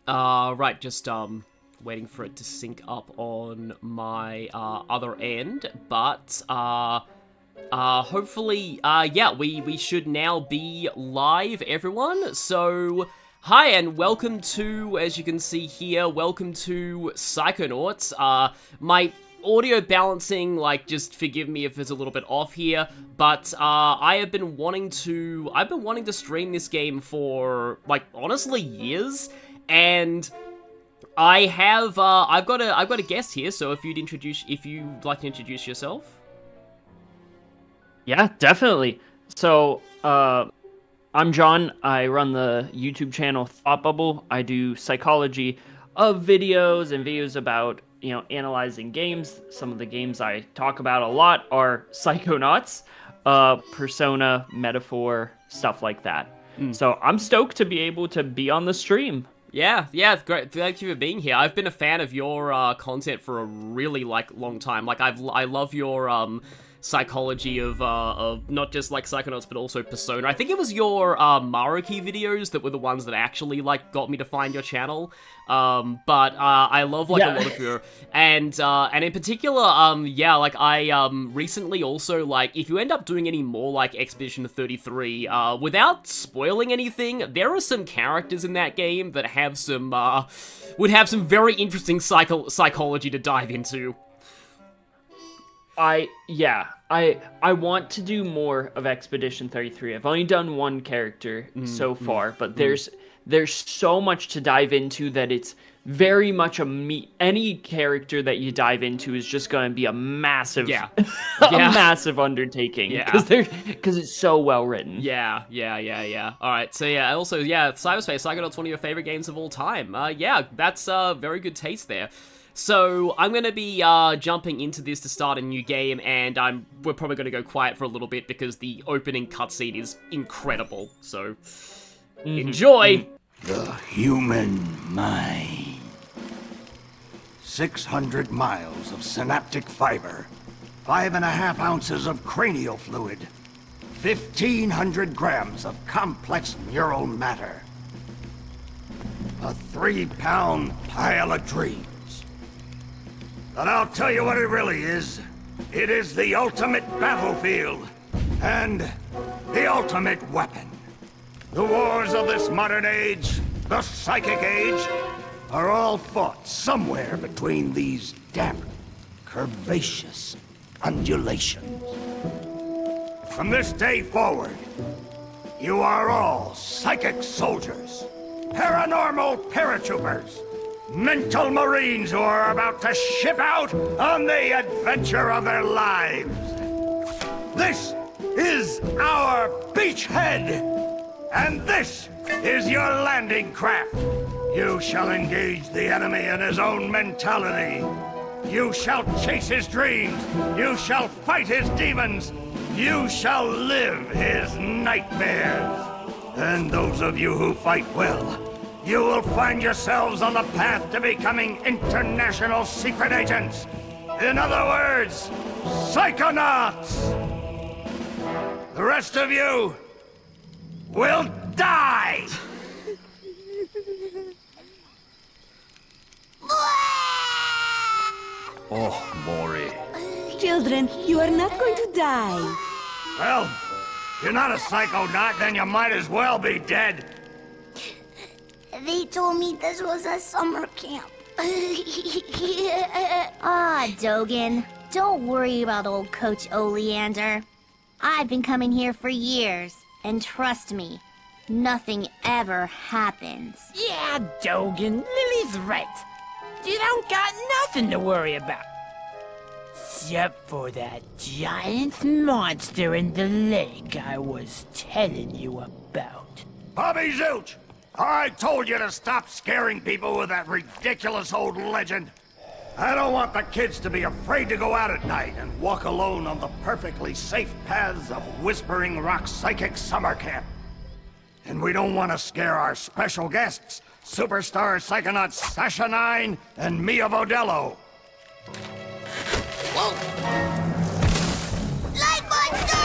Right, just, waiting for it to sync up on my, other end, but, hopefully, yeah, we should now be live, everyone. So, hi, and welcome to, as you can see here, welcome to Psychonauts. My audio balancing, like, just forgive me if it's a little bit off here, but, I've been wanting to stream this game for, like, honestly, years, and I've got a guest here, so if you'd like to introduce yourself. Yeah, definitely. So, I'm John. I run the YouTube channel Thought Bubble. I do psychology of videos and videos about, analyzing games. Some of the games I talk about a lot are Psychonauts, Persona, Metaphor, stuff like that. So I'm stoked to be able to be on the stream. Yeah, great. Thank you for being here. I've been a fan of your content for a really long time. Like I love your psychology of not just like Psychonauts but also Persona. I think it was your Maruki videos that were the ones that actually got me to find your channel. But I love a lot of your and in particular I recently also if you end up doing any more Expedition 33 without spoiling anything, there are some characters in that game that have some would have some very interesting psychology to dive into. I want to do more of Expedition 33. I've only done one character so far, but there's so much to dive into that it's very much any character that you dive into is just going to be a massive massive undertaking because it's so well written. Yeah. All right. So also Cyberspace, Psychonauts, one of your favorite games of all time. That's very good taste there. So, I'm going to be jumping into this to start a new game, and we're probably going to go quiet for a little bit because the opening cutscene is incredible. So, enjoy! The human mind. 600 miles of synaptic fiber, 5.5 ounces of cranial fluid, 1,500 grams of complex neural matter, a 3-pound pile of dreams. But I'll tell you what it really is. It is the ultimate battlefield, and the ultimate weapon. The wars of this modern age, the psychic age, are all fought somewhere between these damp, curvaceous undulations. From this day forward, you are all psychic soldiers, paranormal paratroopers, mental marines who are about to ship out on the adventure of their lives. This is our beachhead, and this is your landing craft. You shall engage the enemy in his own mentality. You shall chase his dreams. You shall fight his demons. You shall live his nightmares. And those of you who fight well, you will find yourselves on the path to becoming international secret agents. In other words, Psychonauts! The rest of you will die! Oh, Maury. Children, you are not going to die. Well, if you're not a psychonaut, then you might as well be dead. They told me this was a summer camp. Dogen, don't worry about old Coach Oleander. I've been coming here for years, and trust me, nothing ever happens. Yeah, Dogen, Lily's right. You don't got nothing to worry about. Except for that giant monster in the lake I was telling you about. Bobby Zilch! I told you to stop scaring people with that ridiculous old legend. I don't want the kids to be afraid to go out at night and walk alone on the perfectly safe paths of Whispering Rock Psychic Summer Camp. And we don't want to scare our special guests, superstar psychonauts Sasha 9 and Mia Vodello. Whoa! Light monster!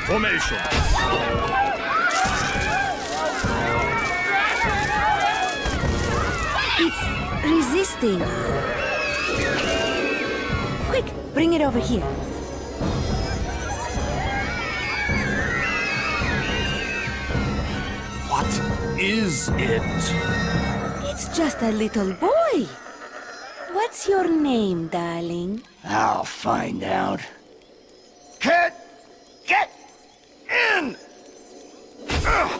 Formation. It's resisting. Quick, bring it over here. What is it? It's just a little boy. What's your name, darling? I'll find out. Kid, get in! Ugh.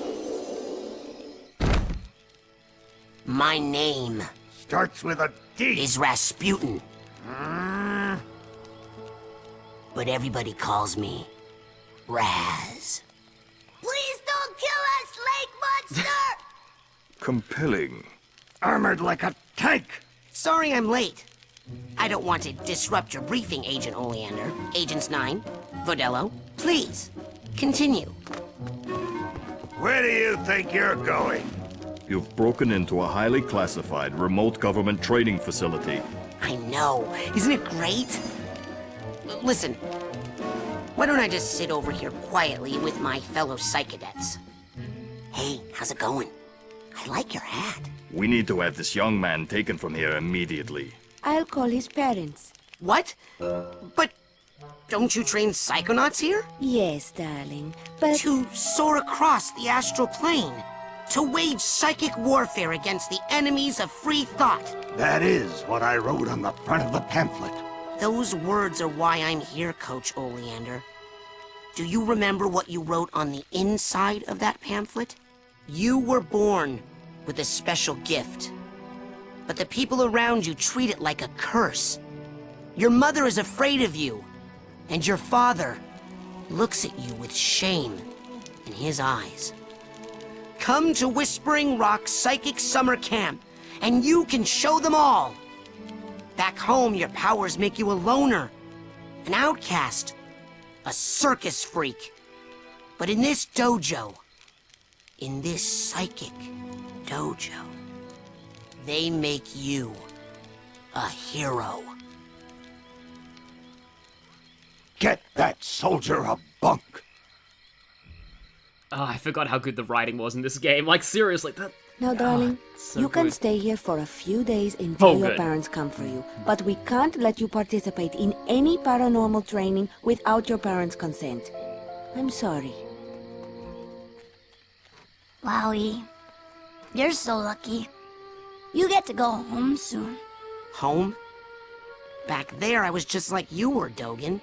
My name Starts with a D. is Rasputin. But everybody calls me Raz. Please don't kill us, lake monster! Compelling. Armored like a tank. Sorry I'm late. I don't want to disrupt your briefing, Agent Oleander. Agents 9, Vodello, please, continue. Where do you think you're going? You've broken into a highly classified remote government training facility. I know. Isn't it great? Listen, why don't I just sit over here quietly with my fellow Psychonauts? Hey, how's it going? I like your hat. We need to have this young man taken from here immediately. I'll call his parents. What? But don't you train Psychonauts here? Yes, darling, but... To soar across the astral plane. To wage psychic warfare against the enemies of free thought. That is what I wrote on the front of the pamphlet. Those words are why I'm here, Coach Oleander. Do you remember what you wrote on the inside of that pamphlet? You were born with a special gift. But the people around you treat it like a curse. Your mother is afraid of you. And your father looks at you with shame in his eyes. Come to Whispering Rock Psychic Summer Camp, and you can show them all. Back home, your powers make you a loner, an outcast, a circus freak. But in this dojo, in this psychic dojo, they make you a hero. Get that soldier a bunk. Oh, I forgot how good the writing was in this game. Like, seriously, that... Now, darling, so you can good. stay here for a few days until Oh, your good. parents come for you. But we can't let you participate in any paranormal training without your parents' consent. I'm sorry. Wowie. You're so lucky. You get to go home soon. Home? Back there, I was just like you were, Dogen.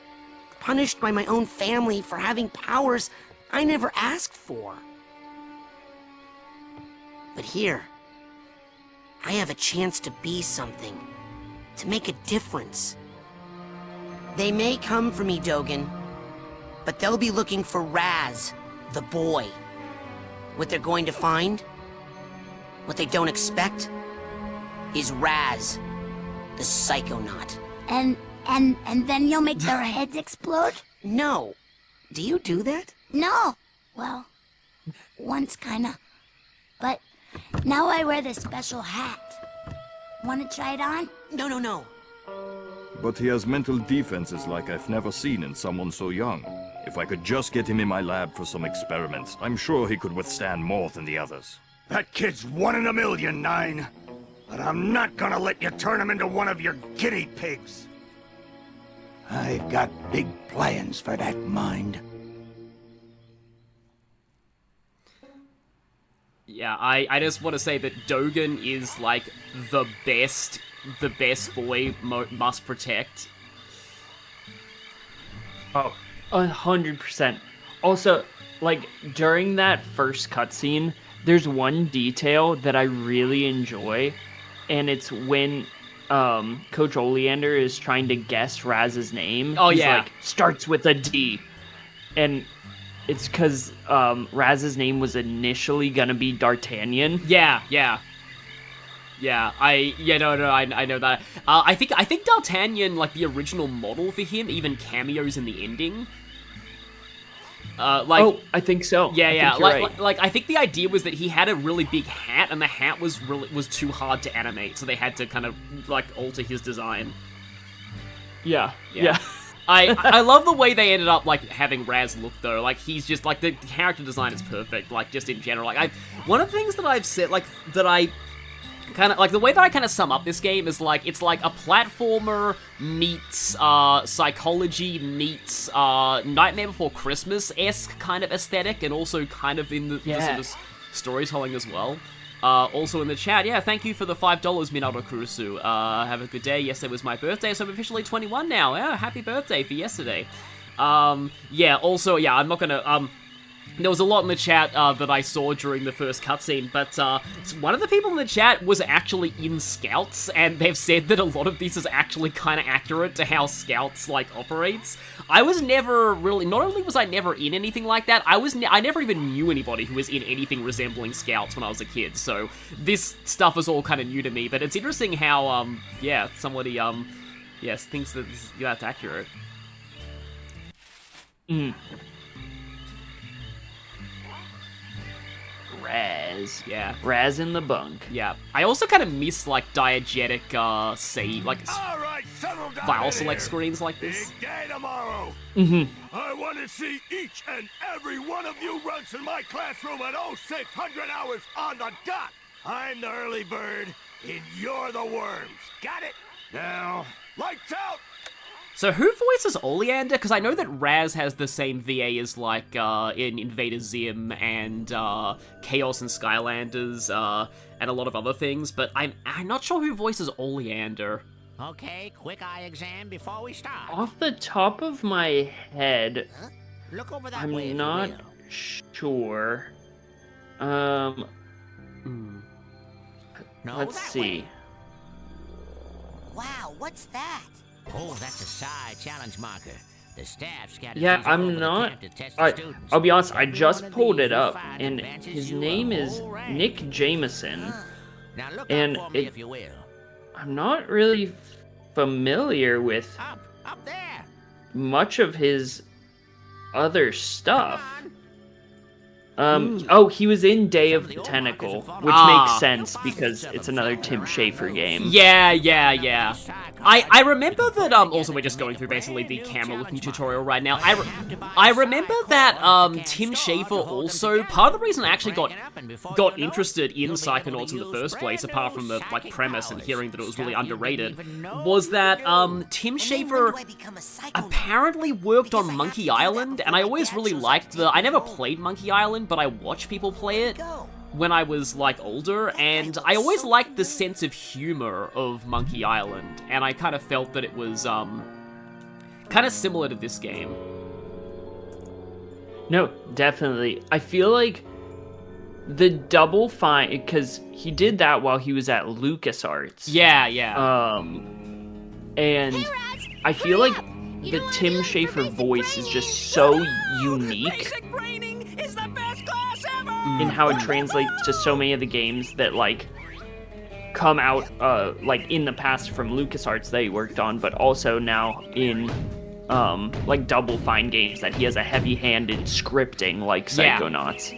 Punished by my own family for having powers I never asked for. But here, I have a chance to be something. To make a difference. They may come for me, Dogen. But they'll be looking for Raz, the boy. What they're going to find, what they don't expect, is Raz, the Psychonaut. And then you'll make their heads explode? No. Do you do that? No. Well, once kinda. But now I wear this special hat. Wanna try it on? No. But he has mental defenses like I've never seen in someone so young. If I could just get him in my lab for some experiments, I'm sure he could withstand more than the others. That kid's 1 in a million, 9. But I'm not gonna let you turn him into one of your guinea pigs. I've got big plans for that mind. Yeah, I just want to say that Dogen is, like, the best boy must protect. Oh, 100%. Also, like, during that first cutscene, there's one detail that I really enjoy, and it's when Coach Oleander is trying to guess Raz's name. Oh, He's yeah. like, starts with a D. And it's because Raz's name was initially gonna be D'Artagnan. Yeah, I know that. I think D'Artagnan, like, the original model for him, even cameos in the ending. I think so. Yeah, I yeah. think you're Like, right. like, I think the idea was that he had a really big hat, and the hat was too hard to animate, so they had to kind of, like, alter his design. Yeah. I love the way they ended up, like, having Raz look, though. Like, he's just, like, the character design is perfect, like, just in general. Like, one of the things that I've said, like, that I kind of like the way that I kind of sum up this game is like it's like a platformer meets psychology meets Nightmare Before Christmas-esque kind of aesthetic, and also kind of in the sort of storytelling as well. Also in the chat, yeah, thank you for the $5, Minato Kurusu. Have a good day. Yesterday was my birthday, so I'm officially 21 now. Yeah, happy birthday for yesterday. Yeah, also, yeah, I'm not gonna, there was a lot in the chat that I saw during the first cutscene, but one of the people in the chat was actually in Scouts, and they've said that a lot of this is actually kind of accurate to how Scouts, like, operates. I was never really, not only was I never in anything like that, I never even knew anybody who was in anything resembling Scouts when I was a kid, so this stuff is all kind of new to me, but it's interesting how, yeah, somebody, yes, thinks that that's accurate. Raz. Yeah. Raz in the bunk. Yeah. I also kind of miss, like, diegetic, file select screens like this. Big day tomorrow. I want to see each and every one of you runts in my classroom at 0600 hours on the dot. I'm the early bird, and you're the worms. Got it? Now, lights out. So who voices Oleander? Because I know that Raz has the same VA as, like, in Invader Zim and Chaos and Skylanders and a lot of other things, but I'm not sure who voices Oleander. Okay, quick eye exam before we start. Off the top of my head, Look over that way. I'm not sure. No, Let's that see. way. Wow, what's that? Oh, that's a side challenge marker. The staff scattered Yeah, these all over I'm the not. camp to test the students. I'll be honest, I Every just one of pulled these it will up, find and advances his you a name is whole rank. Nick Jameson. Now look and up for me if you will. I'm not really familiar with Up there. much of his other stuff. Come on. Oh, he was in Day of the old Tentacle, markers are which Ah. makes sense because it's another Tim Schafer game. Yeah. I remember that, also we're just going through basically the camera looking tutorial right now. I remember that, Tim Schafer also, part of the reason I actually got interested in Psychonauts in the first place, apart from the, like, premise and hearing that it was really underrated, was that, Tim Schafer apparently worked on Monkey Island, and I always really liked I never played Monkey Island, but I watched people play it when I was, like, older, and I always liked the sense of humor of Monkey Island, and I kind of felt that it was, kind of similar to this game. No, definitely. I feel like the Double Fine, because he did that while he was at LucasArts. Yeah. And I feel like the Tim Schafer voice is just so unique in how it translates to so many of the games that, like, come out, like, in the past from LucasArts that he worked on, but also now in, like, Double Fine games that he has a heavy hand in scripting, like Psychonauts.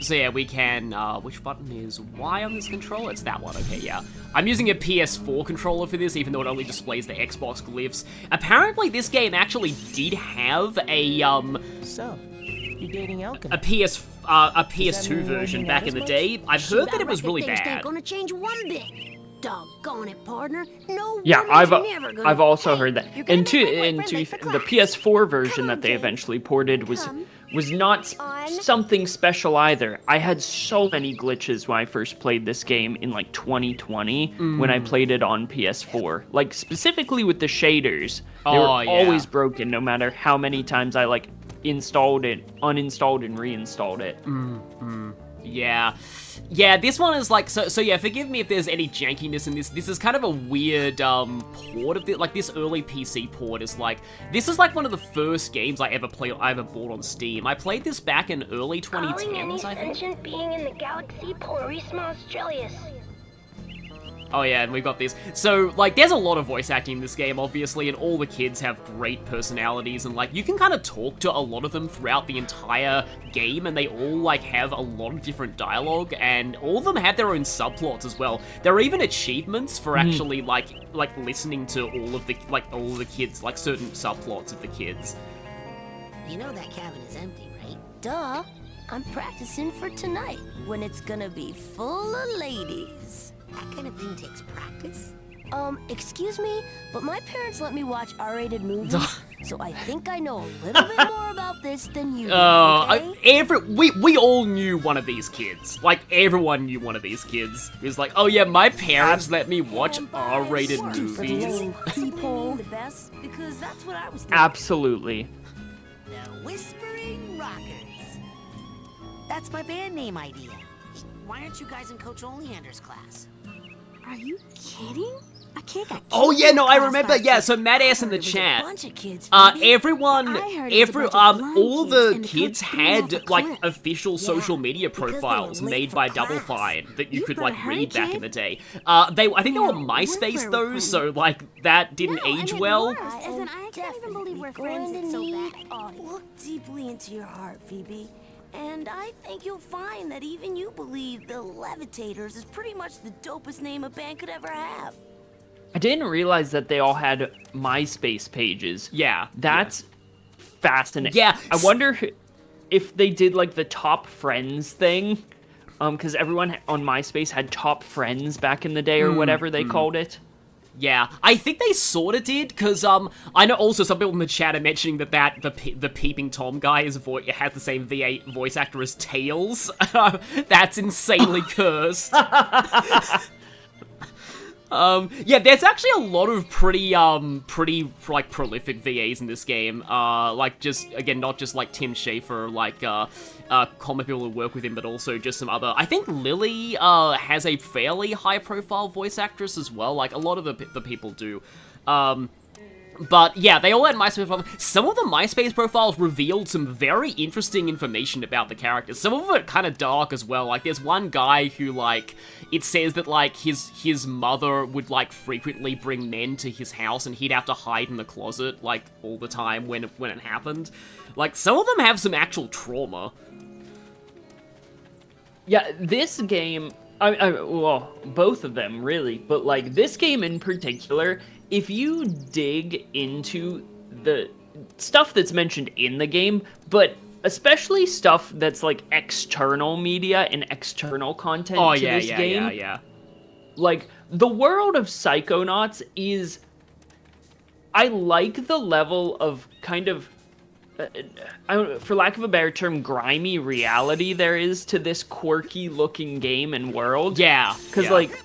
So yeah, we can, which button is Y on this controller? It's that one, okay, yeah. I'm using a PS4 controller for this, even though it only displays the Xbox glyphs. Apparently this game actually did have a, So, you dating Elkin? a PS2 version back in the day. I've heard that it was really Things bad. ain't gonna change one bit. Doggone it, partner. No Yeah, woman's never gonna... I've also heard that. You're gonna And make my to friend late for the class. PS4 version Come on, that they Jane. eventually ported was not on. something special either. I had so many glitches when I first played this game in, like, 2020 when I played it on PS4. Like, specifically with the shaders. They were always broken no matter how many times I, like, installed it, uninstalled, and reinstalled it. Yeah, this one is like, so yeah, forgive me if there's any jankiness in this. This is kind of a weird, port of it. Like, this early PC port is like, this is like one of the first games I ever bought on Steam. I played this back in early 2010s, I think. Sentient being in the galaxy, Polarisma Australis. Oh yeah, and we've got this. So, like, there's a lot of voice acting in this game, obviously, and all the kids have great personalities, and, like, you can kind of talk to a lot of them throughout the entire game, and they all, like, have a lot of different dialogue, and all of them have their own subplots as well. There are even achievements for actually, like listening to all of the kids, like, certain subplots of the kids. You know that cabin is empty, right? Duh. I'm practicing for tonight, when it's gonna be full of ladies. That kind of thing takes practice. Excuse me, but my parents let me watch R-rated movies, so I think I know a little bit more about this than you do, okay? We all knew one of these kids. Like, everyone knew one of these kids. It was like, oh yeah, my parents let me watch R-rated movies. The best, because that's what I was thinking. Absolutely. The Whispering Rockers. That's my band name idea. Why aren't you guys in Coach Oleander's class? Are you kidding? A kid got Oh killed yeah, in no, I class remember. last Yeah, week. so Mad Ass in the It was a chat. bunch of kids, Phoebe. Everyone, I heard it was a bunch of blind all kids, the and the kids coach threw them off had a like cliff. official social media because they were profiles late made for by class. Double Fine that you You've could got like her, read back kid. in the day. I think they were No, MySpace we're though, very so like that didn't age well. As in, I can't even believe we're friends. It's so bad. Look deeply into your heart, Phoebe. And I think you'll find that even you believe the Levitators is pretty much the dopest name a band could ever have. I didn't realize that they all had MySpace pages. Yeah, That's fascinating. Yeah. I wonder if they did like the top friends thing. Because everyone on MySpace had top friends back in the day or whatever they called it. Yeah, I think they sort of did, because I know also some people in the chat are mentioning that the Peeping Tom guy has the same VA voice actor as Tails. That's insanely cursed. Yeah, there's actually a lot of pretty like prolific VAs in this game. Like just again, not just like Tim Schafer, like comic people who work with him, but also just some other. I think Lily has a fairly high profile voice actress as well. Like a lot of the people do. But yeah, they all had MySpace profiles. Some of the MySpace profiles revealed some very interesting information about the characters. Some of them are kind of dark as well. Like, there's one guy who, like, it says that, like, his mother would, like, frequently bring men to his house and he'd have to hide in the closet, like, all the time when it happened. Like, some of them have some actual trauma. Yeah, this game, well, both of them, really, but, like, this game in particular, if you dig into the stuff that's mentioned in the game, but especially stuff that's, like, external media and external content to this game. Yeah. Like, the world of Psychonauts is... I like the level of kind of... for lack of a better term, grimy reality there is to this quirky-looking game and world. Yeah. Because, like,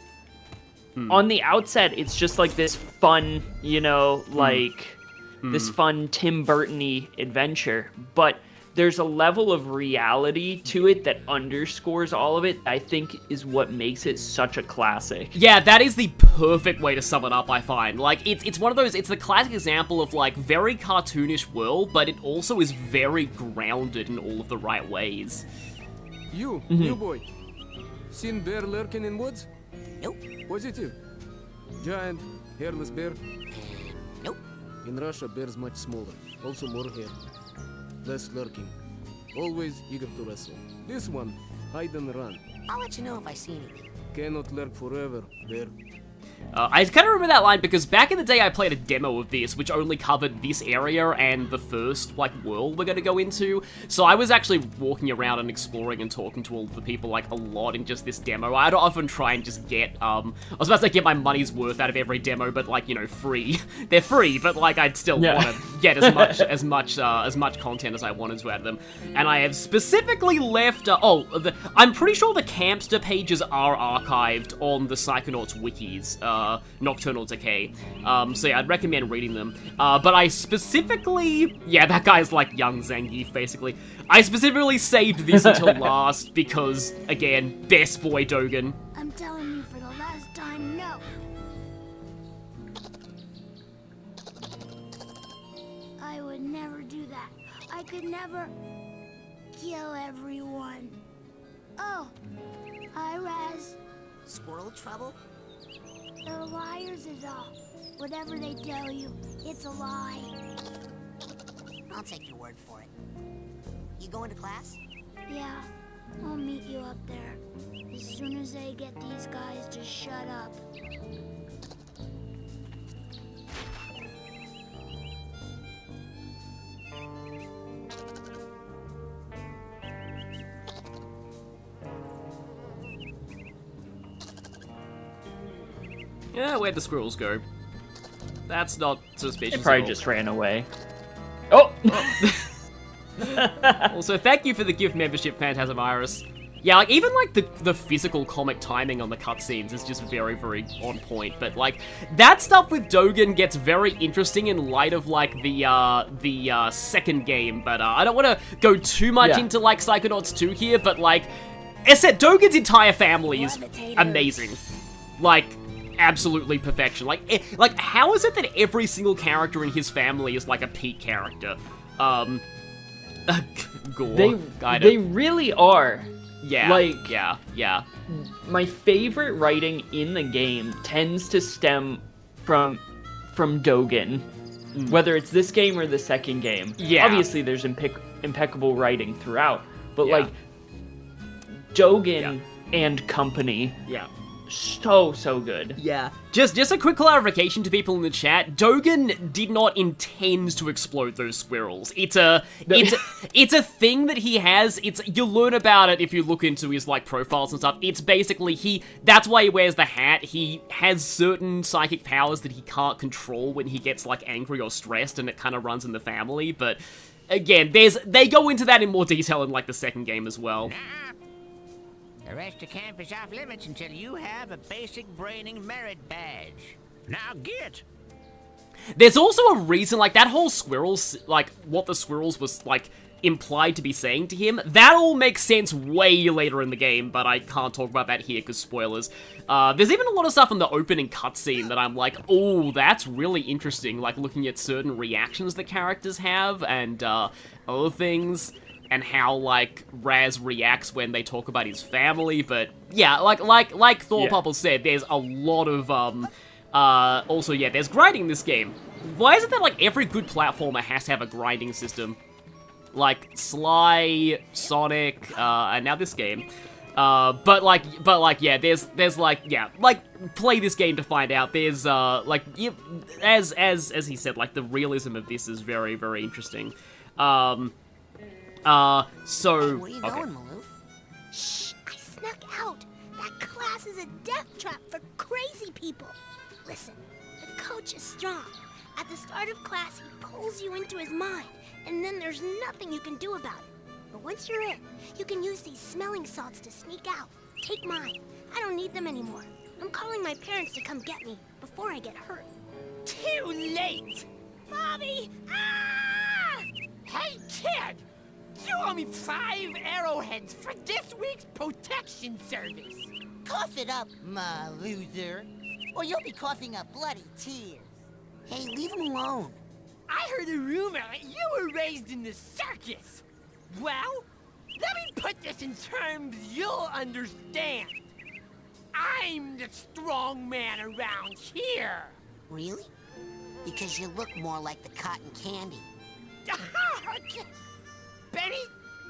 on the outset, it's just, like, this fun, you know, like, this fun Tim Burton-y adventure. But there's a level of reality to it that underscores all of it, I think is what makes it such a classic. Yeah, that is the perfect way to sum it up, I find. Like, it's one of those, it's the classic example of, like, very cartoonish world, but it also is very grounded in all of the right ways. You, new boy. Seen bear lurking in woods? Nope. Positive. Giant, hairless bear? Nope. In Russia, bears much smaller. Also more hair. Less lurking. Always eager to wrestle. This one, hide and run. I'll let you know if I see anything. Cannot lurk forever, bear. I kind of remember that line because back in the day I played a demo of this, which only covered this area and the first, like, world we're gonna go into. So I was actually walking around and exploring and talking to all the people, like, a lot in just this demo. I'd often try and just get, I was about to say get my money's worth out of every demo, but, like, you know, free. They're free, but, like, I'd still want to get as much content as I wanted to out of them. And I have specifically left, I'm pretty sure the Campster pages are archived on the Psychonauts wikis, Nocturnal Decay. So yeah, I'd recommend reading them. But I specifically... Yeah, that guy's like young Zangief, basically. I specifically saved this until last because, again, best boy Dogen. I'm telling you for the last time, no. I would never do that. I could never kill everyone. Oh, hi, Raz. Squirrel trouble? They're liars is all. Whatever they tell you, it's a lie. I'll take your word for it. You going to class? Yeah, I'll meet you up there. As soon as I get these guys to shut up. Yeah, where'd the squirrels go? That's not suspicious. They probably just ran away. Oh! Also, thank you for the gift membership, Phantasm Iris. Yeah, like, even, like, the physical comic timing on the cutscenes is just very, very on point, but, like, that stuff with Dogen gets very interesting in light of, like, the second game, but, I don't want to go too much into, like, Psychonauts 2 here, but, like, as I said, Dogen's entire family is amazing. Like, absolutely perfection. Like, how is it that every single character in his family is, like, a peak character? Gore. They really are. Yeah, like, yeah. My favorite writing in the game tends to stem from Dogen, whether it's this game or the second game. Yeah. Obviously, there's impeccable writing throughout, but like Dogen and company. Yeah. So good. Yeah. Just a quick clarification to people in the chat. Dogen did not intend to explode those squirrels. It's a thing that he has. You'll learn about it if you look into his like profiles and stuff. It's basically that's why he wears the hat. He has certain psychic powers that he can't control when he gets like angry or stressed, and it kind of runs in the family. But again, they go into that in more detail in like the second game as well. The rest of camp is off limits until you have a basic braining merit badge. Now get! There's also a reason, like, that whole squirrels, like, what the squirrels was, like, implied to be saying to him, that all makes sense way later in the game, but I can't talk about that here, because spoilers. There's even a lot of stuff in the opening cutscene that I'm like, oh, that's really interesting, like, looking at certain reactions that characters have, and, other things, and how, like, Raz reacts when they talk about his family, but, yeah, like Thor Pupple said, there's a lot of, also, yeah, there's grinding in this game. Why is it that, like, every good platformer has to have a grinding system? Like, Sly, Sonic, and now this game. But yeah, there's like, yeah, like, play this game to find out. There's, like, as he said, like, the realism of this is very, very interesting. So... Where you going, Maloof? Shh, I snuck out. That class is a death trap for crazy people. Listen, the coach is strong. At the start of class, he pulls you into his mind, and then there's nothing you can do about it. But once you're in, you can use these smelling salts to sneak out. Take mine. I don't need them anymore. I'm calling my parents to come get me before I get hurt. Too late! Mommy! Ah! Hey, kid! You owe me 5 arrowheads for this week's protection service. Cough it up, my loser, or you'll be coughing up bloody tears. Hey, leave him alone. I heard a rumor that you were raised in the circus. Well, let me put this in terms you'll understand. I'm the strong man around here. Really? Because you look more like the cotton candy. Benny,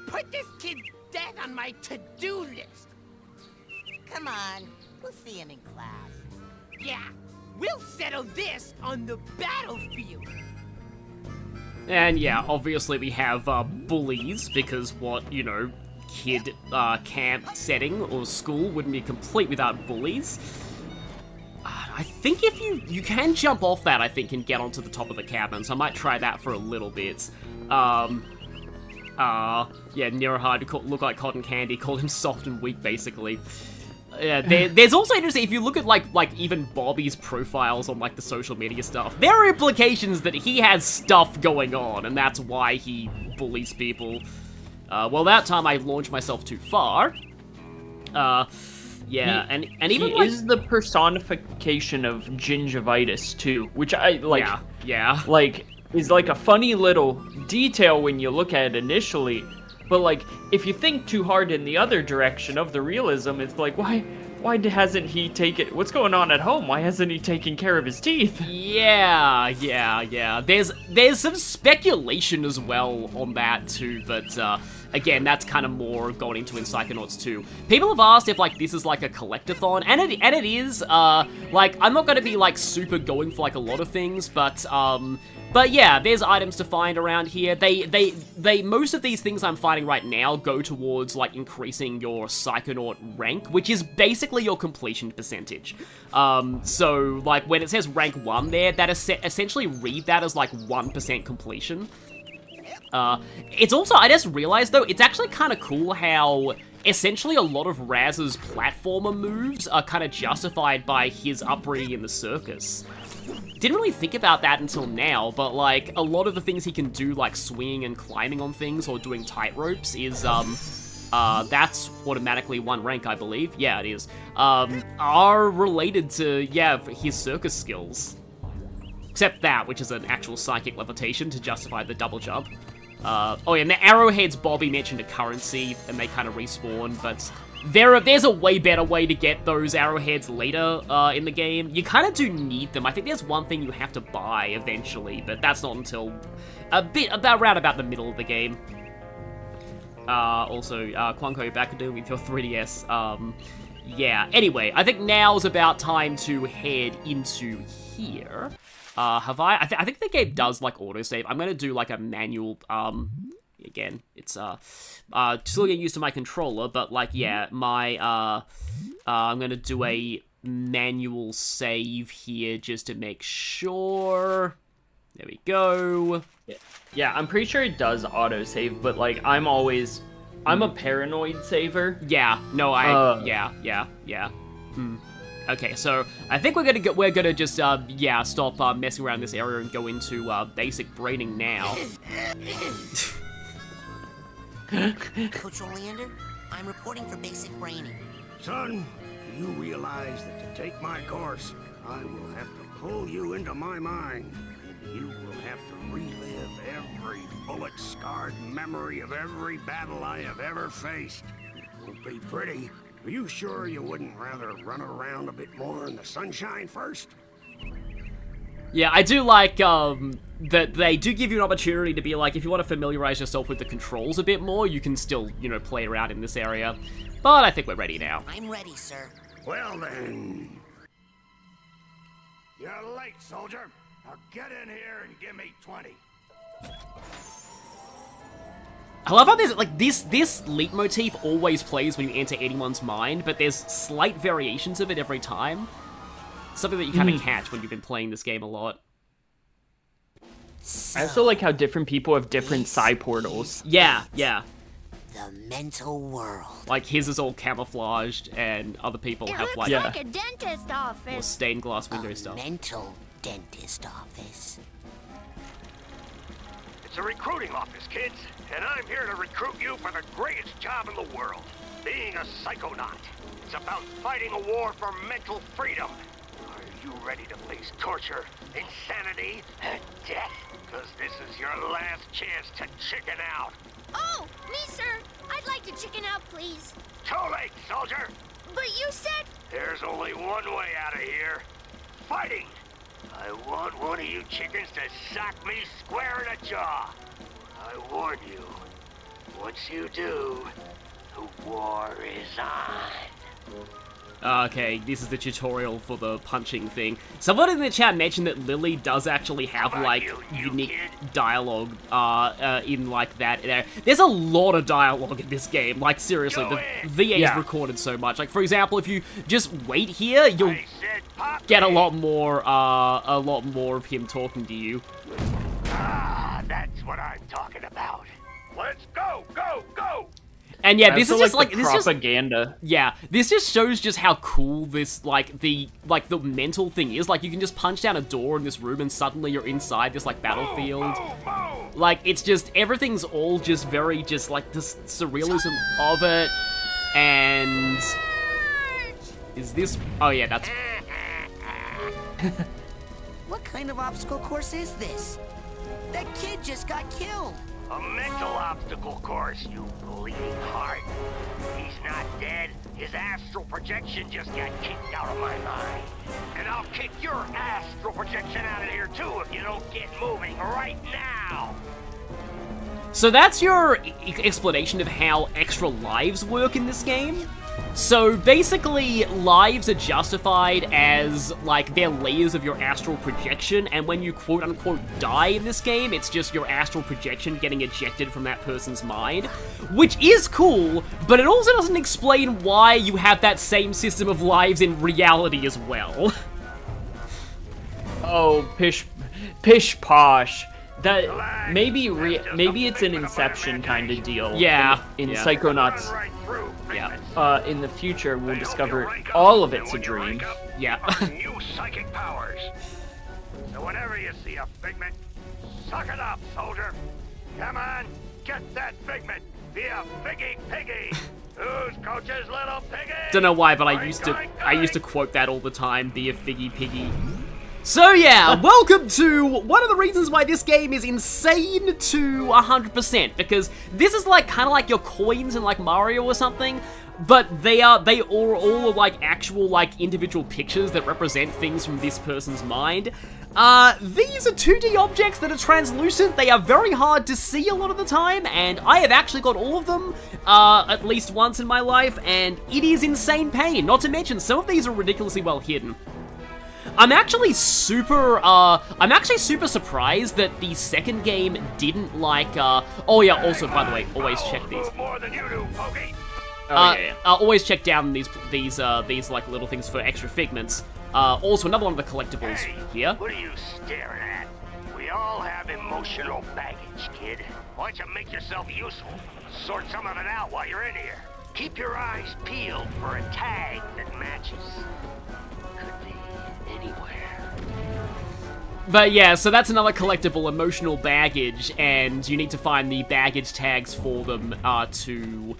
put this kid's death on my to-do list. Come on, we'll see him in class. Yeah, we'll settle this on the battlefield. And yeah, obviously we have bullies, because what, you know, kid camp setting or school wouldn't be complete without bullies. I think if you can jump off that, I think, and get onto the top of the cabin, so I might try that for a little bit. Yeah, Nerohard look like cotton candy, called him soft and weak, basically. Yeah, there's also interesting, if you look at, like even Bobby's profiles on, like, the social media stuff, there are implications that he has stuff going on, and that's why he bullies people. Well, that time I launched myself too far. Yeah, and even, he is the personification of gingivitis, too, which I, like... Yeah. Like, is, like, a funny little detail when you look at it initially, but, like, if you think too hard in the other direction of the realism, it's like, why hasn't he taken... What's going on at home? Why hasn't he taken care of his teeth? Yeah. There's some speculation as well on that, too, but, again, that's kind of more going into in Psychonauts 2. People have asked if, like, this is, like, a collectathon, and it is, like, I'm not gonna be, like, super going for, like, a lot of things, but, But yeah, there's items to find around here. Most of these things I'm fighting right now go towards, like, increasing your Psychonaut rank, which is basically your completion percentage. So, like, when it says rank 1 there, that essentially read that as, like, 1% completion. It's also, I just realized, though, it's actually kind of cool how essentially a lot of Raz's platformer moves are kind of justified by his upbringing in the circus. Didn't really think about that until now, but, like, a lot of the things he can do, like swinging and climbing on things or doing tight ropes is, that's automatically 1 rank, I believe. Yeah, it is. Are related to, yeah, his circus skills. Except that, which is an actual psychic levitation to justify the double jump. Oh yeah, and the arrowheads Bobby mentioned a currency, and they kind of respawn, but there's a way better way to get those arrowheads later in the game. You kind of do need them. I think there's one thing you have to buy eventually, but that's not until around about the middle of the game. Also, Quanko, back to with your 3DS. Yeah, anyway, I think now's about time to head into here. I think the game does, like, autosave. I'm gonna do, like, a manual, again, it's, still getting used to my controller, but, like, yeah, I'm gonna do a manual save here just to make sure. There we go. Yeah, I'm pretty sure it does autosave, but, like, I'm a paranoid saver. Yeah, no, yeah. Okay, so I think we're gonna just stop messing around this area and go into basic braining now. Coach Oleander, I'm reporting for basic braining. Son, do you realize that to take my course, I will have to pull you into my mind, and you will have to relive every bullet-scarred memory of every battle I have ever faced. It won't be pretty. Are you sure you wouldn't rather run around a bit more in the sunshine first? Yeah, I do like that they do give you an opportunity to be like, if you want to familiarize yourself with the controls a bit more, you can still, you know, play around in this area. But I think we're ready now. I'm ready, sir. Well then. You're late, soldier. Now get in here and give me 20. I love how there's, like, this leitmotif always plays when you enter anyone's mind, but there's slight variations of it every time. Something that you kind of catch when you've been playing this game a lot. I also like how different people have different side portals. Yeah. The mental world. Like, his is all camouflaged, and other people have, like... It looks like a dentist office. Or stained glass window stuff. Mental dentist office. It's a recruiting office, kids, and I'm here to recruit you for the greatest job in the world, being a Psychonaut. It's about fighting a war for mental freedom. Are you ready to face torture, insanity, and death? Because this is your last chance to chicken out. Oh, me, sir. I'd like to chicken out, please. Too late, soldier. But you said... There's only one way out of here. Fighting. I want one of you chickens to sock me square in the jaw. I warn you, once you do, the war is on. Okay, this is the tutorial for the punching thing. Someone in the chat mentioned that Lily does actually have, like, unique dialogue, in, like, that. There's a lot of dialogue in this game, like, seriously, the VA's recorded so much. Like, for example, if you just wait here, you'll get a lot more of him talking to you. Ah, that's what I'm talking about. Let's go, go, go! And yeah, this is just like this propaganda. This just shows just how cool this like the mental thing is. Like, you can just punch down a door in this room and suddenly you're inside this like battlefield. Like, it's just everything's all just very just like the surrealism of it. And is this? Oh yeah, that's. What kind of obstacle course is this? That kid just got killed. A mental obstacle course, you bleeding heart. He's not dead. His astral projection just got kicked out of my mind. And I'll kick your astral projection out of here too if you don't get moving right now. So that's your explanation of how extra lives work in this game. So basically, lives are justified as, like, they're layers of your astral projection, and when you quote-unquote die in this game, it's just your astral projection getting ejected from that person's mind, which is cool, but it also doesn't explain why you have that same system of lives in reality as well. Oh, pish posh. That maybe it's an Inception kind of deal. Yeah. In Psychonauts. Yeah. In the future, we'll discover all of it's a dream. Yeah. New psychic powers. So whenever you see a figment, suck it up, soldier. Come on, get that figment. Be a figgy piggy. Who's Coach's little piggy? Don't know why, but I used to quote that all the time. Be a figgy piggy. So yeah, welcome to one of the reasons why this game is insane to 100%, because this is like kind of like your coins in like Mario or something, but they all like actual like individual pictures that represent things from this person's mind. These are 2D objects that are translucent. They are very hard to see a lot of the time, and I have actually got all of them at least once in my life, and it is insane pain. Not to mention, some of these are ridiculously well hidden. I'm actually super surprised that the second game didn't like, oh yeah, also, by the way, always check these. Always check down these like little things for extra figments. Also, another one of the collectibles here. What are you staring at? We all have emotional baggage, kid. Why don't you make yourself useful? Sort some of it out while you're in here. Keep your eyes peeled for a tag that matches. Could be anywhere. But yeah, so that's another collectible, emotional baggage, and you need to find the baggage tags for them to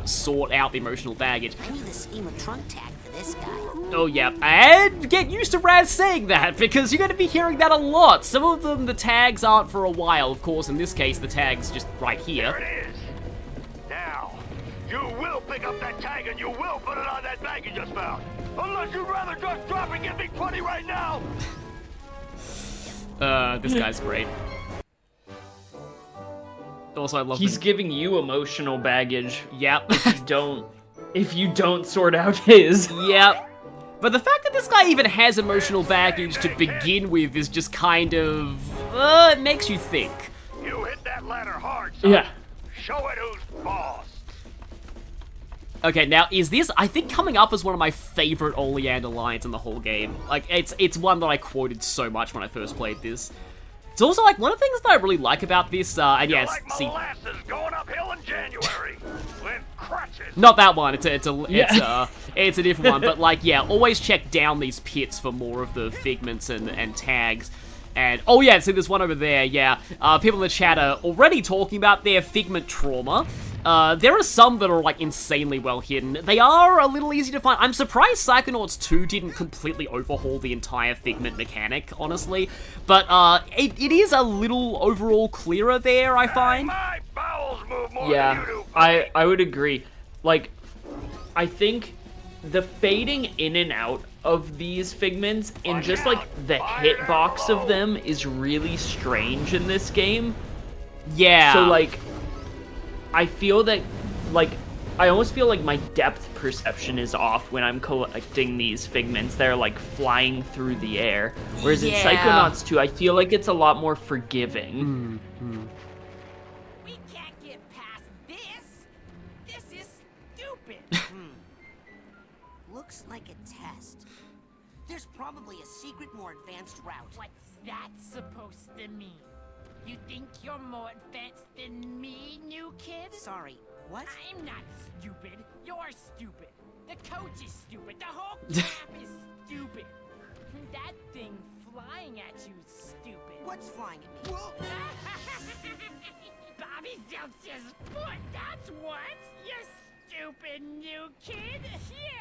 sort out the emotional baggage. I need to scheme a trunk tag for this guy. Oh yeah, and get used to Raz saying that, because you're going to be hearing that a lot. Some of them, the tags aren't for a while, of course. In this case, the tag's just right here. There it is. Now, you will pick up that tag and you will put it on that bag you just found. Unless you'd rather just drop and give me 20 right now. This guy's great. Also, I love He's giving you emotional baggage. Yep. if you don't sort out his. Yep. But the fact that this guy even has emotional baggage to begin with is just kind of, it makes you think. You hit that ladder hard, son. Yeah. Show it who's boss. Okay, now is this, I think, coming up as one of my favorite Oleander lines in the whole game. Like, it's one that I quoted so much when I first played this. It's also, like, one of the things that I really like about this, and yes, like see... molasses going uphill in January with crutches. Not that one, it's a different one, but, like, yeah, always check down these pits for more of the figments and tags. And, oh yeah, see, there's one over there, yeah. People in the chat are already talking about their figment trauma. There are some that are, like, insanely well hidden. They are a little easy to find. I'm surprised Psychonauts 2 didn't completely overhaul the entire figment mechanic, honestly. But, it is a little overall clearer there, I find. My bowels move more Yeah, than you do. I would agree. Like, I think the fading in and out of these figments and just, like, the hitbox of them is really strange in this game. Yeah. So, like, I feel that, like, I almost feel like my depth perception is off when I'm collecting these figments. They're, like, flying through the air. Whereas in Psychonauts 2, I feel like it's a lot more forgiving. We can't get past this. This is stupid. Looks like a test. There's probably a secret, more advanced route. What's that supposed to mean? You think you're more advanced than me, new kid? Sorry, what? I'm not stupid. You're stupid. The coach is stupid. The whole camp is stupid. That thing flying at you is stupid. What's flying at me? Bobby Zeltz's foot, that's what! You stupid new kid! Yeah!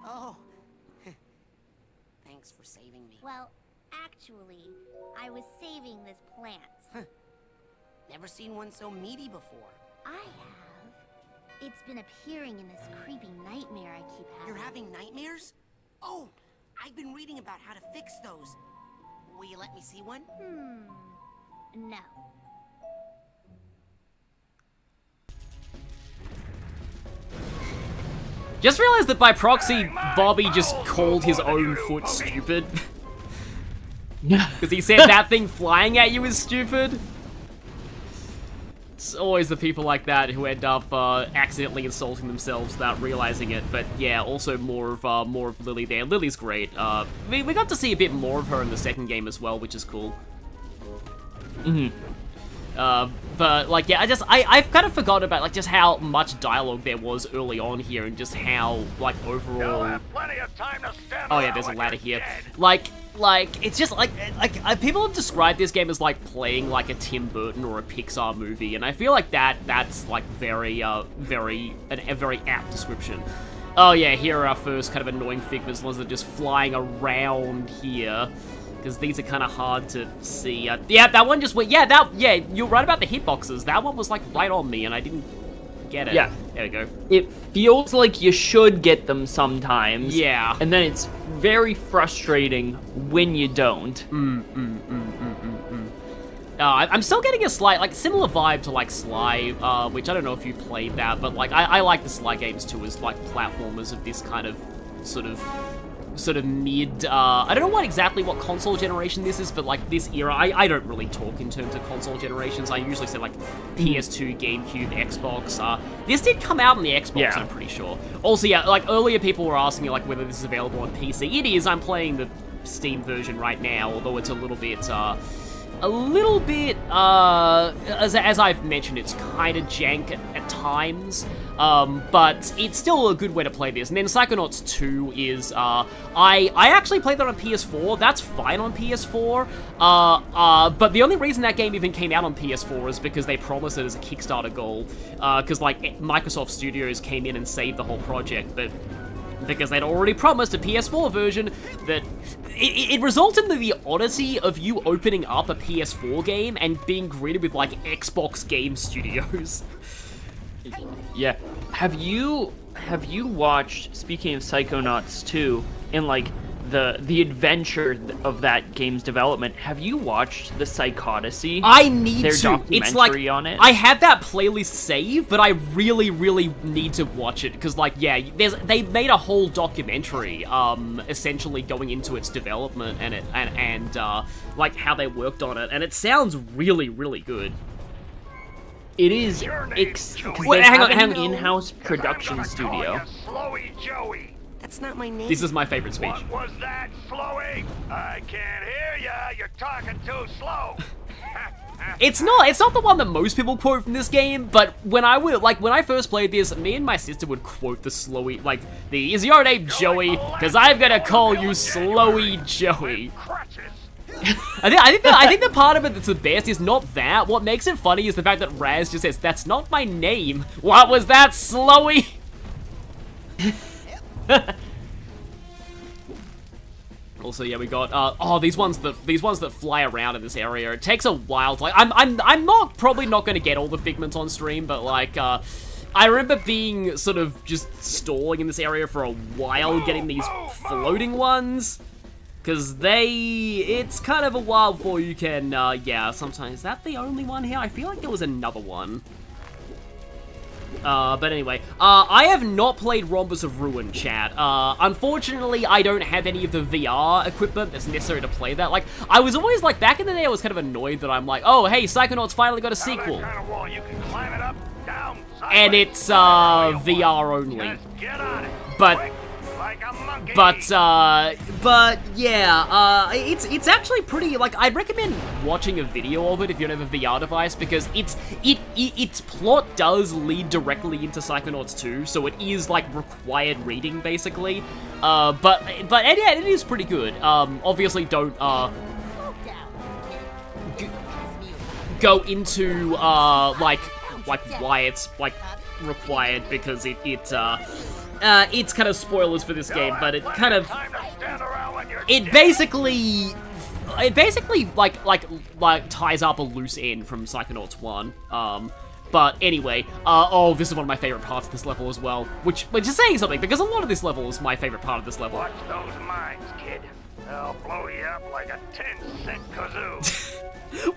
Oh. Thanks for saving me. Well, actually, I was saving this plant. Never seen one so meaty before. I have. It's been appearing in this creepy nightmare I keep having. You're having nightmares? Oh, I've been reading about how to fix those. Will you let me see one? No. Just realized that by proxy, Bobby just called his own foot stupid. Because he said that thing flying at you is stupid. It's always the people like that who end up accidentally insulting themselves without realizing it. But yeah, also more of Lily there. Lily's great. We got to see a bit more of her in the second game as well, which is cool. But like, yeah, I've kind of forgotten about like just how much dialogue there was early on here, and just how like overall. Oh yeah, there's a ladder here. Like it's just like people have described this game as like playing like a Tim Burton or a Pixar movie, and I feel like that's like a very apt description. Oh yeah, here are our first kind of annoying figments, ones that are just flying around here. Because these are kind of hard to see. Yeah, that one just went. Yeah, you're right about the hitboxes. That one was like right on me, and I didn't get it. Yeah, there we go. It feels like you should get them sometimes. Yeah, and then it's very frustrating when you don't. I'm still getting a slight, like, similar vibe to like Sly, which I don't know if you played that, but like I like the Sly games too as like platformers of this kind of sort of mid, I don't know what console generation this is, but like this era, I don't really talk in terms of console generations. I usually say like PS2, GameCube, Xbox. This did come out on the Xbox, I'm pretty sure. Also, yeah, like earlier people were asking like whether this is available on PC. It is. I'm playing the Steam version right now, although it's a little bit, as I've mentioned, it's kind of jank at times, but it's still a good way to play this. And then Psychonauts 2 is, I actually played that on PS4. That's fine on PS4, but the only reason that game even came out on PS4 is because they promised it as a Kickstarter goal, because like Microsoft Studios came in and saved the whole project, but because they'd already promised a PS4 version, that it resulted in the oddity of you opening up a PS4 game and being greeted with like Xbox Game Studios. Yeah. Have you watched, speaking of Psychonauts 2, and like the adventure of that game's development, have you watched the Psychodyssey? I need their to. Documentary it's like on it? I have that playlist saved, but I really need to watch it because, like, yeah, they made a whole documentary, essentially going into its development and like how they worked on it, and it sounds really good. It is. Hang on, an in-house production studio. That's not my name. This is my favorite speech. What was that, Slowy? I can't hear ya. You're talking too slow. It's not the one that most people quote from this game, but when I first played this, me and my sister would quote the Slowy, like, is your name Joey? Because I'm gonna call you Slowy Joey. I think the part of it that's the best is not that. What makes it funny is the fact that Raz just says, "That's not my name." What was that, Slowy? Also, yeah, we got these ones that fly around in this area. It takes a while to, like, I'm probably not going to get all the figments on stream, but like I remember being sort of just stalling in this area for a while getting these floating ones, because it's kind of a while before you can yeah, sometimes. Is that the only one here? I feel like there was another one. But anyway, I have not played Rhombus of Ruin, chat. Unfortunately, I don't have any of the VR equipment that's necessary to play that. Like, I was always, like, back in the day, I was kind of annoyed that I'm like, oh, hey, Psychonauts finally got a sequel. And it's, VR only. But yeah, it's actually pretty, like, I'd recommend watching a video of it if you don't have a VR device, because its plot does lead directly into Psychonauts 2, so it is, like, required reading, basically. But yeah, it is pretty good. Obviously don't, go into, like why it's, like, required, because it's kind of spoilers for this game, but it kind of, it basically like ties up a loose end from Psychonauts 1. But anyway, oh, this is one of my favorite parts of this level as well, which is saying something, because a lot of this level is my favorite part of this level. Watch those mines, kid. I'll blow you up like a 10-cent kazoo.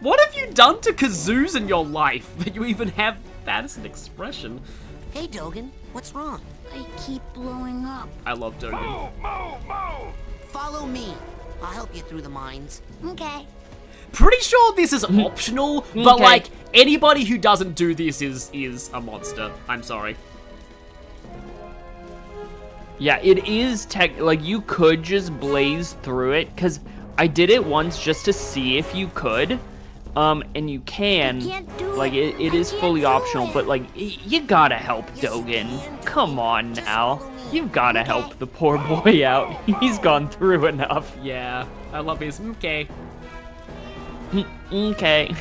What have you done to kazoos in your life that you even have that as an expression? Hey, Dogen, what's wrong? I keep blowing up. I love Dogen. Move! Follow me. I'll help you through the mines. Okay. Pretty sure this is optional, but Okay. like, anybody who doesn't do this is a monster. I'm sorry. Yeah, it is like you could just blaze through it, because I did it once just to see if you could. And you can, like, it is fully optional, but like, you gotta help Dogen. Come on now. You've gotta help the poor boy out. He's gone through enough. Yeah, I love his okay. Okay.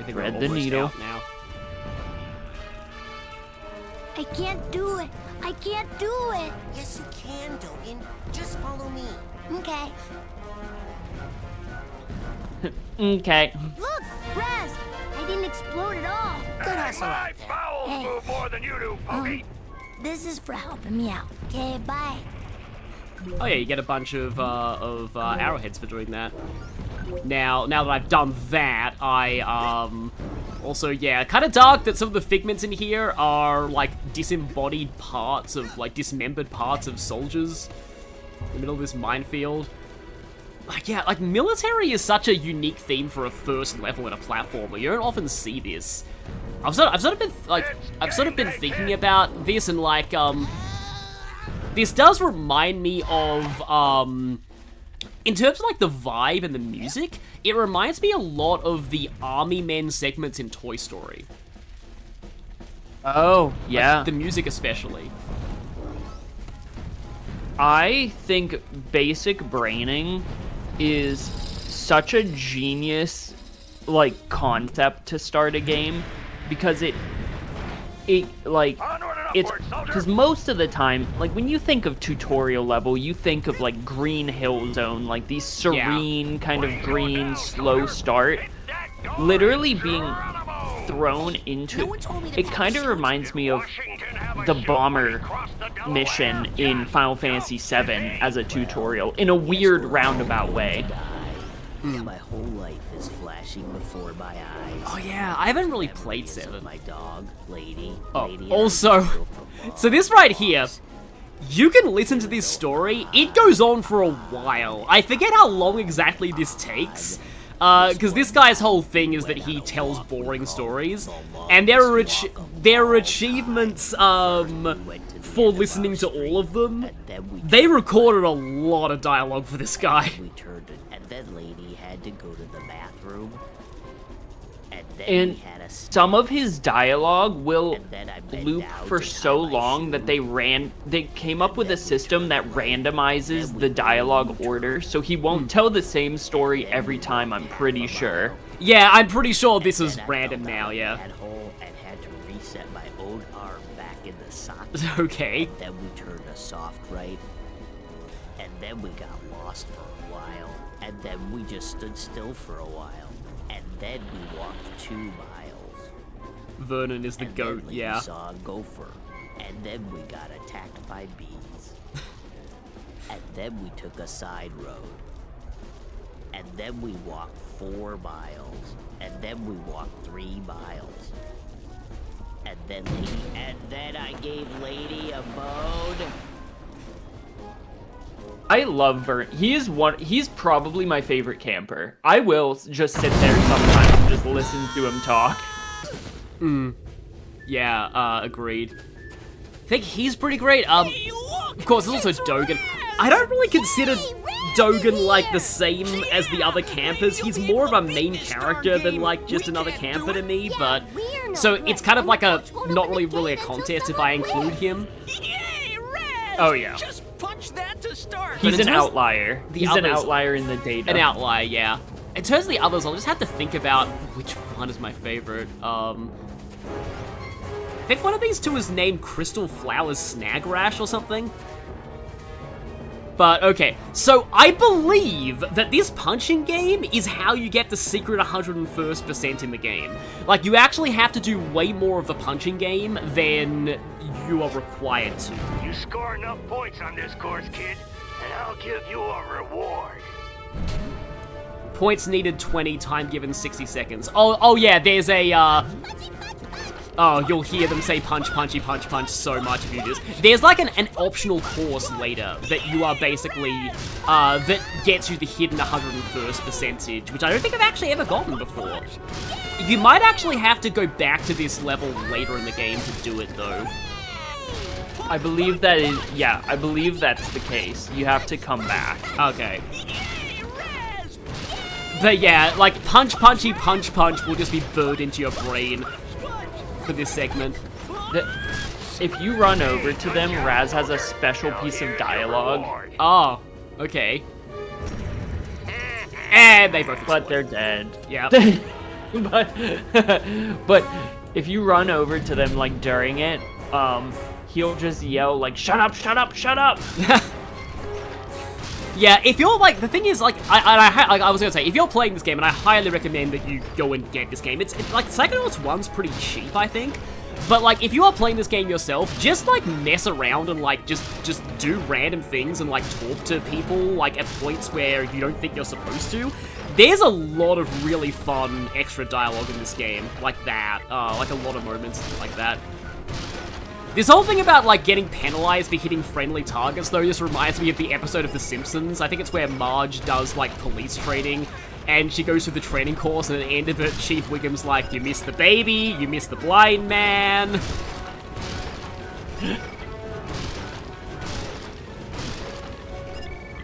Thread the needle. Now. I can't do it. I can't do it. Yes, you can, Dogen. Just follow me. Okay. Okay. Look, Raz, I didn't explode at all. Good hustle out there. Bowels Hey. move more than you do, Pokey. This is for helping me out. Okay, bye. Oh yeah, you get a bunch of arrowheads for doing that. Now that I've done that, I, also, yeah, kind of dark that some of the figments in here are, like, disembodied parts of, like, dismembered parts of soldiers in the middle of this minefield. Like, yeah, like, military is such a unique theme for a first level in a platformer. You don't often see this. I've sort of been thinking about this, and, like, this does remind me of, in terms of, like, the vibe and the music, it reminds me a lot of the Army Men segments in Toy Story. Oh, yeah. Like, the music especially. I think basic braining is such a genius, like, concept to start a game, because it's, because most of the time, like, when you think of tutorial level, you think of, like, Green Hill Zone, like, these serene, kind of green, slow start. Literally being thrown into, it kind of reminds me of the bomber mission in Final Fantasy VII as a tutorial, in a weird roundabout way. My whole life is flashing before my eyes. Oh yeah, I haven't really played 7. My dog, lady. Oh, also, so this right here, you can listen to this story, it goes on for a while. I forget how long exactly this takes, because this guy's whole thing is that he tells boring stories, and there are achievements, for listening to all of them. They recorded a lot of dialogue for this guy. And then lady had to go to the bathroom. And some of his dialogue will loop for so long that they came up with a system that randomizes the dialogue order, so he won't tell the same story every time, I'm pretty sure. Yeah, I'm pretty sure this is random now, yeah. And had to reset my own arm back in the socket. Okay. And then we turned a soft right. And then we got lost for a while. And then we just stood still for a while. And then we walked 2 miles. Vernon is the goat, yeah. We saw a gopher. And then we got attacked by bees. And then we took a side road. And then we walked 4 miles. And then we walked 3 miles. And then I gave Lady a bone. I love Vern. He's probably my favorite camper. I will just sit there sometimes and just listen to him talk. Yeah, agreed. I think he's pretty great. Of course, there's also Dogen. I don't really consider Dogen, like, the same as the other campers. He's more of a main character than, like, just another camper to me, but... So it's kind of like not really a contest if I include him. Oh, yeah. Just punch that to start. He's an outlier. He's an outlier in the data. An outlier, yeah. In terms of the others, I'll just have to think about which one is my favorite. I think one of these two is named Crystal Flowers Snag Rash or something. But, okay, so I believe that this punching game is how you get the secret 101st% in the game. Like, you actually have to do way more of the punching game than you are required to. You score enough points on this course, kid, and I'll give you a reward. Points needed 20, time given 60 seconds. Oh yeah, there's a, oh, you'll hear them say punch, punchy, punch, punch so much if you do this. There's like an optional course later that you are basically, that gets you the hidden 101st percentage, which I don't think I've actually ever gotten before. You might actually have to go back to this level later in the game to do it, though. I believe that is, yeah, I believe that's the case. You have to come back. Okay. But yeah, like, punch, punchy, punch, punch will just be burned into your brain for this segment. If you run over to them, Raz has a special piece of dialogue. Oh, okay. And they both explode. But they're dead. Yeah. but if you run over to them, like, during it, he'll just yell, like, shut up, shut up, shut up! Yeah, if you're, like, the thing is, like, I was gonna say, if you're playing this game, and I highly recommend that you go and get this game, it's like, Psychonauts 1's pretty cheap, I think, but, like, if you are playing this game yourself, just, like, mess around and, like, just do random things and, like, talk to people, like, at points where you don't think you're supposed to. There's a lot of really fun extra dialogue in this game, like that, like, a lot of moments like that. This whole thing about, like, getting penalized for hitting friendly targets, though, just reminds me of the episode of The Simpsons. I think it's where Marge does, like, police training, and she goes through the training course, and at the end of it, Chief Wiggum's like, you missed the baby, you missed the blind man.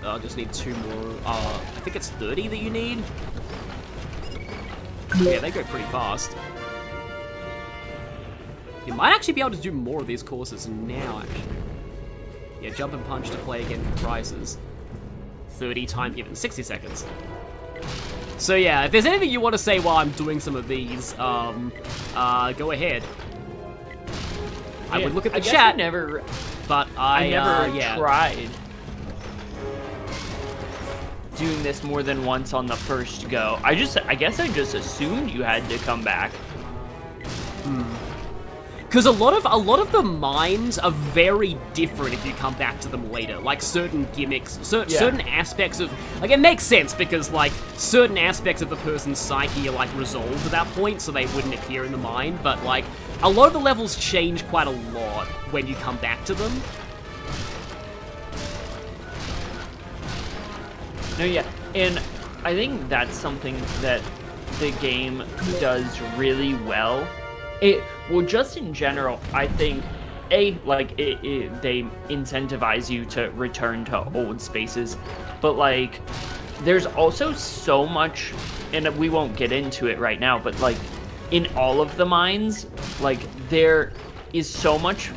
I just need 2 more, I think it's 30 that you need? Yeah, they go pretty fast. You might actually be able to do more of these courses now, actually. Yeah, jump and punch to play again for prizes. 30, time given 60 seconds. So yeah, if there's anything you want to say while I'm doing some of these, go ahead. I would look at the chat, but I never tried doing this more than once on the first go. I guess I just assumed you had to come back. Because a lot of the mines are very different if you come back to them later. Like, certain gimmicks, certain aspects of... Like, it makes sense because, like, certain aspects of the person's psyche are, like, resolved at that point, so they wouldn't appear in the mine. But, like, a lot of the levels change quite a lot when you come back to them. No, yeah, and I think that's something that the game does really well. Well, just in general, I think, they incentivize you to return to old spaces, but, like, there's also so much, and we won't get into it right now, but, like, in all of the mines, like, there is so much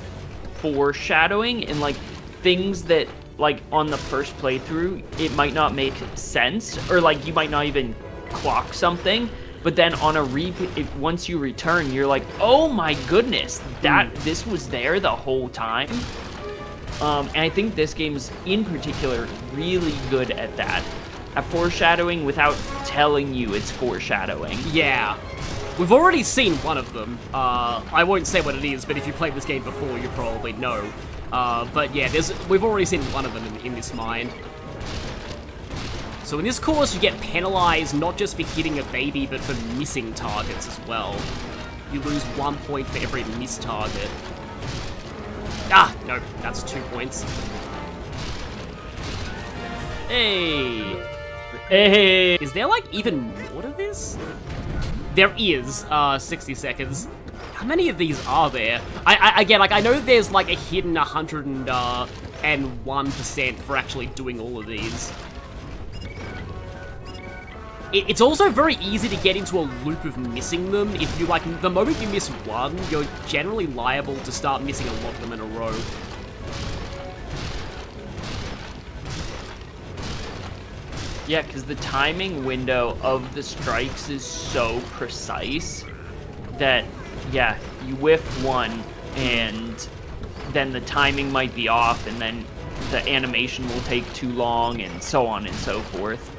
foreshadowing and, like, things that, like, on the first playthrough, it might not make sense, or, like, you might not even clock something, but then on a repeat, once you return, you're like, oh my goodness, this was there the whole time. And I think this game's, in particular, really good at that. At foreshadowing without telling you it's foreshadowing. Yeah. We've already seen one of them. I won't say what it is, but if you played this game before, you probably know. But yeah, we've already seen one of them in this mine. So in this course, you get penalized not just for hitting a baby, but for missing targets as well. You lose 1 point for every missed target. Ah, no, that's 2 points. Hey! Hey! Is there, like, even more to this? There is, 60 seconds. How many of these are there? Again, like, I know there's, like, a hidden 101% for actually doing all of these. It's also very easy to get into a loop of missing them. If you, like, the moment you miss one, you're generally liable to start missing a lot of them in a row. Yeah, because the timing window of the strikes is so precise that, yeah, you whiff one, and then the timing might be off, and then the animation will take too long, and so on and so forth.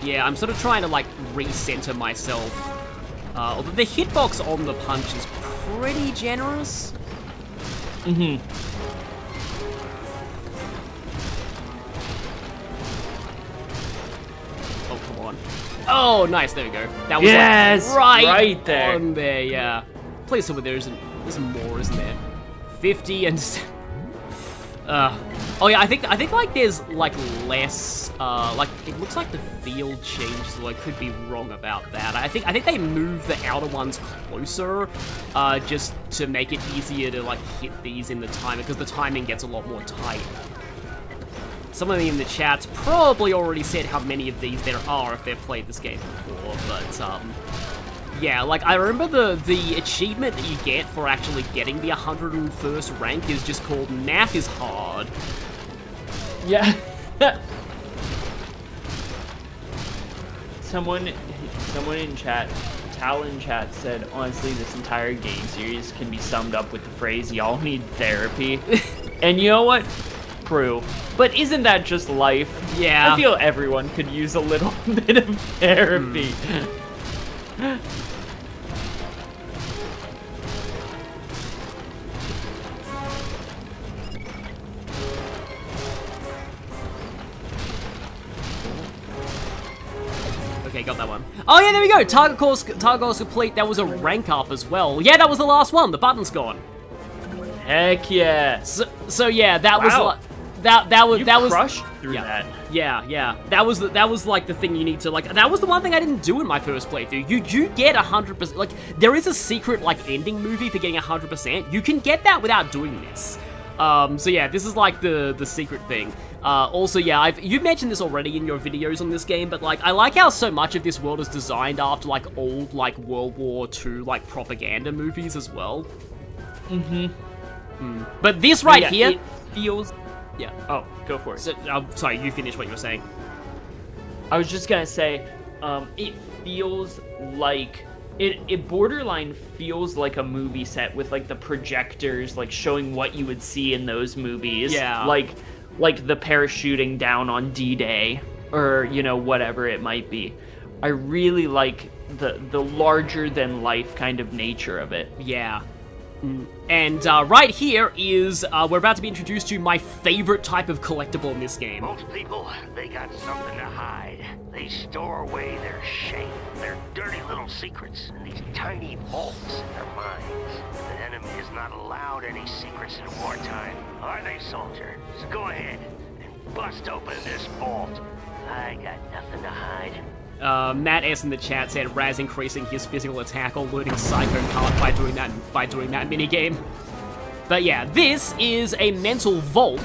Yeah, I'm sort of trying to, like, recenter myself Although the hitbox on the punch is pretty generous. Mm-hmm. Oh, come on. Oh, nice. There we go. That was yes, like right there. On there, yeah. Please tell me there's more, isn't there? 50 and... oh yeah, I think like there's like less like it looks like the field changed, so I could be wrong about that. I think they moved the outer ones closer just to make it easier to like hit these in the timer, because the timing gets a lot more tight. Someone in the chat's probably already said how many of these there are if they've played this game before, but yeah, like, I remember the achievement that you get for actually getting the 101st rank is just called Math is Hard. Yeah. Someone in chat, Tal in chat said, honestly, this entire game series can be summed up with the phrase, y'all need therapy. And you know what? True. But isn't that just life? Yeah. I feel everyone could use a little bit of therapy. Okay, got that one. Oh yeah, there we go. Target course complete. That was a rank up as well. Yeah, that was the last one. The button's gone. Heck yeah. So yeah, that was like that was crushed through that. Yeah. That was like the thing you need to like. That was the one thing I didn't do in my first playthrough. You get 100%. Like, there is a secret like ending movie for getting 100%. You can get that without doing this. So yeah, this is like the secret thing. Also, yeah, you've mentioned this already in your videos on this game, but like, I like how so much of this world is designed after like old like World War II like propaganda movies as well. Mm-hmm. But this right here, it feels. Yeah. Oh, go for it. So, sorry, you finish what you were saying. I was just gonna say, it feels like. It borderline feels like a movie set with like the projectors like showing what you would see in those movies. Yeah. Like the parachuting down on D-Day or, you know, whatever it might be. I really like the larger than life kind of nature of it. Yeah. And right here is, we're about to be introduced to my favorite type of collectible in this game. Most people, they got something to hide. They store away their shame, their dirty little secrets, in these tiny vaults in their minds. The enemy is not allowed any secrets in wartime, are they, soldier? So go ahead and bust open this vault. I got nothing to hide. Matt S in the chat said Raz increasing his physical attack or learning Psychonauts by doing that minigame. But yeah, this is a mental vault.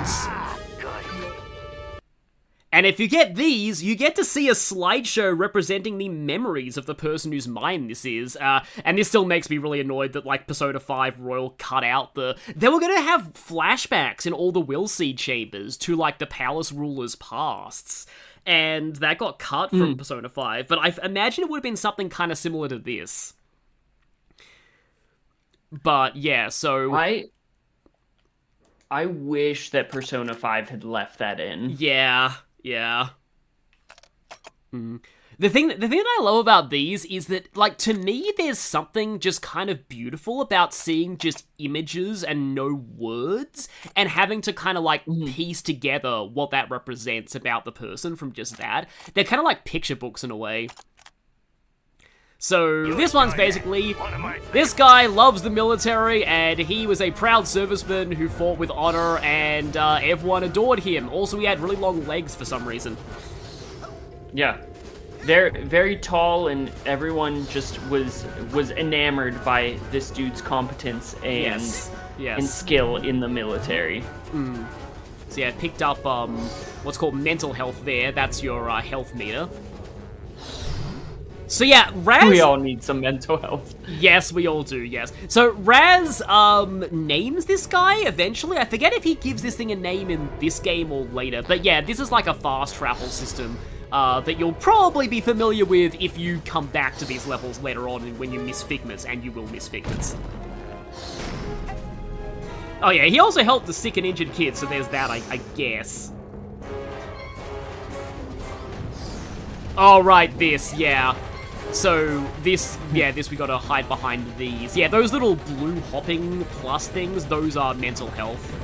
And if you get these, you get to see a slideshow representing the memories of the person whose mind this is. And this still makes me really annoyed that, like, Persona 5 Royal cut out they were gonna have flashbacks in all the Will Seed chambers to, like, the palace rulers' pasts. And that got cut from Persona 5, but I imagine it would have been something kind of similar to this. But yeah, so I wish that Persona 5 had left that in. Yeah. The thing that I love about these is that, like, to me, there's something just kind of beautiful about seeing just images and no words, and having to kind of, like, piece together what that represents about the person from just that. They're kind of like picture books in a way. So, this one's basically, this guy loves the military, and he was a proud serviceman who fought with honor, and everyone adored him. Also, he had really long legs for some reason. Yeah. They're very tall, and everyone just was enamored by this dude's competence and skill in the military. So yeah, picked up what's called mental health there. That's your health meter. So yeah, Raz... We all need some mental health. Yes, we all do, yes. So Raz names this guy eventually. I forget if he gives this thing a name in this game or later. But yeah, this is like a fast travel system that you'll probably be familiar with if you come back to these levels later on when you miss Figments, and you will miss Figments. Oh yeah, he also helped the sick and injured kids, so there's that, I guess. Oh, right, this, yeah. So this we gotta hide behind these. Yeah, those little blue hopping plus things, those are mental health.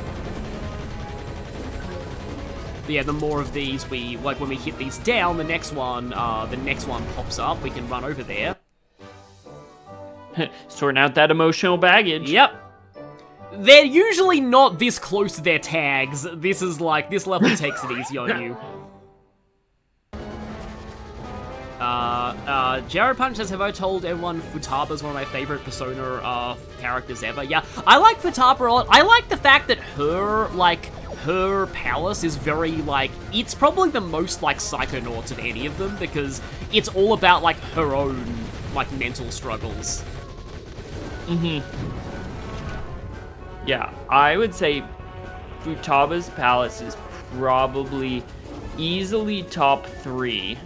But yeah, the more of these we, like when we hit these down, the next one pops up, we can run over there. Sorting out that emotional baggage. Yep. They're usually not this close to their tags. This is like, this level takes it easy on you. Jared Punch says, have I told everyone Futaba's one of my favorite Persona characters ever? Yeah, I like Futaba a lot. I like the fact that her palace is very, like, it's probably the most, like, Psychonauts of any of them, because it's all about, like, her own, like, mental struggles. Yeah, I would say Futaba's palace is probably easily top 3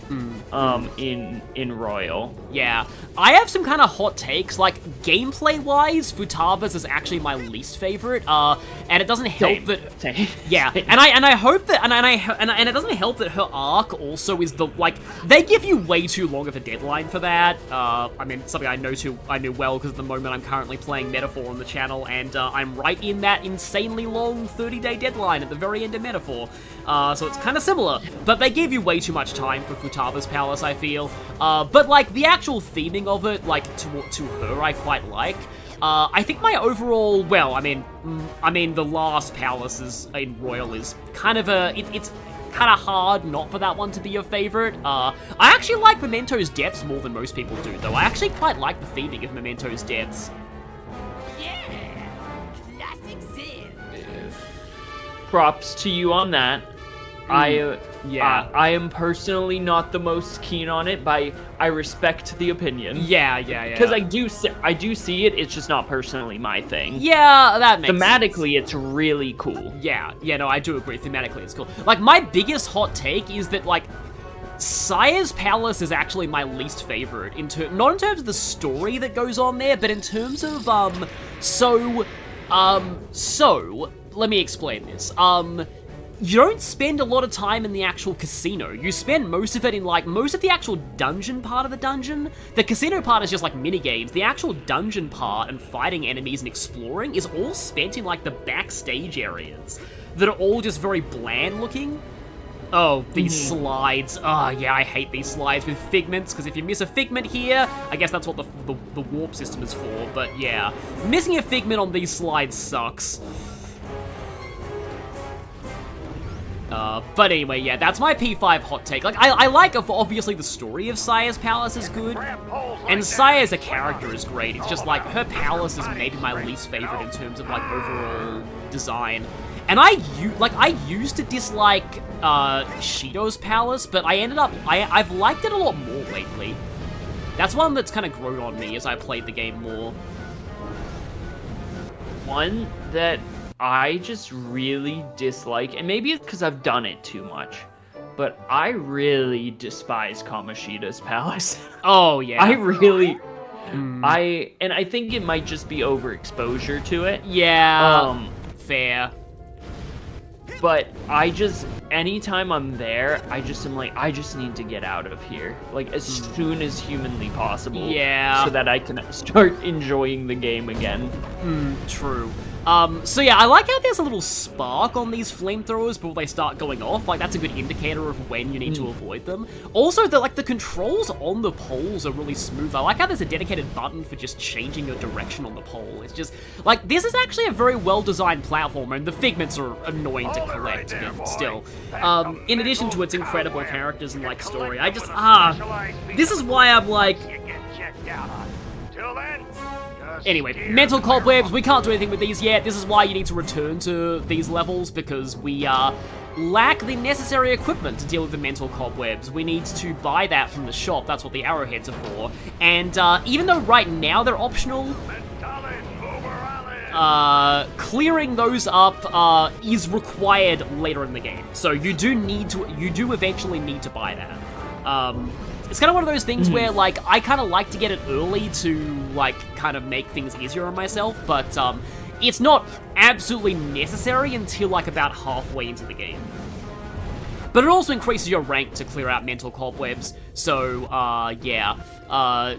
in Royal. Yeah, I have some kind of hot takes. Like, gameplay-wise, Futaba's is actually my least favorite. And it doesn't help that. Yeah, and I hope that, and it doesn't help that her arc also is the, like, they give you way too long of a deadline for that. I mean, something I knew well, because at the moment I'm currently playing Metaphor on the channel, and I'm right in that insanely long 30-day deadline at the very end of Metaphor. So it's kind of similar, but they give you way too much time for Futaba's palace, I feel. But, like, the actual theming of it, like, to her, I quite like. I think my overall, well, I mean, the last palace in Royal is kind of it's kind of hard not for that one to be your favorite. I actually like Memento's Depths more than most people do, though. I actually quite like the theming of Memento's Depths. Props to you on that. I am personally not the most keen on it, but I respect the opinion. Yeah. Because I do see it. It's just not personally my thing. Yeah, that makes Thematically, sense. It's really cool. Yeah, no, I do agree. Thematically, it's cool. Like, my biggest hot take is that, like, Saya's Palace is actually my least favorite, not in terms of the story that goes on there, but in terms of, so, let me explain this. You don't spend a lot of time in the actual casino. You spend most of it in, like, most of the actual dungeon part of the dungeon. The casino part is just, like, minigames. The actual dungeon part and fighting enemies and exploring is all spent in, like, the backstage areas that are all just very bland looking. Oh, these slides. Oh, yeah, I hate these slides with figments, because if you miss a figment here, I guess that's what the warp system is for, but yeah. Missing a figment on these slides sucks. But anyway, yeah, that's my P5 hot take. Like, I like, obviously, the story of Saya's palace is good, and Saya as a character is great. It's just, like, her palace is maybe my least favorite in terms of, like, overall design. And I used to dislike, Shido's palace, but I've liked it a lot more lately. That's one that's kind of grown on me as I played the game more. One that I just really dislike, and maybe it's because I've done it too much, but I really despise Kamoshida's palace. Oh, yeah. I really... I think it might just be overexposure to it. Yeah, fair. But anytime I'm there, I am like, I just need to get out of here. Like, as soon as humanly possible. Yeah. So that I can start enjoying the game again. True. So yeah, I like how there's a little spark on these flamethrowers before they start going off. Like, that's a good indicator of when you need to avoid them. Also, the controls on the poles are really smooth. I like how there's a dedicated button for just changing your direction on the pole. It's just, like, this is actually a very well-designed platformer, and the figments are annoying to collect, but still. In addition to its incredible characters and, like, story, I just, this is why I'm like... Anyway, mental cobwebs, we can't do anything with these yet. This is why you need to return to these levels, because we lack the necessary equipment to deal with the mental cobwebs. We need to buy that from the shop. That's what the arrowheads are for. And even though right now they're optional, clearing those up is required later in the game. So you do eventually need to buy that. It's kind of one of those things where, like, I kind of like to get it early to, like, kind of make things easier on myself, but it's not absolutely necessary until, like, about halfway into the game. But it also increases your rank to clear out mental cobwebs. So, yeah.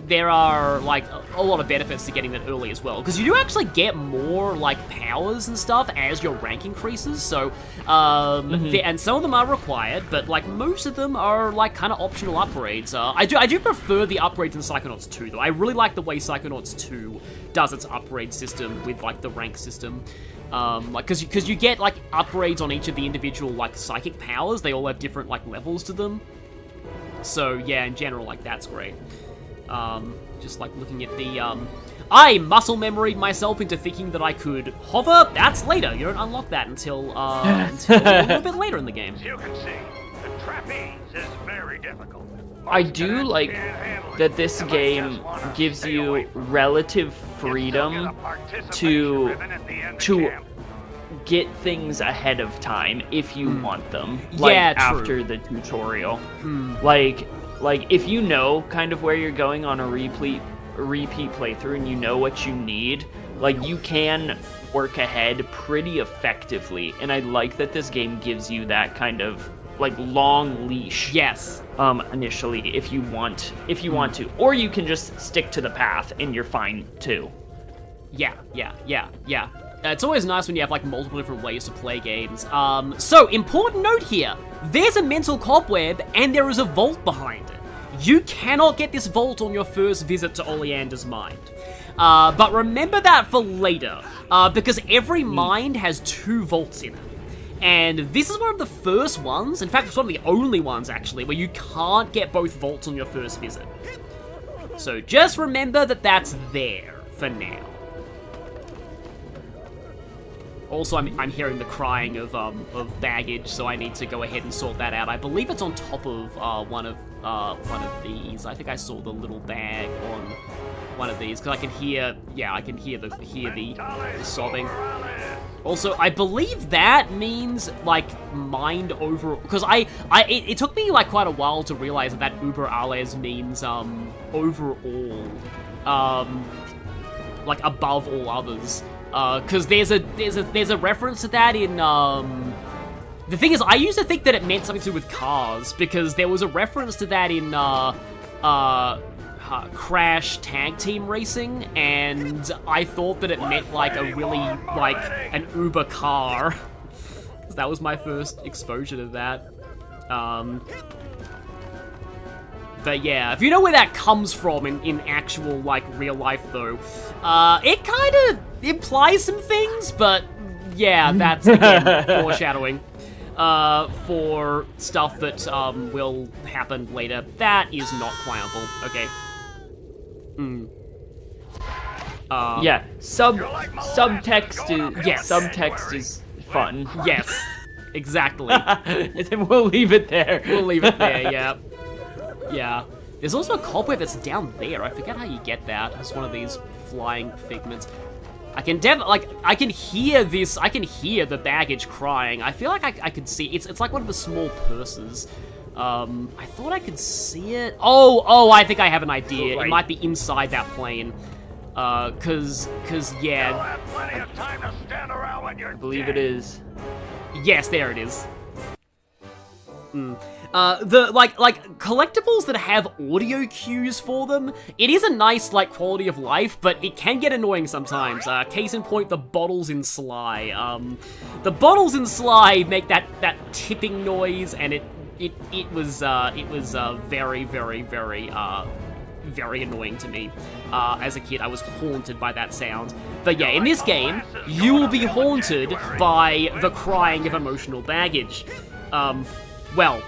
There are, like, a lot of benefits to getting that early as well. Because you do actually get more, like, powers and stuff as your rank increases. So, and some of them are required, but, like, most of them are, like, kind of optional upgrades. I do prefer the upgrades in Psychonauts 2, though. I really like the way Psychonauts 2 does its upgrade system with, like, the rank system. Like, because you get, like, upgrades on each of the individual, like, psychic powers. They all have different, like, levels to them. So, yeah, in general, like, that's great. Just, like, looking at the, I muscle memoried myself into thinking that I could hover. That's later. You don't unlock that until a little bit later in the game. As you can see, the trapeze is very difficult. I do like that this game gives you relative freedom to get things ahead of time if you want them. Like, Yeah, true. after the tutorial. Like if you know kind of where you're going on a repeat playthrough and you know what you need, like, you can work ahead pretty effectively. And I like that this game gives you that kind of, like, long leash. Yes. Initially, if you want to, or you can just stick to the path and you're fine too. Yeah. It's always nice when you have, like, multiple different ways to play games. So, important note here. There's a mental cobweb, and there is a vault behind it. You cannot get this vault on your first visit to Oleander's mind. But remember that for later, because every mind has 2 vaults in it. And this is one of the first ones, in fact, it's one of the only ones, actually, where you can't get both vaults on your first visit. So just remember that that's there for now. Also, I'm hearing the crying of baggage, so I need to go ahead and sort that out. I believe it's on top of one of these. I think I saw the little bag on one of these, because I can hear the sobbing. Also, I believe that means, like, mind over... Because it took me, like, quite a while to realize that Uber alles means, overall. Like, above all others. Because there's a reference to that in, The thing is, I used to think that it meant something to do with cars, because there was a reference to that in, Crash Tag Team Racing, and I thought that it meant, like, a really, like, an Uber car. Because that was my first exposure to that. But yeah, if you know where that comes from in actual, like, real life, though, it kind of implies some things, but yeah, that's, again, foreshadowing. For stuff that, will happen later. That is not pliable. Okay. Yeah, subtext is... Yes. Subtext is fun. Yes, exactly. And then we'll leave it there. We'll leave it there, yeah. Yeah. There's also a cobweb that's down there. I forget how you get that. It's one of these flying figments. I can hear this. I can hear the baggage crying. I feel like I could see. It's like one of the small purses. I thought I could see it. Oh, I think I have an idea. It might be inside that plane. Cause yeah. I believe it is. Yes, there it is. The, like, collectibles that have audio cues for them, it is a nice, like, quality of life, but it can get annoying sometimes. Case in point, the bottles in Sly. The bottles in Sly make that tipping noise, and it was very, very, very, very annoying to me. As a kid, I was haunted by that sound. But yeah, in this game, you will be haunted by the crying of emotional baggage. Well,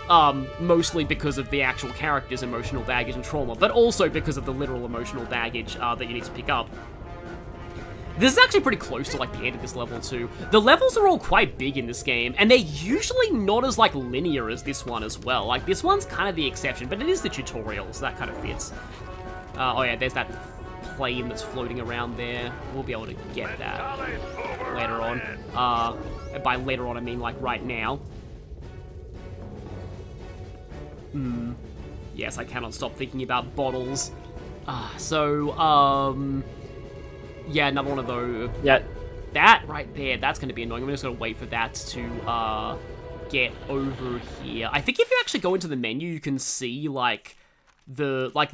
mostly because of the actual character's emotional baggage and trauma, but also because of the literal emotional baggage that you need to pick up. This is actually pretty close to, like, the end of this level, too. The levels are all quite big in this game, and they're usually not as, like, linear as this one as well. Like, this one's kind of the exception, but it is the tutorial, so that kind of fits. Oh yeah, there's that plane that's floating around there. We'll be able to get that later on. By later on, I mean, like, right now. Yes, I cannot stop thinking about bottles. Yeah, another one of those. Yeah. That right there, that's going to be annoying. I'm just going to wait for that to get over here. I think if you actually go into the menu, you can see, like, there's like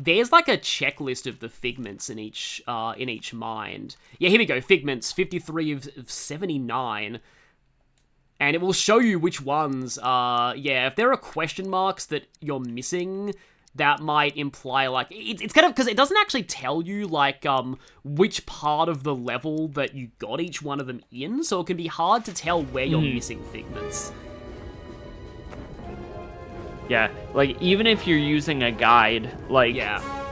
a checklist of the figments in each mind. Yeah, here we go. Figments, 53 of 79. And it will show you which ones, yeah, if there are question marks that you're missing, that might imply, like, it's kind of, because it doesn't actually tell you, like, which part of the level that you got each one of them in, so it can be hard to tell where you're missing figments. Yeah, like, even if you're using a guide, like,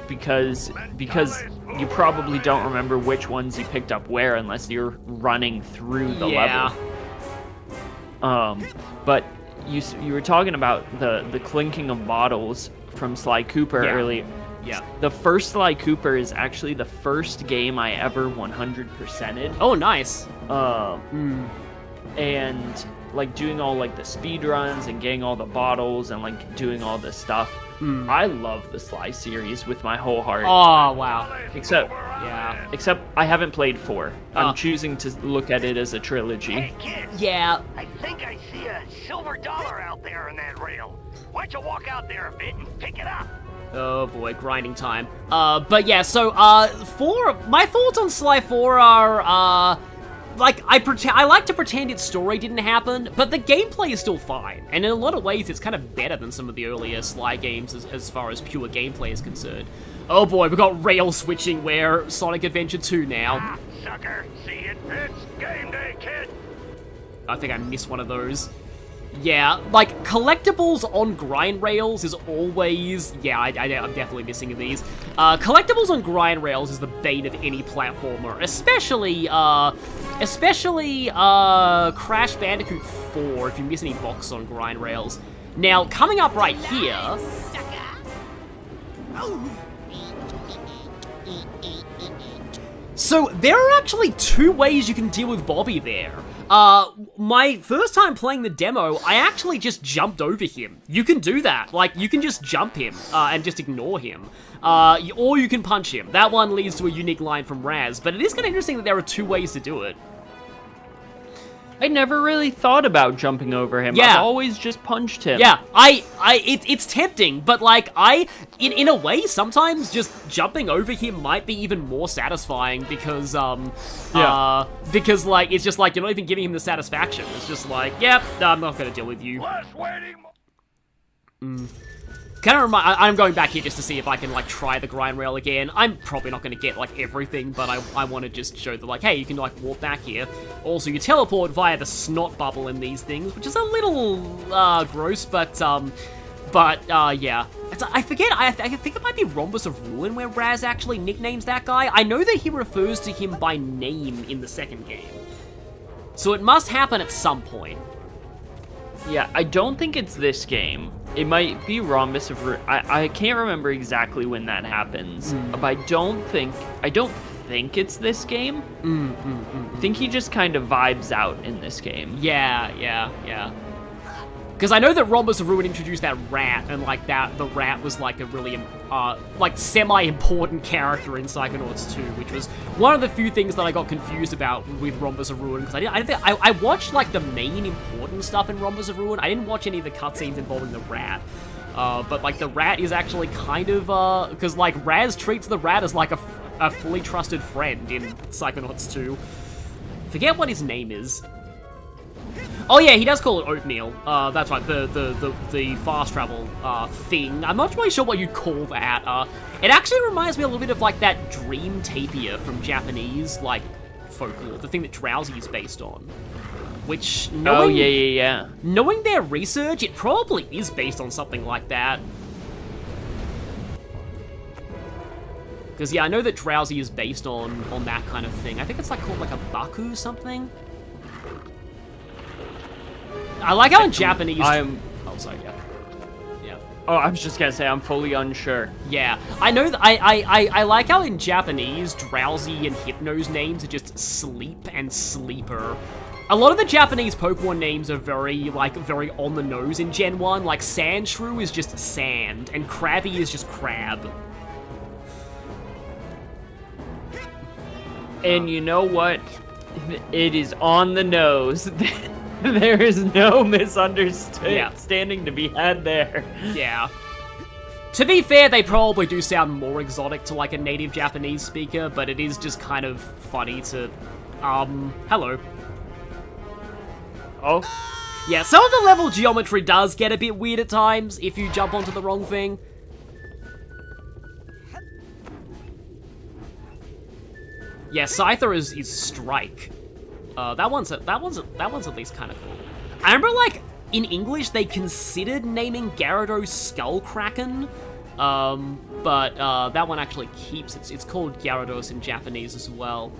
because you probably don't remember which ones you picked up where unless you're running through the level. But you were talking about the clinking of bottles from Sly Cooper earlier. Yeah. The first Sly Cooper is actually the first game I ever 100%ed. Oh, nice. And like doing all like the speed runs and getting all the bottles and like doing all this stuff. I love the Sly series with my whole heart. Oh, wow. Except I haven't played 4. I'm choosing to look at it as a trilogy. Hey, kid. Yeah. I think I see a silver dollar out there in that rail. Why don't you walk out there a bit and pick it up? Oh boy, grinding time. But yeah, so, my thoughts on Sly 4 are, like, I like to pretend its story didn't happen, but the gameplay is still fine, and in a lot of ways it's kind of better than some of the earlier Sly games as far as pure gameplay is concerned. Oh boy, we got rail switching where Sonic Adventure 2 now. Sucker, see it? It's game day, kid. I think I missed one of those. Yeah, like, collectibles on grind rails is always... Yeah, I'm definitely missing these. Collectibles on grind rails is the bane of any platformer, especially Crash Bandicoot 4, if you miss any boxes on grind rails. Now, coming up right here... So, there are actually 2 ways you can deal with Bobby there. My first time playing the demo, I actually just jumped over him. You can do that. Like, you can just jump him, and just ignore him. Or you can punch him. That one leads to a unique line from Raz, but it is kind of interesting that there are 2 ways to do it. I never really thought about jumping over him. Yeah. I've always just punched him. Yeah, it's tempting, but like, in a way, sometimes just jumping over him might be even more satisfying because, because like, it's just like, you're not even giving him the satisfaction. It's just like, yep, no, I'm not gonna deal with you. Kind of I'm going back here just to see if I can, like, try the grind rail again. I'm probably not going to get, like, everything, but I want to just show that, like, hey, you can, like, walk back here. Also, you teleport via the snot bubble in these things, which is a little, gross, but yeah. I forget, I think it might be Rhombus of Ruin where Raz actually nicknames that guy. I know that he refers to him by name in the second game. So it must happen at some point. Yeah, I don't think it's this game. It might be Rhombus of Ruin. I can't remember exactly when that happens, but I don't think it's this game. I think he just kind of vibes out in this game. Yeah. Because I know that Rhombus of Ruin introduced that rat, and like the rat was like a really like semi-important character in Psychonauts 2, which was one of the few things that I got confused about with Rhombus of Ruin. Because I watched like the main important stuff in Rhombus of Ruin. I didn't watch any of the cutscenes involving the rat. But like the rat is actually kind of because like Raz treats the rat as like a fully trusted friend in Psychonauts 2. Forget what his name is. Oh yeah, he does call it oatmeal. That's right, the fast travel thing. I'm not really sure what you'd call that. It actually reminds me a little bit of like that dream tapir from Japanese like folklore, the thing that Drowsy is based on. Which knowing, yeah. Knowing their research, it probably is based on something like that. Because yeah, I know that Drowsy is based on that kind of thing. I think it's like called like a baku something. I like how in Japanese... Oh, sorry, yeah. Oh, I was just gonna say, I'm fully unsure. Yeah, I know that I like how in Japanese, Drowsy and Hypno's names are just Sleep and Sleeper. A lot of the Japanese Pokemon names are very on the nose in Gen 1. Like, Sandshrew is just Sand, and Krabby is just Crab. And you know what? It is on the nose. There is no misunderstanding to be had there. Yeah. To be fair, they probably do sound more exotic to like a native Japanese speaker, but it is just kind of funny to... hello. Oh? Yeah, some of the level geometry does get a bit weird at times if you jump onto the wrong thing. Yeah, Scyther is strike. That one's at least kind of cool. I remember, like, in English they considered naming Gyarados Skullkraken, but that one actually keeps. It's called Gyarados in Japanese as well.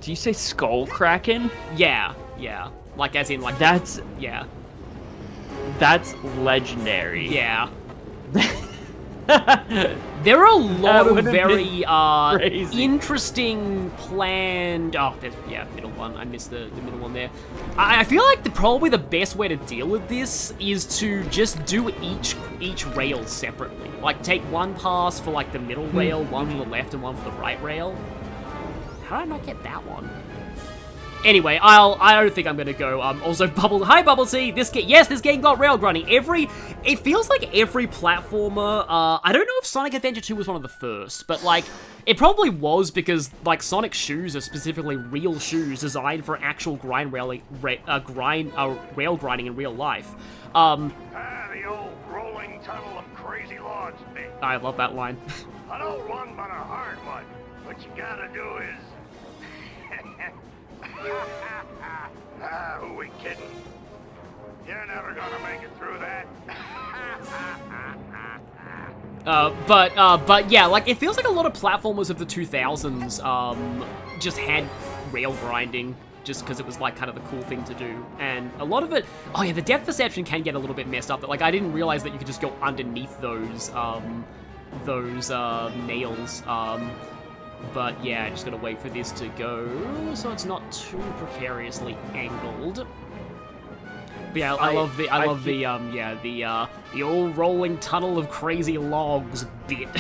Do you say Skullkraken? Yeah. Like, as in, like... That's... Yeah. That's legendary. Yeah. There are a lot of very interesting planned... Oh, there's, yeah, middle one. I missed the middle one there. I feel like probably the best way to deal with this is to just do each rail separately. Like, take one pass for, like, the middle rail, one for the left, and one for the right rail. How did I not get that one? Anyway, I don't think I'm gonna go. Also, hi Bubble T. This game got rail grinding. It feels like every platformer. I don't know if Sonic Adventure 2 was one of the first, but like, it probably was because like Sonic shoes are specifically real shoes designed for actual rail grinding in real life. The old rolling tunnel of crazy logs, Big. I love that line. An old one, but a hard one. What you gotta do is. Who we kidding? You're never gonna make it through that. But yeah, like, it feels like a lot of platformers of the 2000s, just had rail grinding, just because it was, like, kind of the cool thing to do. And a lot of it, oh yeah, the depth perception can get a little bit messed up, but, like, I didn't realize that you could just go underneath those nails, but yeah, I just gotta wait for this to go, so it's not too precariously angled. But yeah, I love the old rolling tunnel of crazy logs bit.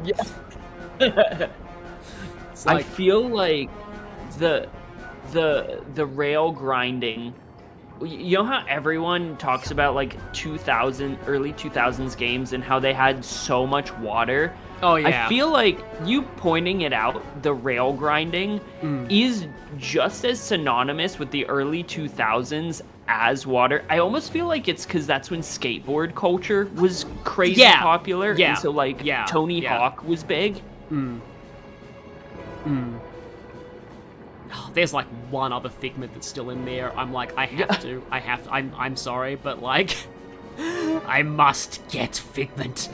Yeah. It's like, I feel like the rail grinding. You know how everyone talks about like early 2000s games and how they had so much water? Oh yeah. I feel like you pointing it out, the rail grinding, is just as synonymous with the early 2000s as water. I almost feel like it's because that's when skateboard culture was crazy popular. Yeah. And so like Tony Hawk was big. Oh, there's like one other Figment that's still in there. I'm like, I'm sorry, but like, I must get Figment.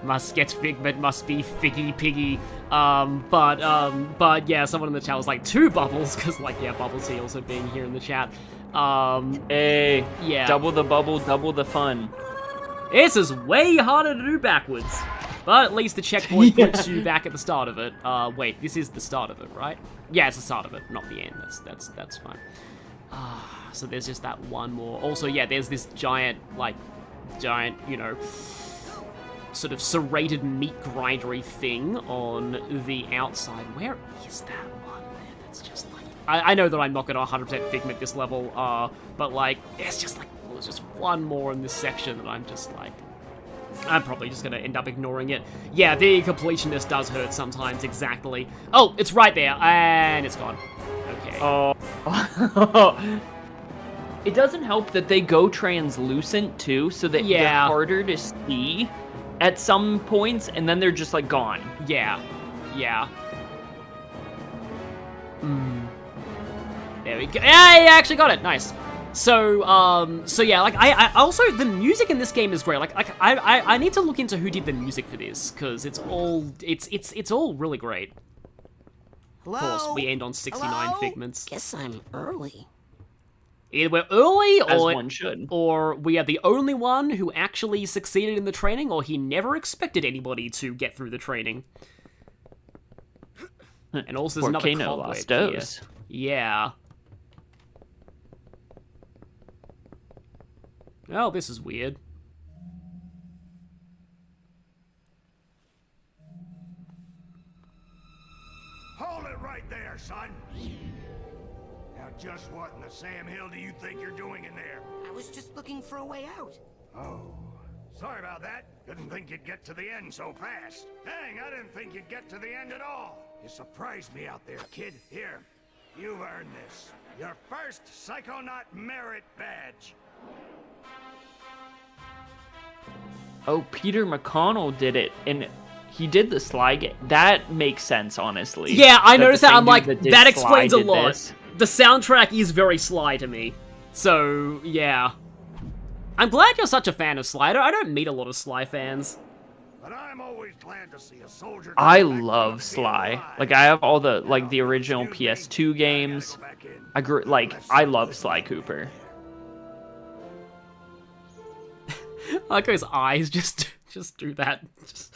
Must get Figment, must be Figgy Piggy. But yeah, someone in the chat was like, 2 bubbles, because like, yeah, Bubble T also being here in the chat. Hey, yeah. Double the bubble, double the fun. This is way harder to do backwards. But at least the checkpoint puts you back at the start of it. Wait, this is the start of it, right? Yeah, it's the start of it, not the end. That's fine. So there's just that one more. Also, yeah, there's this giant, you know, sort of serrated meat grindery thing on the outside. Where is that one there? That's just like... I know that I'm not going to 100% Figment this level, but like, there's just one more in this section that I'm just like... I'm probably just going to end up ignoring it. Yeah, the completionist does hurt sometimes, exactly. Oh, it's right there, and it's gone. Okay. Oh. It doesn't help that they go translucent, too, so that they're harder to see at some points, and then they're just, like, gone. Yeah. There we go. Yeah, I actually got it. Nice. So yeah, like, I also, the music in this game is great. Like I need to look into who did the music for this, because it's all really great. Hello? Of course, we end on 69 Figments. Guess I'm early. Either we're early, as one should, or we are the only one who actually succeeded in the training, or he never expected anybody to get through the training. And also, there's another cobweb here. Yeah. Oh, this is weird. Hold it right there, son. Just what in the Sam Hill do you think you're doing in there? I was just looking for a way out. Oh, sorry about that. Didn't think you'd get to the end so fast. Dang, I didn't think you'd get to the end at all. You surprised me out there, kid. Here, you've earned this. Your first Psychonaut merit badge. Oh, Peter McConnell did it, and he did the Sly game. That makes sense, honestly. Yeah, I noticed that. I'm like, that that explains a did lot. this. The soundtrack is very Sly to me. So, yeah. I'm glad you're such a fan of Sly. I don't meet a lot of Sly fans. But I'm always glad to see a soldier. I love Sly. Like, I have all the, like, the original PS2 games. I love Sly Cooper. I like how his eyes just do that just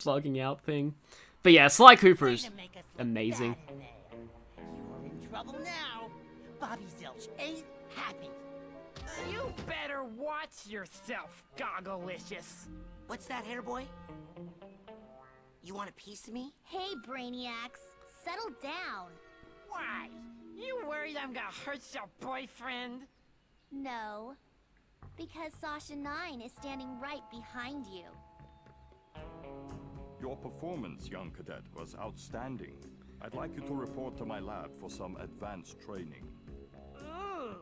plugging out thing. But yeah, Sly Cooper's amazing. You're in trouble now. Bobby Zilch ain't happy. You better watch yourself, Gogglelicious. What's that, hair boy? You want a piece of me? Hey, Brainiacs, settle down. Why? You worried I'm gonna hurt your boyfriend? No, because Sasha 9 is standing right behind you. Your performance, young cadet, was outstanding. I'd like you to report to my lab for some advanced training. Ooh,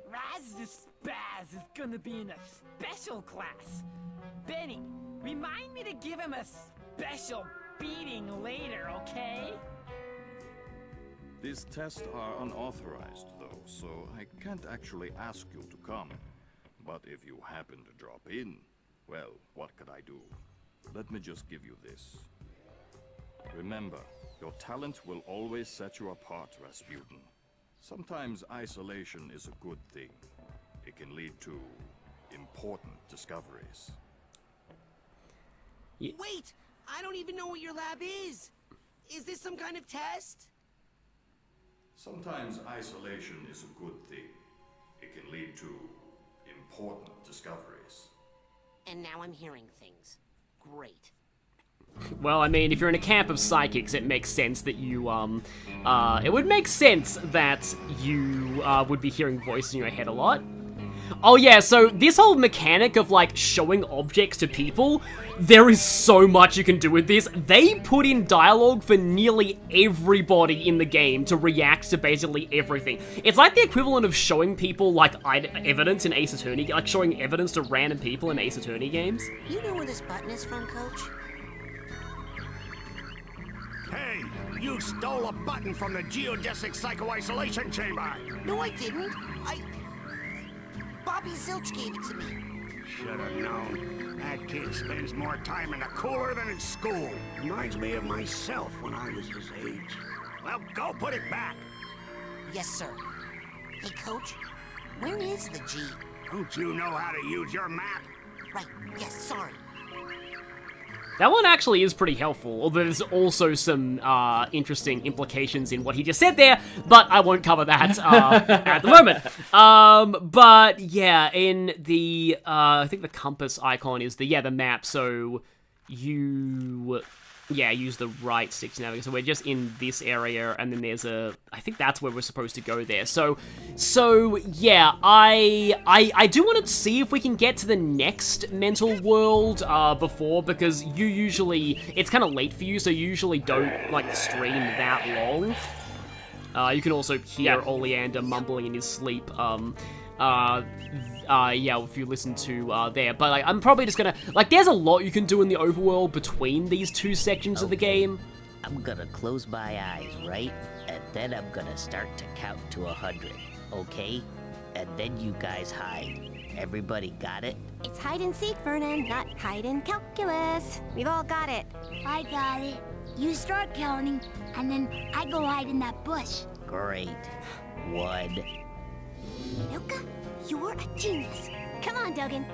Raz the Spaz is gonna be in a special class. Benny, remind me to give him a special beating later, okay? These tests are unauthorized, though, so I can't actually ask you to come. But if you happen to drop in, well, what could I do? Let me just give you this. Remember, your talent will always set you apart, Rasputin. Sometimes isolation is a good thing. It can lead to important discoveries. Yeah. Wait! I don't even know what your lab is! Is this some kind of test? Sometimes isolation is a good thing. It can lead to important discoveries. And now I'm hearing things. Great. Well, I mean, if you're in a camp of psychics, it makes sense that you, it would make sense that you, would be hearing voices in your head a lot. Oh yeah, so this whole mechanic of, like, showing objects to people, there is so much you can do with this. They put in dialogue for nearly everybody in the game to react to basically everything. It's like the equivalent of showing people, like, evidence in Ace Attorney, like showing evidence to random people in Ace Attorney games. You know where this button is from, Coach? Hey, you stole a button from the geodesic psycho-isolation chamber. No, I didn't. Bobby Zilch gave it to me. Should have known. That kid spends more time in the cooler than in school. Reminds me of myself when I was his age. Well, go put it back. Yes, sir. Hey, Coach, where is the G? Don't you know how to use your map? Right, yes, sorry. That one actually is pretty helpful, although there's also some interesting implications in what he just said there, but I won't cover that at the moment. But yeah, in the, I think the compass icon is the map, so you, use the right stick to navigate. So we're just in this area, and then there's I think that's where we're supposed to go there. So yeah, I do want to see if we can get to the next mental world before, because you usually, it's kind of late for you, so you usually don't, like, stream that long. You can also hear Oleander mumbling in his sleep, if you listen to, there. But, like, I'm probably just gonna, like, there's a lot you can do in the overworld between these two sections of the game. I'm gonna close my eyes, right? And then I'm gonna start to count to 100, okay? And then you guys hide. Everybody got it? It's hide and seek, Vernon, not hide and calculus. We've all got it. I got it. You start counting, and then I go hide in that bush. Great. 1. Luca, you're a genius. Come on, Duggan.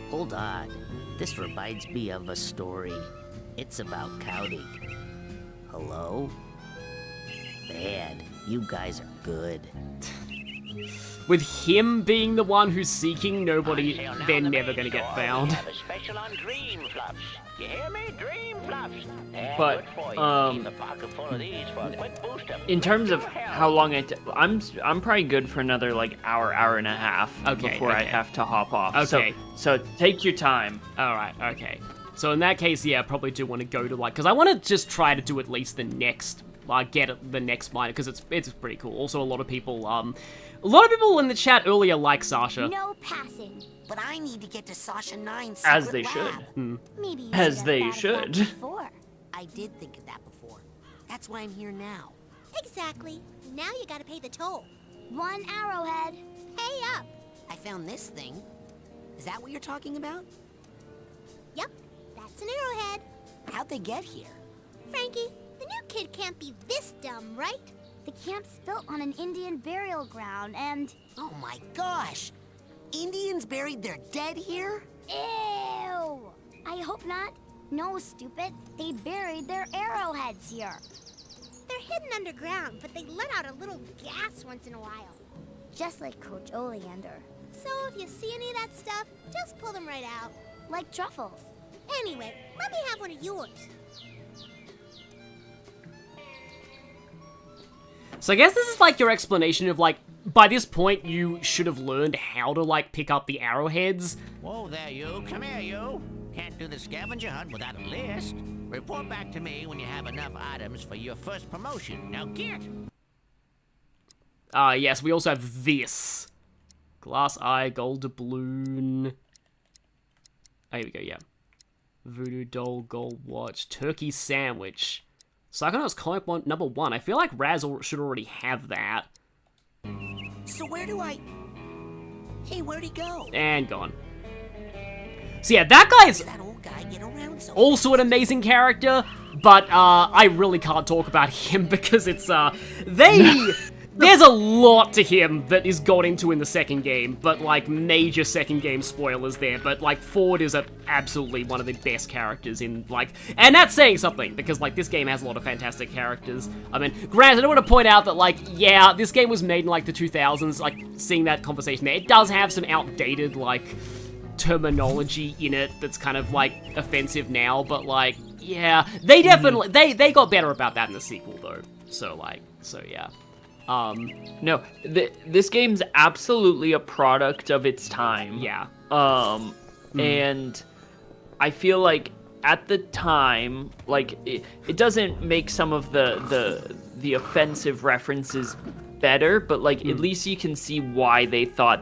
Hold on. This reminds me of a story. It's about counting. Hello? Man, you guys are good. with him being the one who's seeking, they're never gonna get found. Have a special on dream fluffs. You hear me? Dream fluffs. But, Keep a pocket full of these for a quick boost up. in terms of how long I'm probably good for another like hour and a half before I have to hop off. Okay. So take your time. All right. Okay. So in that case, yeah, I probably do want to go to like, because I want to just try to do at least the next, get the next miner, because it's pretty cool. Also, a lot of people in the chat earlier like Sasha. No passing. But I need to get to Sasha 9's As secret they lab. should. Maybe you As should they have thought of that should. before. I did think of that before. That's why I'm here now. Exactly. Now you gotta pay the toll. 1 arrowhead. Pay up. I found this thing. Is that what you're talking about? Yep, that's an arrowhead. How'd they get here? Frankie, the new kid can't be this dumb, right? The camp's built on an Indian burial ground and... Oh my gosh! Indians buried their dead here? Ew! I hope not. No, stupid. They buried their arrowheads here. They're hidden underground, but they let out a little gas once in a while. Just like Coach Oleander. So if you see any of that stuff, just pull them right out. Like truffles. Anyway, let me have one of yours. So I guess this is like your explanation of like, by this point you should have learned how to like pick up the arrowheads. Whoa there, you. Come here, you. Can't do the scavenger hunt without a list. Report back to me when you have enough items for your first promotion. Now get! Yes, we also have this. Glass eye, gold doubloon. Oh, here we go, yeah. Voodoo doll, gold watch, turkey sandwich. Psychonauts comic number 1. I feel like Raz should already have that. So where do I... Hey, where'd he go? And gone. So yeah, that guy's That old guy get around so also an amazing character, but I really can't talk about him because it's there's a lot to him that is got into in the second game, but like major second game spoilers there, but like Ford is absolutely one of the best characters in like, and that's saying something because like this game has a lot of fantastic characters. I mean, granted, I want to point out that like, yeah, this game was made in like the 2000s, like seeing that conversation there, it does have some outdated like terminology in it that's kind of like offensive now, but like, yeah, they definitely, they got better about that in the sequel though, so yeah. No, this game's absolutely a product of its time. Yeah. And I feel like at the time, like it doesn't make some of the offensive references better, but like at least you can see why they thought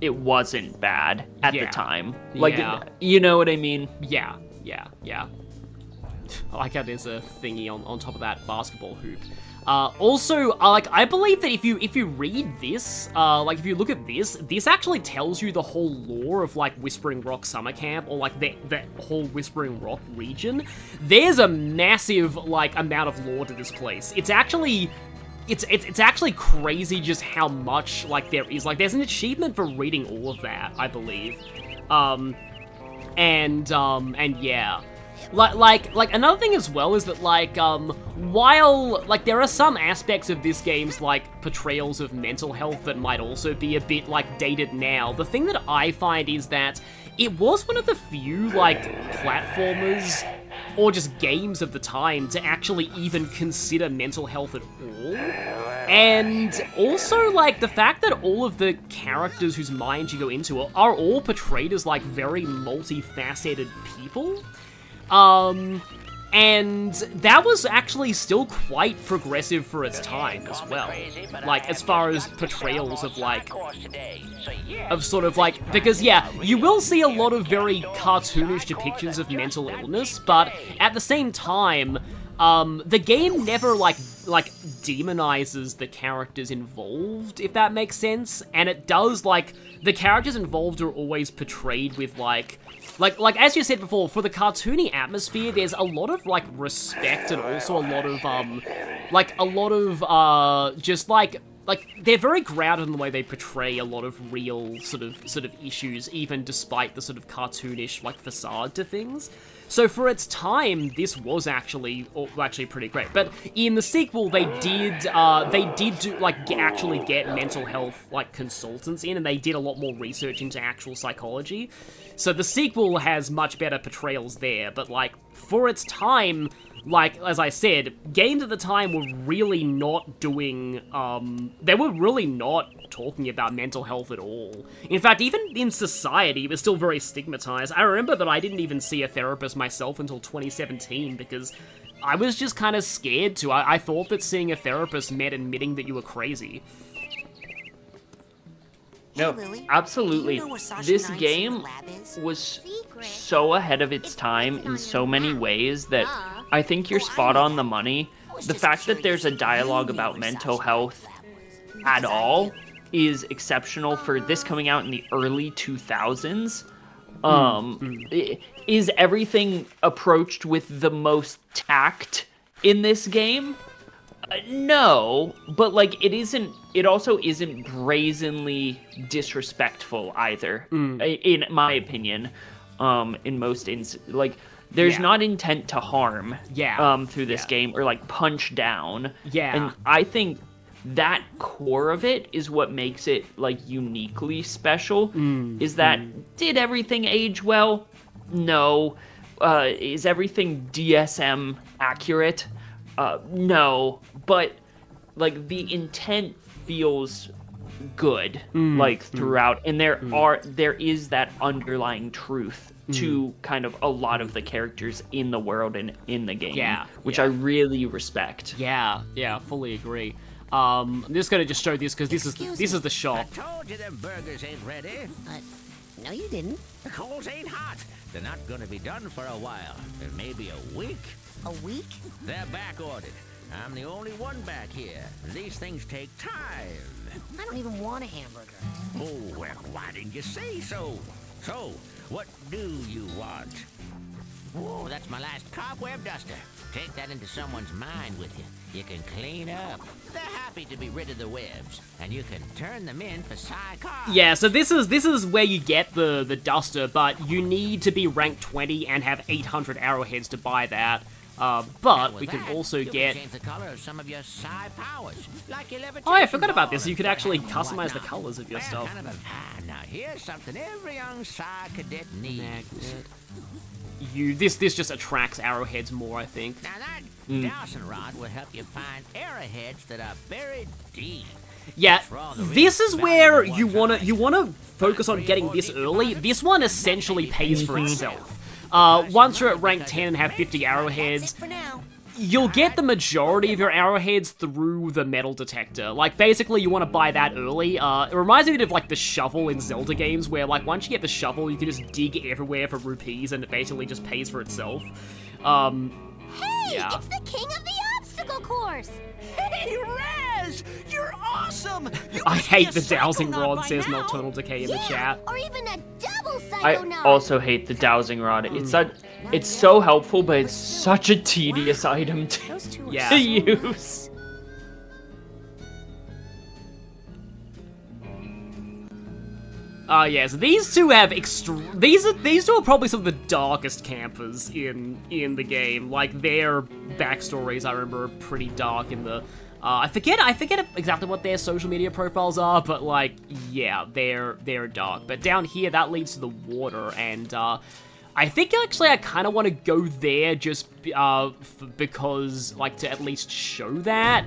it wasn't bad at the time. Like, you know what I mean? Yeah. I like how there's a thingy on top of that basketball hoop. Also, like, I believe that if you read this, like, if you look at this actually tells you the whole lore of, like, Whispering Rock Summer Camp, or, like, the whole Whispering Rock region. There's a massive, like, amount of lore to this place. It's actually... It's actually crazy just how much, like, there is. Like, there's an achievement for reading all of that, I believe. And yeah. Like, another thing as well is that, like, while, like, there are some aspects of this game's, like, portrayals of mental health that might also be a bit, like, dated now, the thing that I find is that it was one of the few, like, platformers or just games of the time to actually even consider mental health at all. And also, like, the fact that all of the characters whose minds you go into are all portrayed as, like, very multifaceted people. And that was actually still quite progressive for its time as well. Like, as far as portrayals of, like, of sort of, like, because, yeah, you will see a lot of very cartoonish depictions of mental illness, but at the same time, the game never, like, demonizes the characters involved, if that makes sense, and it does, like, the characters involved are always portrayed with, like, as you said before, for the cartoony atmosphere, there's a lot of, like, respect and also a lot of, just, like, like, they're very grounded in the way they portray a lot of real sort of issues, even despite the sort of cartoonish, like, facade to things. So for its time, this was actually pretty great. But in the sequel, they did do, like, actually get mental health, like, consultants in, and they did a lot more research into actual psychology. So the sequel has much better portrayals there, but, like, for its time, like, as I said, games at the time were really not doing, they were really not talking about mental health at all. In fact, even in society, it was still very stigmatized. I remember that I didn't even see a therapist myself until 2017, because I was just kind of scared to. I thought that seeing a therapist meant admitting that you were crazy. No, absolutely. This game was so ahead of its time in so many ways that I think you're spot on the money. The fact that there's a dialogue about mental health at all is exceptional for this coming out in the early 2000s. Is everything approached with the most tact in this game? No, but like it also isn't brazenly disrespectful either, in my opinion. In most instances, like there's not intent to harm through this game or like punch down. And I think that core of it is what makes it like uniquely special. Is that did everything age well? No. Is everything DSM accurate? No, but like the intent feels good, like throughout, and there is that underlying truth to kind of a lot of the characters in the world and in the game, which I really respect. Yeah, fully agree. I'm just gonna show this because this is the shop. I told you them burgers ain't ready. No, you didn't. The coals ain't hot. They're not gonna be done for a while. It may be a week. A week? They're back ordered. I'm the only one back here. These things take time. I don't even want a hamburger. Oh, well, why didn't you say so? So, what do you want? Oh, that's my last cobweb duster. Take that into someone's mind with you. You can clean up. They're happy to be rid of the webs, and you can turn them in for Psychonauts. Yeah, so this is where you get the duster, but you need to be ranked 20 and have 800 arrowheads to buy that. But we can also get... change the color of some of your psi powers, like your Oh, I forgot about this. You could actually customize the colors of your stuff. Now here's something every young psi cadet needs. This just attracts arrowheads more, I think. Now that dowsing rod will help you find arrowheads that are buried deep. Yeah, this is where you wanna focus on getting this early. This one essentially pays for itself. Once you're at rank 10 and have 50 arrowheads, you'll get the majority of your arrowheads through the metal detector. Like, basically, you want to buy that early. It reminds me of, like, the shovel in Zelda games, where, like, once you get the shovel, you can just dig everywhere for rupees, and it basically just pays for itself. Hey, it's the king of the obstacle course! Hey, Raz! You're awesome! I hate the dowsing rod, says Nocturnal Decay in the chat. Or even a double I Psychonauts! also hate the dowsing rod. It's so helpful, but it's such a tedious item to use. Yeah, so these two have these two are probably some of the darkest campers in the game. Like, their backstories, I remember, are pretty dark in the... I forget exactly what their social media profiles are, but, like, yeah, they're dark. But down here, that leads to the water, and, I think, actually, I kind of want to go there just, because, like, to at least show that.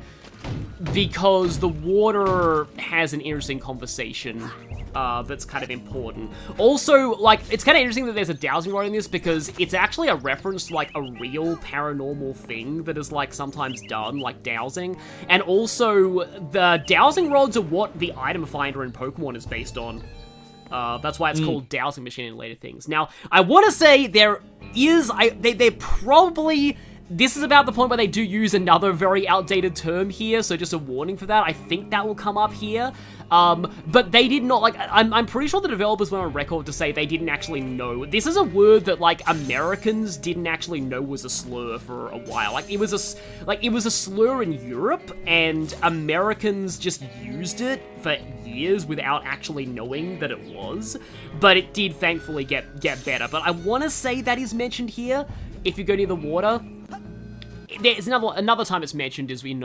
Because the water has an interesting conversation, that's kind of important. Also, like, it's kind of interesting that there's a dowsing rod in this because it's actually a reference to, like, a real paranormal thing that is, like, sometimes done, like dowsing. And also, the dowsing rods are what the item finder in Pokemon is based on. That's why it's called dowsing machine in later things. Now, I want to say there is, they probably this is about the point where they do use another very outdated term here, so just a warning for that. I think that will come up here. But they did not, like, I'm pretty sure the developers went on record to say they didn't actually know. This is a word that, like, Americans didn't actually know was a slur for a while. Like, it was a slur in Europe, and Americans just used it for years without actually knowing that it was. But it did, thankfully, get better. But I want to say that is mentioned here, if you go near the water. There's another time it's mentioned is in,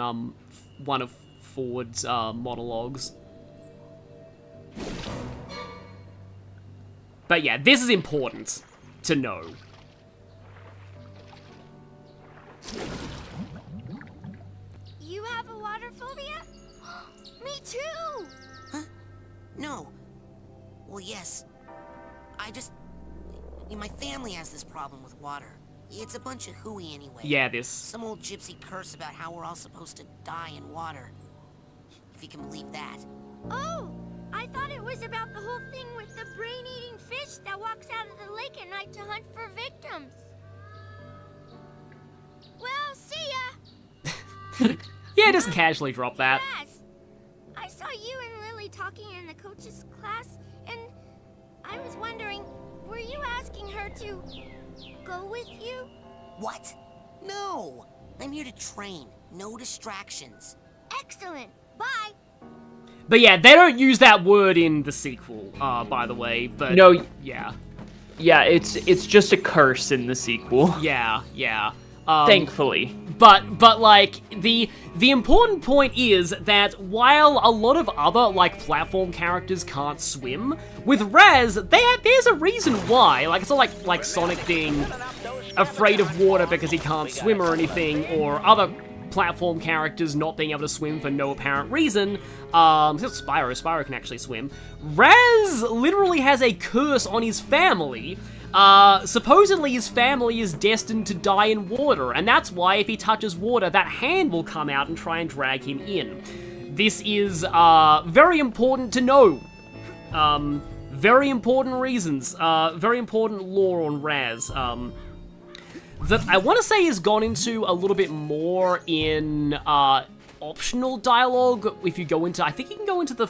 one of Ford's, monologues. But yeah, this is important to know. You have a water phobia? Me too! Huh? No. Well, yes. My family has this problem with water. It's a bunch of hooey anyway. Yeah, this. Some old gypsy curse about how we're all supposed to die in water. If you can believe that. Oh! I thought it was about the whole thing with the brain-eating fish that walks out of the lake at night to hunt for victims. Well, see ya! Yeah, just casually drop that. Yes. I saw you and Lily talking in the coach's class, and I was wondering, were you asking her to go with you? What? No! I'm here to train. No distractions. Excellent. Bye. But yeah, they don't use that word in the sequel, by the way, but... No. Yeah. Yeah, it's just a curse in the sequel. Yeah. Thankfully. But like, the important point is that while a lot of other, like, platform characters can't swim, with Raz, there's a reason why. Like, it's not like Sonic being afraid of water because he can't swim or anything, or other platform characters not being able to swim for no apparent reason. Except Spyro can actually swim. Raz literally has a curse on his family. Supposedly his family is destined to die in water, and that's why if he touches water, that hand will come out and try and drag him in. This is, very important to know. Very important reasons. Very important lore on Raz. That I want to say has gone into a little bit more in, optional dialogue. If you go into, I think you can go into the,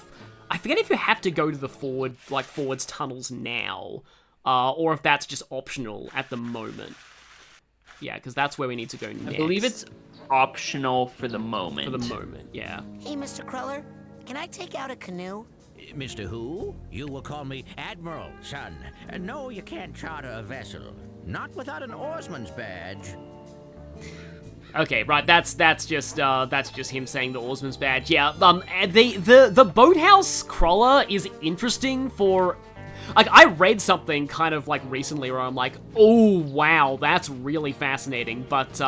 I forget if you have to go to the Ford's tunnels now, or if that's just optional at the moment. Yeah, because that's where we need to go next. I believe it's optional for the moment. For the moment, yeah. Hey, Mr. Cruller, can I take out a canoe? Mr. Who? You will call me Admiral, son. No, you can't charter a vessel. Not without an oarsman's badge. Okay, right. That's just him saying the oarsman's badge. Yeah. The boathouse crawler is interesting for. Like, I read something kind of like recently where I'm like, oh wow, that's really fascinating, but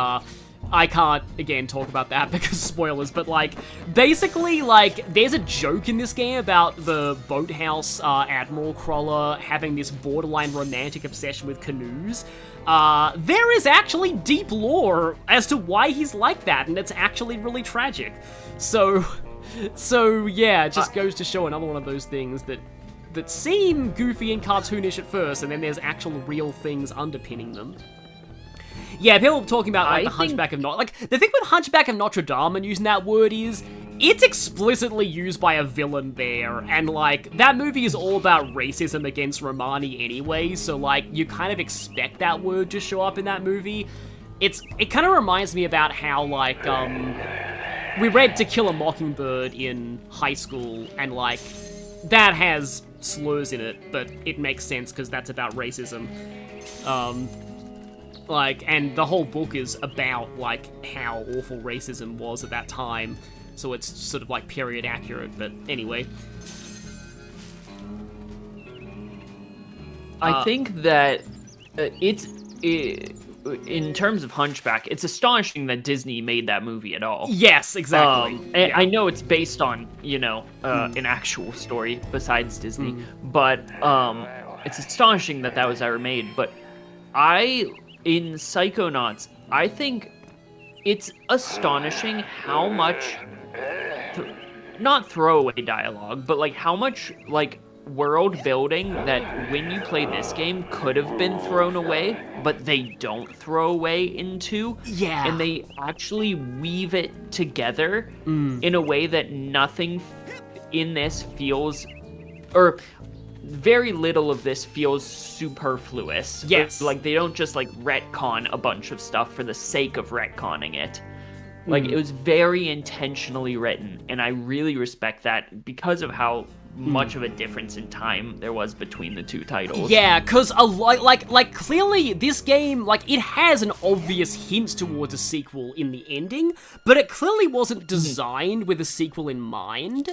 I can't, again, talk about that because spoilers, but, like, basically, like, there's a joke in this game about the boathouse Admiral Crawler having this borderline romantic obsession with canoes. There is actually deep lore as to why he's like that, and it's actually really tragic. So yeah, it just goes to show another one of those things that seem goofy and cartoonish at first, and then there's actual real things underpinning them. Yeah, people talking about, like, the Hunchback of Notre... Like, the thing with Hunchback of Notre Dame and using that word is, it's explicitly used by a villain there, and, like, that movie is all about racism against Romani anyway, so, like, you kind of expect that word to show up in that movie. It kind of reminds me about how, like, we read To Kill a Mockingbird in high school, and, like, that has slurs in it, but it makes sense because that's about racism. Like, and the whole book is about, like, how awful racism was at that time, so it's sort of, like, period accurate, but anyway. I think that in terms of Hunchback, it's astonishing that Disney made that movie at all. Yes, exactly. And I know it's based on, you know, an actual story besides Disney, but it's astonishing that was ever made, but in Psychonauts, I think it's astonishing how much, not throwaway dialogue, but, like, how much, like, world building that when you play this game could have been thrown away, but they don't throw away into. Yeah. And they actually weave it together in a way that nothing in this feels, or very little of this feels superfluous. Yes. Like, they don't just, like, retcon a bunch of stuff for the sake of retconning it. Like, it was very intentionally written, and I really respect that because of how much of a difference in time there was between the two titles. Yeah, because like clearly this game, like, it has an obvious hint towards a sequel in the ending, but it clearly wasn't designed with a sequel in mind.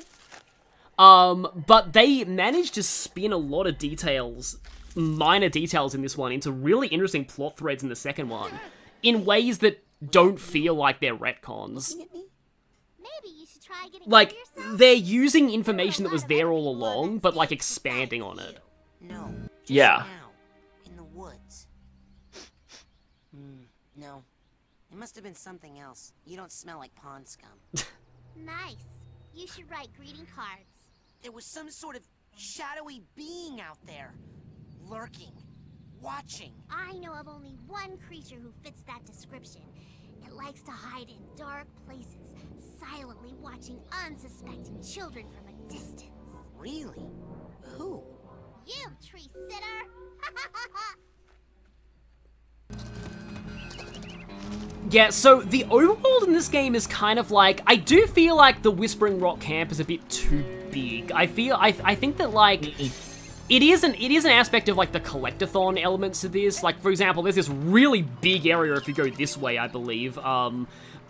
But they managed to spin a lot of details, minor details in this one, into really interesting plot threads in the second one, in ways that don't feel like they're retcons. Like, they're using information that was there all along, but, like, expanding on it. No. Yeah. Now, in the woods. No. It must have been something else. You don't smell like pond scum. Nice. You should write greeting cards. There was some sort of shadowy being out there. Lurking. Watching. I know of only one creature who fits that description. It likes to hide in dark places, silently watching unsuspecting children from a distance. Really? Who? You, tree sitter! Yeah, so the overworld in this game is kind of like, I do feel like the Whispering Rock camp is a bit too big. I think that, like, it is an aspect of, like, the collectathon elements to this. Like, for example, there's this really big area if you go this way, I believe.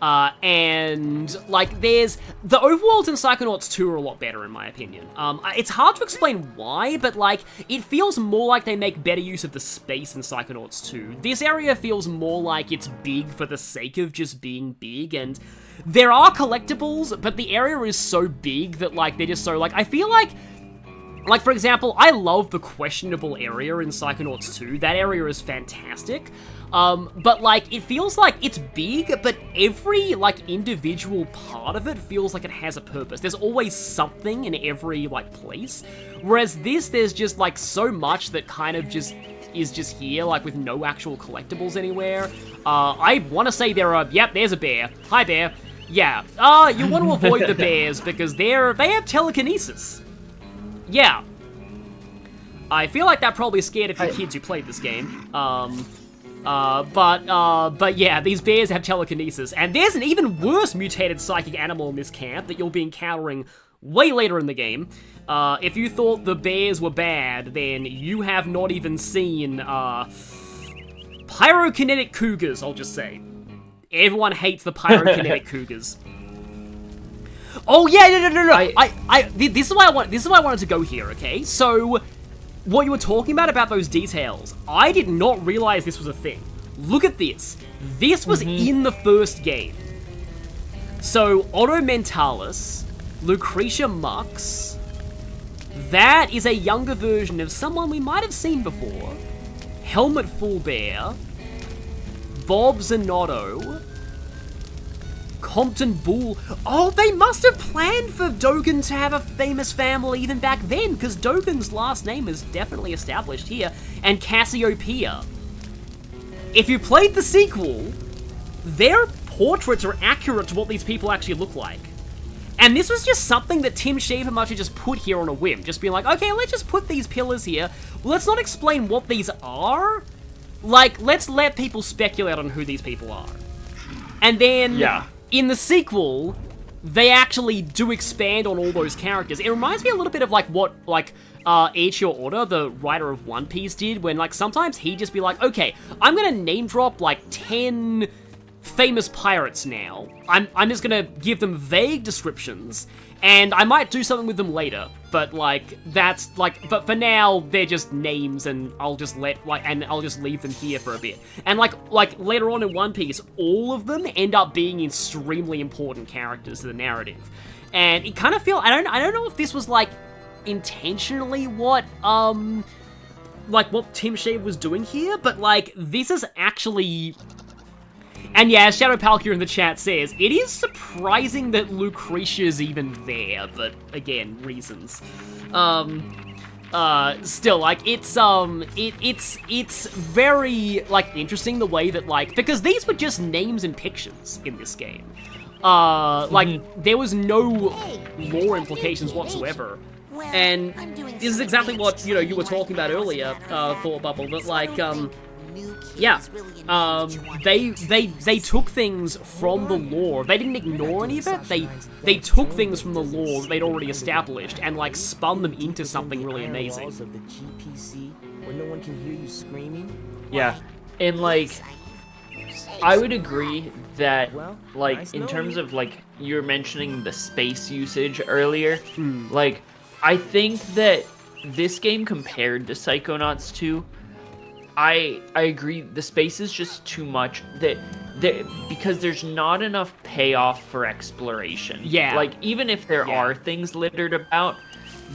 And, like, there's... The overworlds in Psychonauts 2 are a lot better, in my opinion. It's hard to explain why, but, like, it feels more like they make better use of the space in Psychonauts 2. This area feels more like it's big for the sake of just being big, and there are collectibles, but the area is so big that, like, they're just so, like, I feel like... Like, for example, I love the questionable area in Psychonauts 2. That area is fantastic. But, like, it feels like it's big, but every, like, individual part of it feels like it has a purpose. There's always something in every, like, place. Whereas this, there's just, like, so much that kind of just is just here, like, with no actual collectibles anywhere. I want to say there are... Yep, there's a bear. Hi, bear. Yeah. You want to avoid the bears because they have telekinesis. Yeah. I feel like that probably scared a few kids who played this game. But yeah, these bears have telekinesis, and there's an even worse mutated psychic animal in this camp that you'll be encountering way later in the game. If you thought the bears were bad, then you have not even seen, pyrokinetic cougars, I'll just say. Everyone hates the pyrokinetic cougars. Oh yeah, no. This is why I wanted to go here, okay? So, what you were talking about those details, I did not realize this was a thing. Look at this. This was in the first game. So, Otto Mentalis, Lucretia Mux, that is a younger version of someone we might have seen before. Helmut Fullbear, Bob Zanotto, Compton Bull. Oh, they must have planned for Dogen to have a famous family even back then, because Dogen's last name is definitely established here, and Cassiopeia. If you played the sequel, their portraits are accurate to what these people actually look like. And this was just something that Tim Schafer must have just put here on a whim, just being like, okay, let's just put these pillars here. Let's not explain what these are. Like, let's let people speculate on who these people are. And then... yeah. In the sequel, they actually do expand on all those characters. It reminds me a little bit of, like, what, like, Eiichiro Oda, the writer of One Piece, did, when, like, sometimes he'd just be like, okay, I'm gonna name drop, like, 10 famous pirates now. I'm just gonna give them vague descriptions, and I might do something with them later, but, like, that's, like, but for now, they're just names, and I'll just leave them here for a bit. And, like later on in One Piece, all of them end up being extremely important characters to the narrative. And it kind of feels, I don't know if this was, like, intentionally what Tim Schafer was doing here, but, like, this is actually... And yeah, as Shadow Palkia in the chat says, it is surprising that Lucretia's even there, but again, reasons. still, like, it's very, like, interesting the way that, like, because these were just names and pictures in this game. Like, there was no lore implications whatsoever. And this is exactly what, you know, you were talking about earlier, Thought Bubble, that, like, yeah, they took things from the lore. They didn't ignore any of it. They took things from the lore that they'd already established and, like, spun them into something really amazing. Of the GPC, where no one can hear you screaming. Yeah, and, like, I would agree that, like, in terms of, like, you were mentioning the space usage earlier, like, I think that this game compared to Psychonauts 2, I agree, the space is just too much, because there's not enough payoff for exploration. Yeah. Like, even if there are things littered about,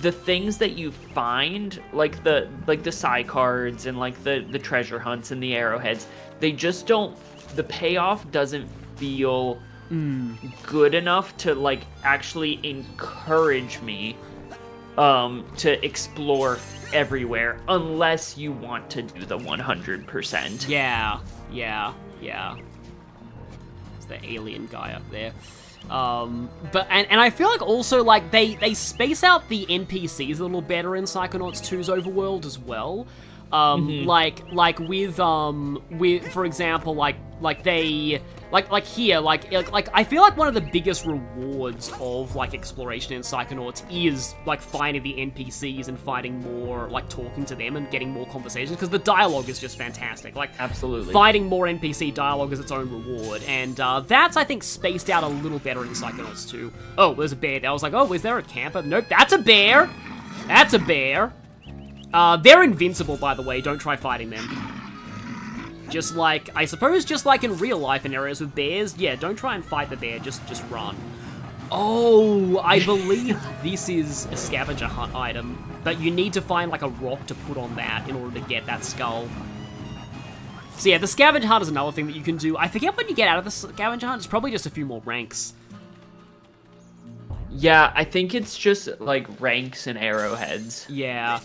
the things that you find, like the psi cards and, like, the treasure hunts and the arrowheads, they just don't, the payoff doesn't feel good enough to, like, actually encourage me to explore everywhere, unless you want to do the 100%. Yeah. It's the alien guy up there. But I feel like also, like, they space out the NPCs a little better in Psychonauts 2's overworld as well. Like with for example, like they like here, like I feel like one of the biggest rewards of, like, exploration in Psychonauts is, like, finding the NPCs and finding more, like, talking to them and getting more conversations, because the dialogue is just fantastic. Like, absolutely, finding more NPC dialogue is its own reward, and that's, I think, spaced out a little better in Psychonauts 2. Oh, there's a bear there. I was like, oh, is there a camper? Nope, that's a bear. That's a bear. They're invincible, by the way. Don't try fighting them. Just like, I suppose, just like in real life in areas with bears, yeah, don't try and fight the bear, just run. Oh, I believe this is a scavenger hunt item, but you need to find, like, a rock to put on that in order to get that skull. So yeah, the scavenger hunt is another thing that you can do. I forget what you get out of the scavenger hunt. It's probably just a few more ranks. Yeah, I think it's just, like, ranks and arrowheads. Yeah.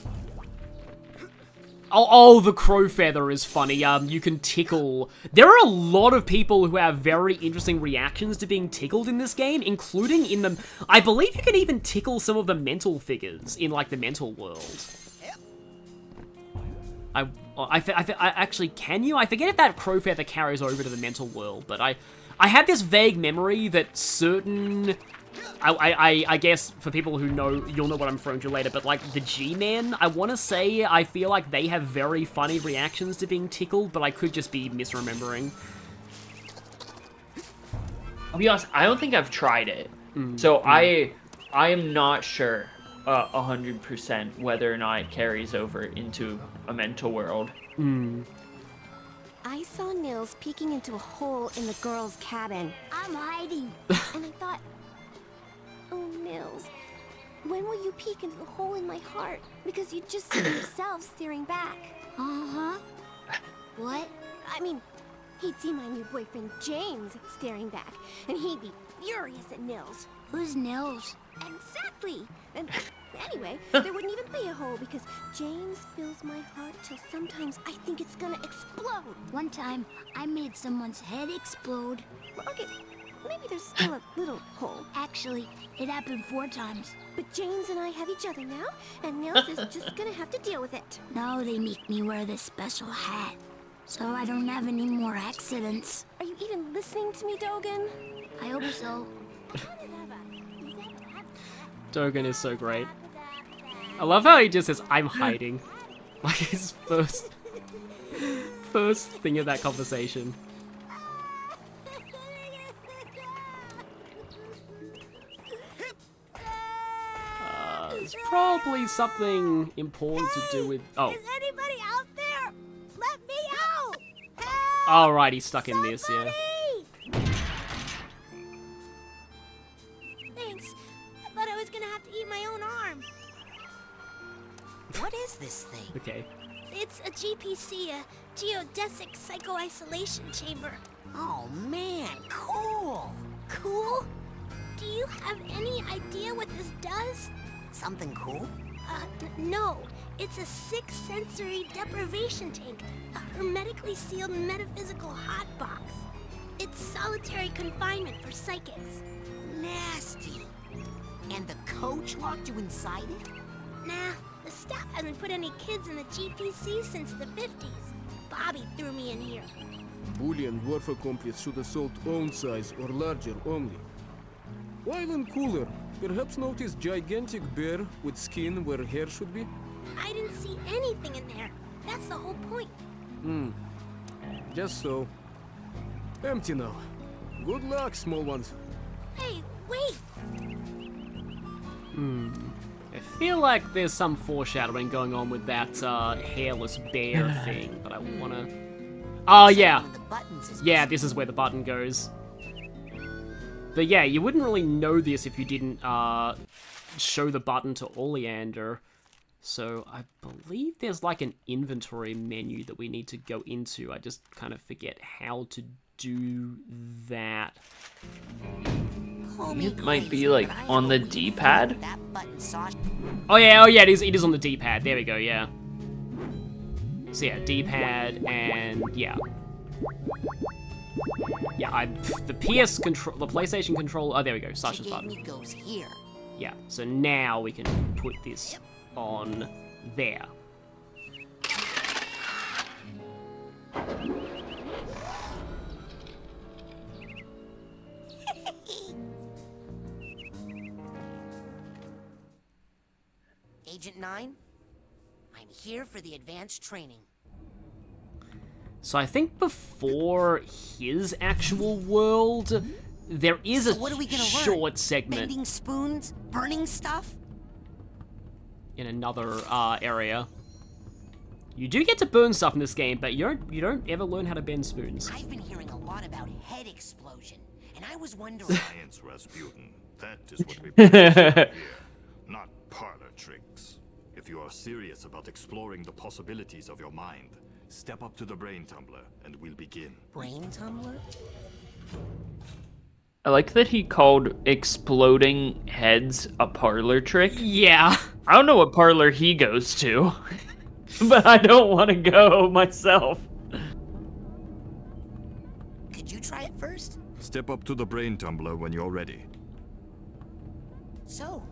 Oh, the crow feather is funny. You can tickle. There are a lot of people who have very interesting reactions to being tickled in this game, including in the... I believe you can even tickle some of the mental figures in, like, the mental world. I actually, can you? I forget if that crow feather carries over to the mental world, but I had this vague memory that certain... I guess for people who know, you'll know what I'm referring to later, but, like, the G-Men, I want to say, I feel like they have very funny reactions to being tickled, but I could just be misremembering. I'll be honest, I don't think I've tried it. So I am not sure 100% whether or not it carries over into a mental world. I saw Nils peeking into a hole in the girl's cabin. I'm hiding. And I thought... Oh, Nils, when will you peek into the hole in my heart? Because you just see yourself staring back. Uh-huh. What? I mean, he'd see my new boyfriend James staring back, and he'd be furious at Nils. Who's Nils? Exactly. And anyway, there wouldn't even be a hole because James fills my heart till sometimes I think it's gonna explode. One time, I made someone's head explode. Okay. Maybe there's still a little hole. Actually, it happened 4 times. But James and I have each other now, and Nils is just gonna have to deal with it. Now they make me wear this special hat, so I don't have any more accidents. Are you even listening to me, Dogen? I hope so. Dogen is so great. I love how he just says, I'm hiding. Like his first thing of that conversation. It's probably something important to do with... Oh. Is anybody out there? Let me out! Alright, he's stuck in this, yeah. Thanks. I thought I was gonna have to eat my own arm. What is this thing? Okay. It's a GPC, a geodesic psycho-isolation chamber. Oh man, cool! Cool? Do you have any idea what this does? Something cool? No. It's a 6-sensory deprivation tank, a hermetically sealed metaphysical hotbox. It's solitary confinement for psychics. Nasty. And the coach locked you inside it? Nah, the staff hasn't put any kids in the GPC since the 50s. Bobby threw me in here. Bully and dwarf accomplice should assault own size or larger only. While in cooler, perhaps notice gigantic bear with skin where hair should be? I didn't see anything in there. That's the whole point. Just so. Empty now. Good luck, small ones. Hey, wait! I feel like there's some foreshadowing going on with that hairless bear thing, but I wanna... Oh, yeah. Yeah, this is where the button goes. But yeah, you wouldn't really know this if you didn't show the button to Oleander. So I believe there's like an inventory menu that we need to go into. I just kind of forget how to do that. It might be like on the D-pad. Oh yeah, it is on the D-pad. There we go, yeah. So yeah, D-pad and yeah. Yeah, the PS control, the PlayStation control. Oh, there we go. Sasha's button. Goes here. Yeah. So now we can put this on there. Agent 9, I'm here for the advanced training. So I think before his actual world, there is what are we gonna short learn? segment. Bending spoons? Burning stuff? In another area. You do get to burn stuff in this game, but you don't ever learn how to bend spoons. I've been hearing a lot about head explosion, and I was wondering... Science, Rasputin. That is what we here. Not parlor tricks. If you are serious about exploring the possibilities of your mind, step up to the brain tumbler, and we'll begin. Brain tumbler? I like that he called exploding heads a parlor trick. Yeah. I don't know what parlor he goes to, but I don't want to go myself. Could you try it first? Step up to the brain tumbler when you're ready. So,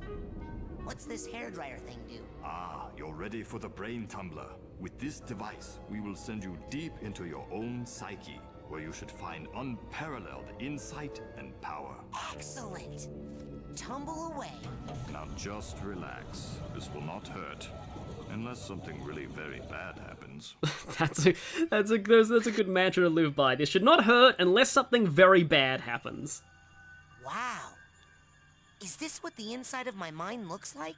what's this hairdryer thing do? Ah, you're ready for the brain tumbler. With this device, we will send you deep into your own psyche, where you should find unparalleled insight and power. Excellent. Tumble away. Now just relax. This will not hurt. Unless something really very bad happens. That's a good mantra to live by. This should not hurt unless something very bad happens. Wow. Is this what the inside of my mind looks like?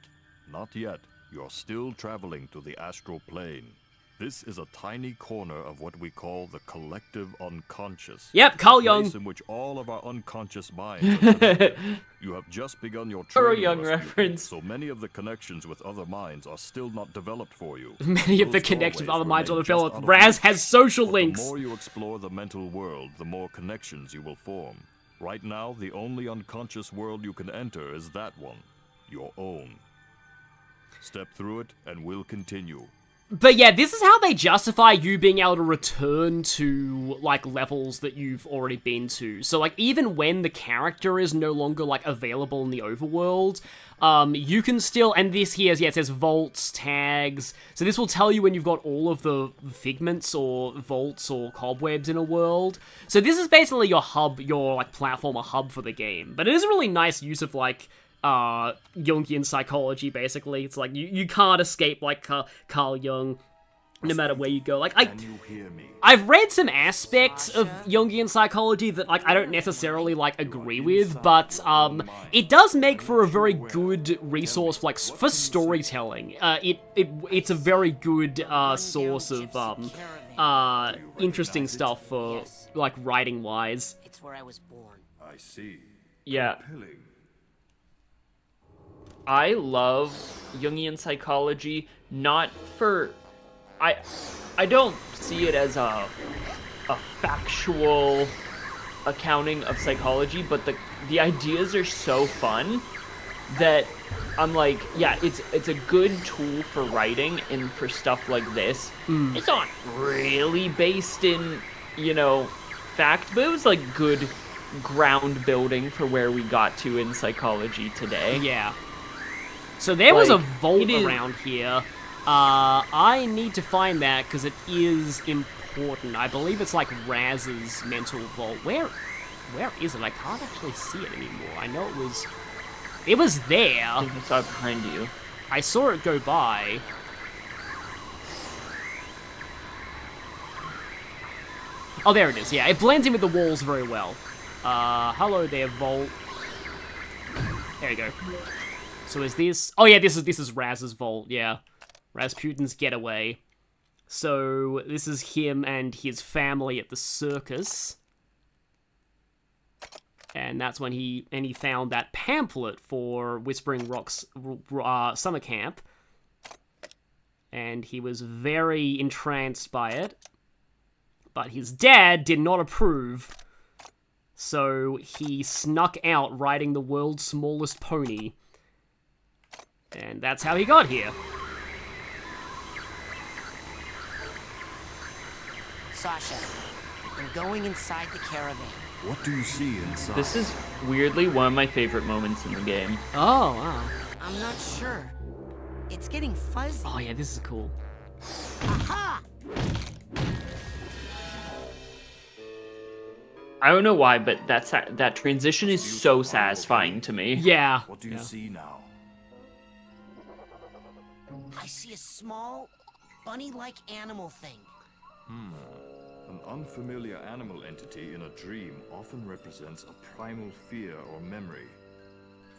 Not yet. You're still traveling to the astral plane. This is a tiny corner of what we call the collective unconscious. Yep, Carl Jung. A place in which all of our unconscious minds are. You have just begun your training. Young reference. So many of the connections with other minds are still not developed for you. Many of the connections with other minds are developed. Raz has social links. The more you explore the mental world, the more connections you will form. Right now, the only unconscious world you can enter is that one, your own. Step through it, and we'll continue. But yeah, this is how they justify you being able to return to, like, levels that you've already been to. So, like, even when the character is no longer, like, available in the overworld, you can still, and this here, yeah, it says vaults, tags, so this will tell you when you've got all of the figments or vaults or cobwebs in a world. So this is basically your hub, your, like, platformer hub for the game. But it is a really nice use of, like, Jungian psychology, basically. It's like, you can't escape, like, Carl Jung, no matter where you go. Like, I've read some aspects of Jungian psychology that, like, I don't necessarily, like, agree with, but, it does make for a very good resource, like, for storytelling. It's a very good, source of, interesting stuff for, like, writing-wise. It's where I was born. I see. Yeah. I love Jungian psychology, not for... I don't see it as a factual accounting of psychology, but the ideas are so fun that I'm like, yeah, it's a good tool for writing and for stuff like this. It's not really based in, you know, fact, but it was like good ground building for where we got to in psychology today. Yeah. So there was a vault around here. I need to find that because it is important. I believe it's like Raz's mental vault. Where is it? I can't actually see it anymore. I know it was there. I think I saw it behind you. I saw it go by. Oh, there it is. Yeah, it blends in with the walls very well. Hello there, vault. There you go. So is this... Oh yeah, this is Raz's vault, yeah. Rasputin's getaway. So this is him and his family at the circus. And that's when he found that pamphlet for Whispering Rock's summer camp. And he was very entranced by it. But his dad did not approve. So he snuck out riding the world's smallest pony. And that's how he got here. Sasha, I'm going inside the caravan. What do you see inside? This is weirdly one of my favorite moments in the game. Oh, wow. I'm not sure. It's getting fuzzy. Oh yeah, this is cool. Aha! I don't know why, but that transition is so satisfying to me. Yeah. What do you see now? I see a small, bunny-like animal thing. An unfamiliar animal entity in a dream often represents a primal fear or memory.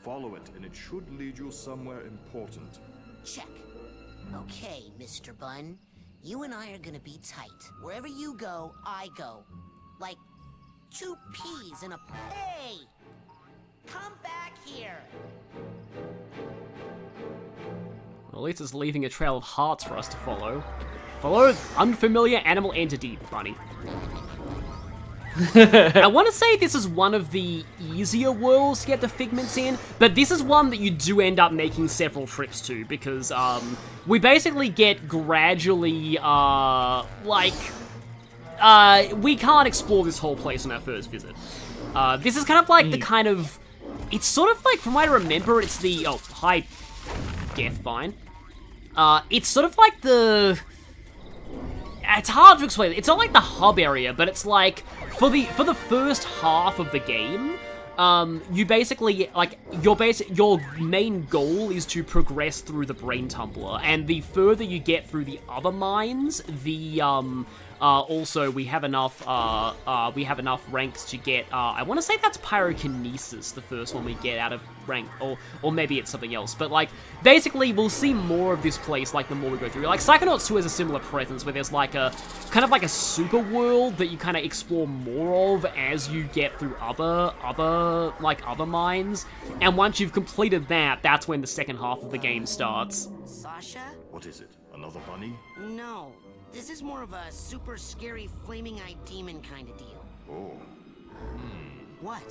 Follow it, and it should lead you somewhere important. Check. Okay, Mr. Bun. You and I are gonna be tight. Wherever you go, I go. Like 2 peas in a... Hey! Come back here! Well, at least it's leaving a trail of hearts for us to follow. Follow unfamiliar animal entity, bunny. I want to say this is one of the easier worlds to get the figments in, but this is one that you do end up making several trips to, because we basically get gradually, we can't explore this whole place on our first visit. This is kind of like the kind of... It's sort of like, from what I remember, it's the... Oh, hi, Death Vine. It's sort of like the... It's hard to explain. It's not like the hub area, but it's like, for the first half of the game, you basically, like, your main goal is to progress through the Brain Tumbler, and the further you get through the other mines, the, also, we have enough ranks to get, I want to say that's pyrokinesis, the first one we get out of rank, or maybe it's something else, but, like, basically, we'll see more of this place, like, the more we go through. Like, Psychonauts 2 has a similar presence, where there's, like, kind of like a super world that you kind of explore more of as you get through other mines, and once you've completed that, that's when the second half of the game starts. Sasha? What is it? Another bunny? No. This is more of a super scary flaming-eyed demon kind of deal. Oh. What?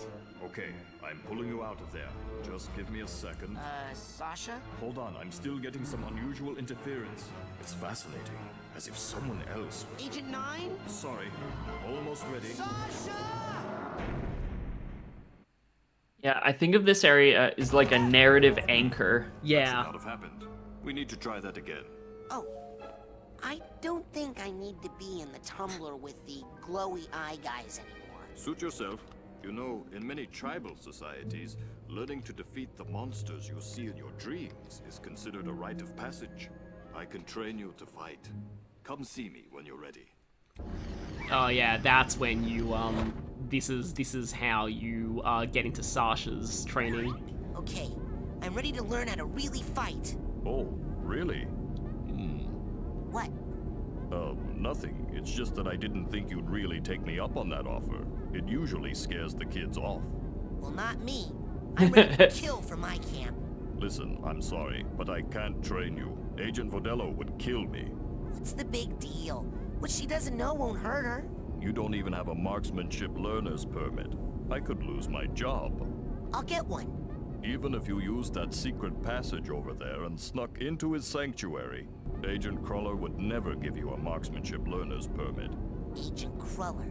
Okay, I'm pulling you out of there. Just give me a second. Sasha? Hold on, I'm still getting some unusual interference. It's fascinating, as if someone else... Agent 9? Sorry, almost ready. Sasha! Yeah, I think of this area as like a narrative anchor. Yeah. That should not have happened. We need to try that again. Oh. I don't think I need to be in the tumbler with the glowy eye guys anymore. Suit yourself. You know, in many tribal societies, learning to defeat the monsters you see in your dreams is considered a rite of passage. I can train you to fight. Come see me when you're ready. Oh yeah, that's when you, this is how you, get into Sasha's training. Okay, I'm ready to learn how to really fight. Oh, really? What? Nothing. It's just that I didn't think you'd really take me up on that offer. It usually scares the kids off. Well, not me. I'm ready to kill for my camp. Listen, I'm sorry, but I can't train you. Agent Vodello would kill me. What's the big deal? What she doesn't know won't hurt her. You don't even have a marksmanship learner's permit. I could lose my job. I'll get one. Even if you used that secret passage over there and snuck into his sanctuary, Agent Cruller would never give you a marksmanship learner's permit. Agent Cruller.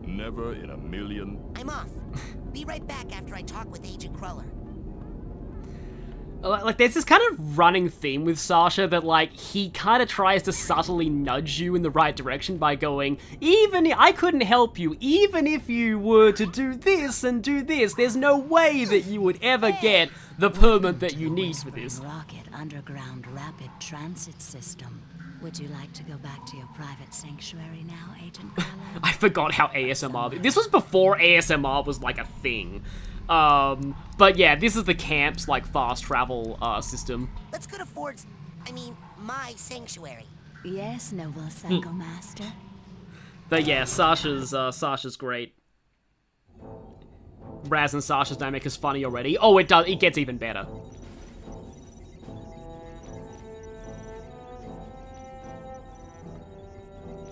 Never in a million. I'm off. Be right back after I talk with Agent Cruller. Like, there's this kind of running theme with Sasha that, like, he kind of tries to subtly nudge you in the right direction by going, I couldn't help you, even if you were to do this and do this, there's no way that you would ever get the permit that you need for this. Rocket underground rapid transit system. Would you like to go back to your private sanctuary now, Agent Cruller? I forgot how ASMR... This was before ASMR was, like, a thing. But yeah, this is the camp's, like, fast travel, system. Let's go to Ford's... my sanctuary. Yes, noble Psycho Master. But yeah, Sasha's great. Raz and Sasha's dynamic is funny already. Oh, it gets even better.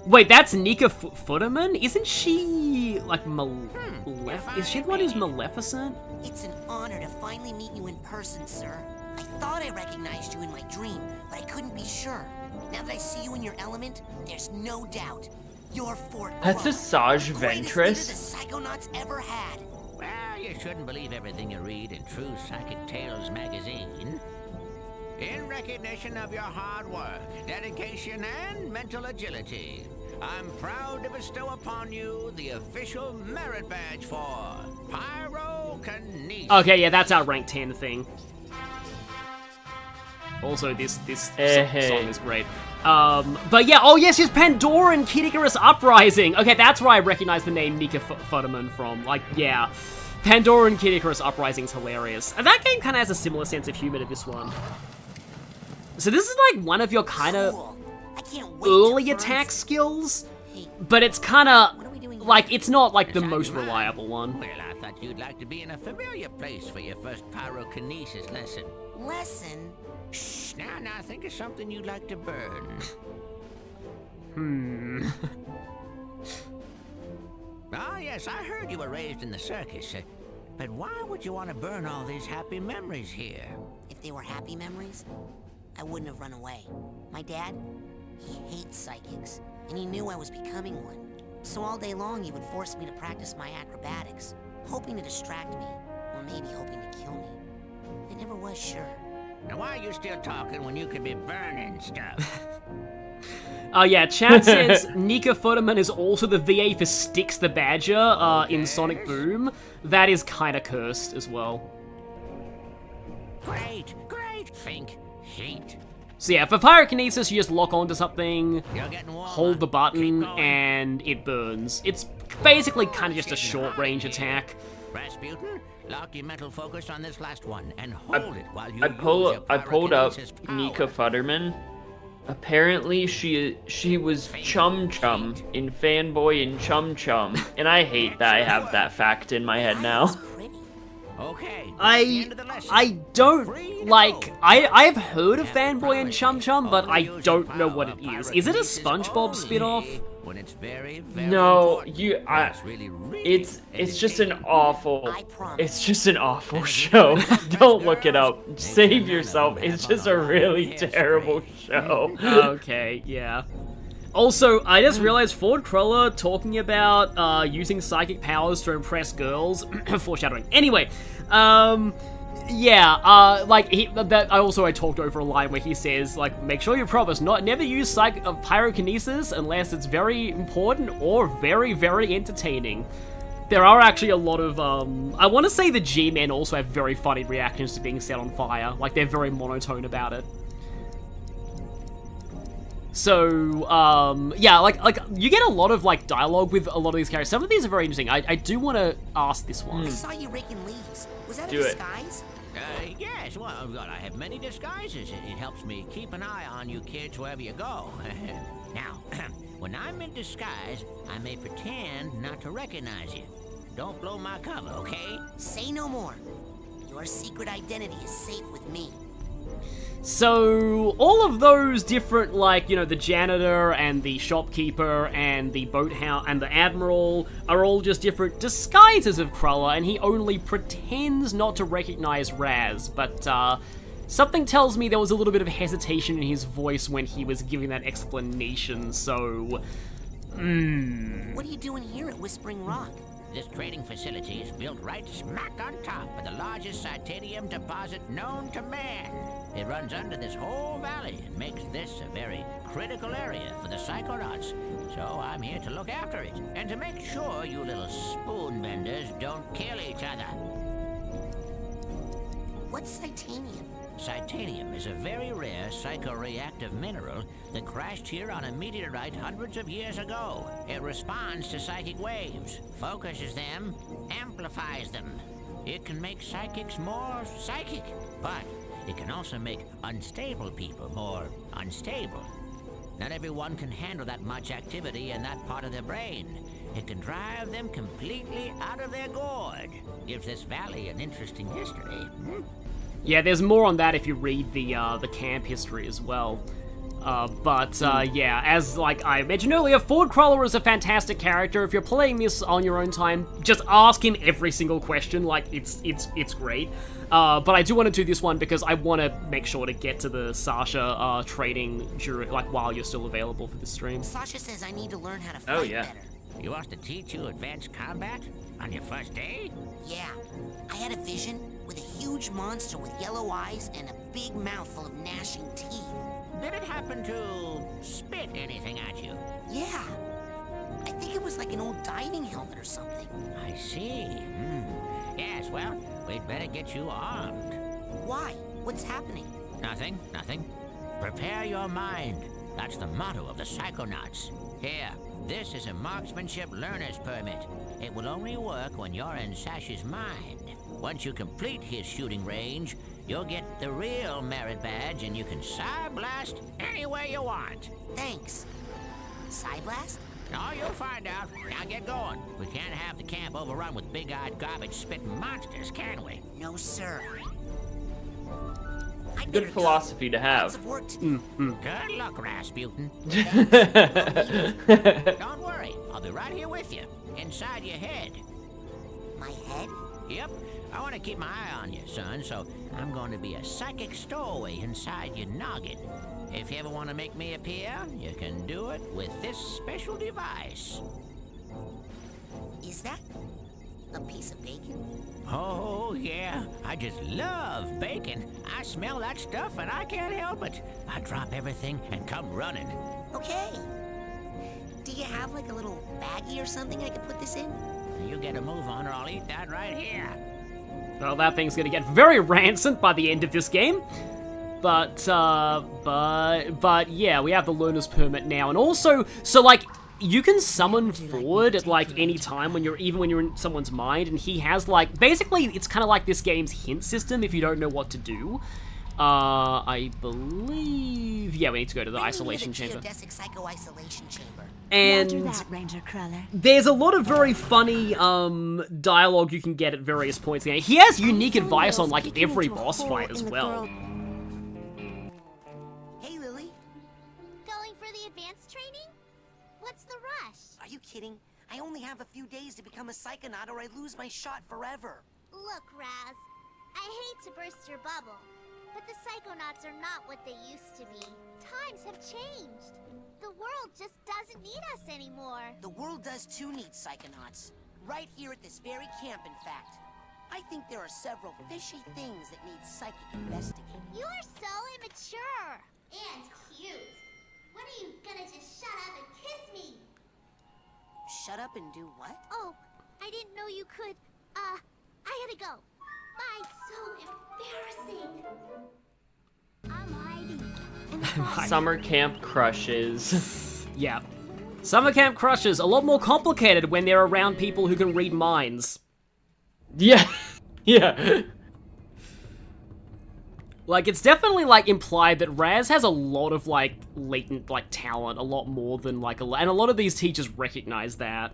Wait, that's Nika Futterman? Isn't she, like, is she the one who's Maleficent? It's an honor to finally meet you in person, sir. I thought I recognized you in my dream, but I couldn't be sure. Now that I see you in your element, there's no doubt. You're Ford Crow. That's a Saj Ventress. The Psychonauts ever had. Well, you shouldn't believe everything you read in True Psychic Tales magazine. In recognition of your hard work, dedication, and mental agility, I'm proud to bestow upon you the official merit badge for Pyrokinesis. Okay, yeah, that's our rank 10 thing. Also, this song is great. But yeah, oh yes, it's Pandoran Kid Icarus Uprising. Okay, that's where I recognize the name Nika Futterman from. Like, yeah. Pandoran Kid Icarus Uprising is hilarious. And that game kind of has a similar sense of humor to this one. So this is like one of your kind of early attack skills, but it's kind of like, it's not like the most reliable one. Well, I thought you'd like to be in a familiar place for your first pyrokinesis lesson. Lesson? Shh, now think of something you'd like to burn. Ah, yes, I heard you were raised in the circus, but why would you want to burn all these happy memories here? If they were happy memories, I wouldn't have run away. My dad, he hates psychics, and he knew I was becoming one. So all day long, he would force me to practice my acrobatics, hoping to distract me, or maybe hoping to kill me. I never was sure. Now why are you still talking when you could be burning stuff? Oh yeah, chat says Nika Futterman is also the VA for Styx the Badger in Sonic Boom. That is kinda cursed as well. Great, think. Heat. So yeah, for pyrokinesis, you just lock onto something, hold the button, and it burns. It's basically kind of just a short-range attack. Rasputin, lock your mental focus on this last one and hold it while you I pulled up Nika Futterman. Apparently, she was Chum Chum in Fanboy and Chum Chum, and I hate that I have that fact in my head now. Okay. I don't like. I've heard of Fanboy and Chum Chum, but I don't know what it is. Is it a SpongeBob spin-off? When it's very, very no, it's just an awful. It's just an awful show. Don't look it up. Save yourself. It's just a really terrible show. Okay, yeah. Also, I just realized Ford Cruller talking about using psychic powers to impress girls. Foreshadowing. Anyway, yeah, I talked over a line where he says, like, make sure you promise never use pyrokinesis unless it's very important or very, very entertaining. There are actually a lot of, I want to say the G-Men also have very funny reactions to being set on fire. Like, they're very monotone about it. So, yeah, like you get a lot of, like, dialogue with a lot of these characters. Some of these are very interesting. I do want to ask this one. I saw you raking leaves. Was that a disguise? Yes, well, I have many disguises. It helps me keep an eye on you kids wherever you go. Now, when I'm in disguise, I may pretend not to recognize you. Don't blow my cover, okay? Say no more. Your secret identity is safe with me. So, all of those different, like, you know, the janitor and the shopkeeper and the boathouse and the admiral are all just different disguises of Cruller, and he only pretends not to recognize Raz, but, something tells me there was a little bit of hesitation in his voice when he was giving that explanation, so... What are you doing here at Whispering Rock? This trading facility is built right smack on top of the largest Psytanium deposit known to man. It runs under this whole valley and makes this a very critical area for the Psychonauts. So I'm here to look after it, and to make sure you little spoon benders don't kill each other. What's Psytanium? Psytanium is a very rare psychoreactive mineral that crashed here on a meteorite hundreds of years ago. It responds to psychic waves, focuses them, amplifies them. It can make psychics more psychic, but it can also make unstable people more unstable. Not everyone can handle that much activity in that part of their brain. It can drive them completely out of their gourd. Gives this valley an interesting history. Yeah, there's more on that if you read the camp history as well. Yeah, as like I mentioned earlier, Ford Cruller is a fantastic character. If you're playing this on your own time, just ask him every single question. Like, it's great. But I do want to do this one because I want to make sure to get to the Sasha trading during, like, while you're still available for the stream. Sasha says I need to learn how to fight better. You want to teach you advanced combat on your first day? Yeah, I had a vision with a huge monster with yellow eyes and a big mouth full of gnashing teeth. Did it happen to spit anything at you? Yeah. I think it was like an old diving helmet or something. I see. Yes, well, we'd better get you armed. Why? What's happening? Nothing. Prepare your mind. That's the motto of the Psychonauts. Here, this is a marksmanship learner's permit. It will only work when you're in Sasha's mind. Once you complete his shooting range, you'll get the real merit badge and you can Psy-Blast anywhere you want. Thanks. Psy-Blast? Oh, you'll find out. Now get going. We can't have the camp overrun with big-eyed garbage-spitting monsters, can we? No, sir. Good philosophy to have. Good luck, Rasputin. Don't worry. I'll be right here with you. Inside your head. My head? Yep. I want to keep my eye on you, son, so I'm going to be a psychic stowaway inside your noggin. If you ever want to make me appear, you can do it with this special device. Is that a piece of bacon? Oh, yeah. I just love bacon. I smell that stuff and I can't help it. I drop everything and come running. Okay. Do you have like a little baggie or something I could put this in? You get a move on or I'll eat that right here. Well, that thing's gonna get very rancid by the end of this game. But yeah, we have the learner's permit now, and also, so like, you can summon Ford at like any time when you're in someone's mind, and he has like, basically, it's kind of like this game's hint system if you don't know what to do. I believe, yeah, we need to go to the isolation chamber. Psycho-isolation chamber. And there's a lot of very funny dialogue you can get at various points in the game. He has unique advice on like every boss fight as well. Hey, Lily. Going for the advanced training? What's the rush? Are you kidding? I only have a few days to become a Psychonaut or I lose my shot forever. Look, Raz, I hate to burst your bubble, but the Psychonauts are not what they used to be. Times have changed. The world just doesn't need us anymore. The world does too need Psychonauts. Right here at this very camp, in fact. I think there are several fishy things that need psychic investigating. You're so immature. And cute. When are you gonna just shut up and kiss me? Shut up and do what? Oh, I didn't know you could. I gotta go. Bye, so embarrassing. I'm hiding. Summer camp crushes. Yeah. Summer camp crushes, a lot more complicated when they're around people who can read minds. Yeah. Yeah. Like, it's definitely, like, implied that Raz has a lot of, like, latent, like, talent, a lot more than, like, and a lot of these teachers recognize that.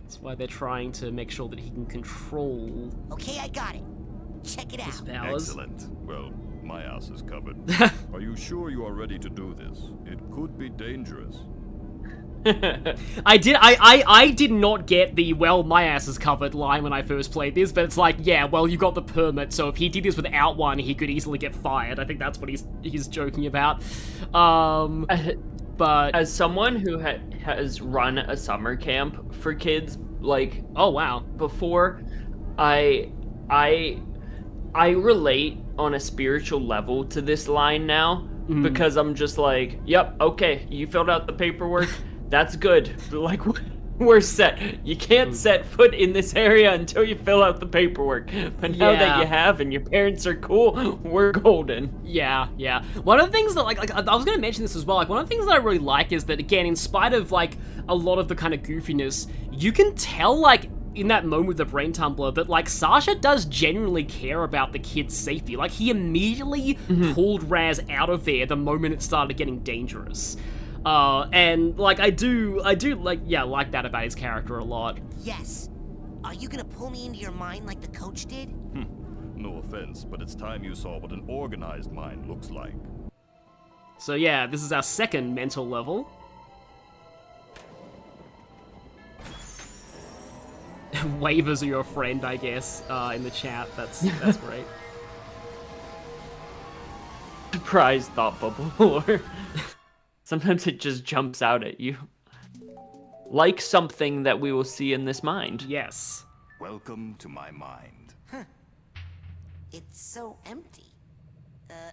That's why they're trying to make sure that he can control... Okay, I got it. Check it out. Powers. Excellent. Well, my ass is covered. Are you sure you are ready to do this? It could be dangerous. I did not get the, well, my ass is covered line when I first played this, but it's like, yeah, well, you got the permit, so if he did this without one, he could easily get fired. I think that's what he's joking about. But as someone who has run a summer camp for kids, like, oh wow, before, I relate on a spiritual level to this line now, because I'm just like, yep, okay, you filled out the paperwork. That's good. Like, we're set. You can't set foot in this area until you fill out the paperwork. But now that you have and your parents are cool, we're golden. Yeah. One of the things that, like I was going to mention this as well, like, one of the things that I really like is that, again, in spite of, like, a lot of the kind of goofiness, you can tell, like, in that moment with the brain tumbler, that, like, Sasha does genuinely care about the kid's safety. Like, he immediately pulled Raz out of there the moment it started getting dangerous. And, like, I do, like that about his character a lot. Yes. Are you gonna pull me into your mind like the coach did? No offense, but it's time you saw what an organized mind looks like. So yeah, this is our second mental level. Waivers are your friend, I guess, in the chat. That's great. Surprise thought bubble. Sometimes it just jumps out at you. Like something that we will see in this mind. Yes. Welcome to my mind. It's so empty.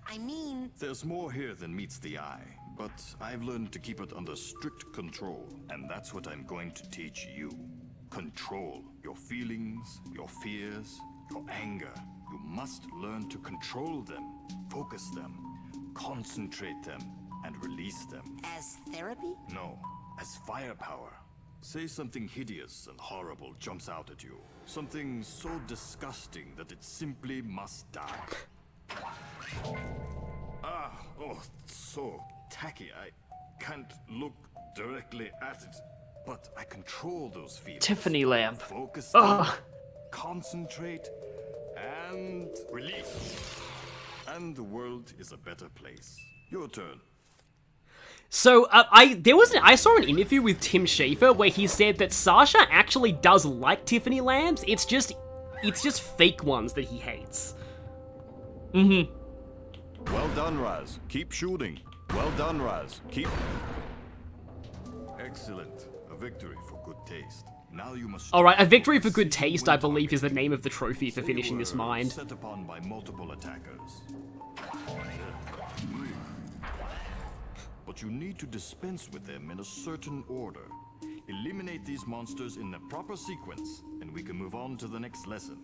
I mean... There's more here than meets the eye, but I've learned to keep it under strict control, and that's what I'm going to teach you. Control your feelings, your fears, your anger. You must learn to control them, focus them, concentrate them, and release them. As therapy? No, as firepower. Say something hideous and horrible jumps out at you. Something so disgusting that it simply must die. So tacky. I can't look directly at it, but I control those feelings. Tiffany lamp. Focus them, concentrate, and release. And the world is a better place. Your turn. So, I saw an interview with Tim Schafer where he said that Sasha actually does like Tiffany lamps, it's just fake ones that he hates. Well done, Raz. Keep shooting. Well done, Raz. Keep... Excellent. A victory for good taste. Now you must... Alright, a victory for good taste, I believe, is the name of the trophy for finishing this mind. Set upon by multiple attackers. But you need to dispense with them in a certain order. Eliminate these monsters in the proper sequence, and we can move on to the next lesson.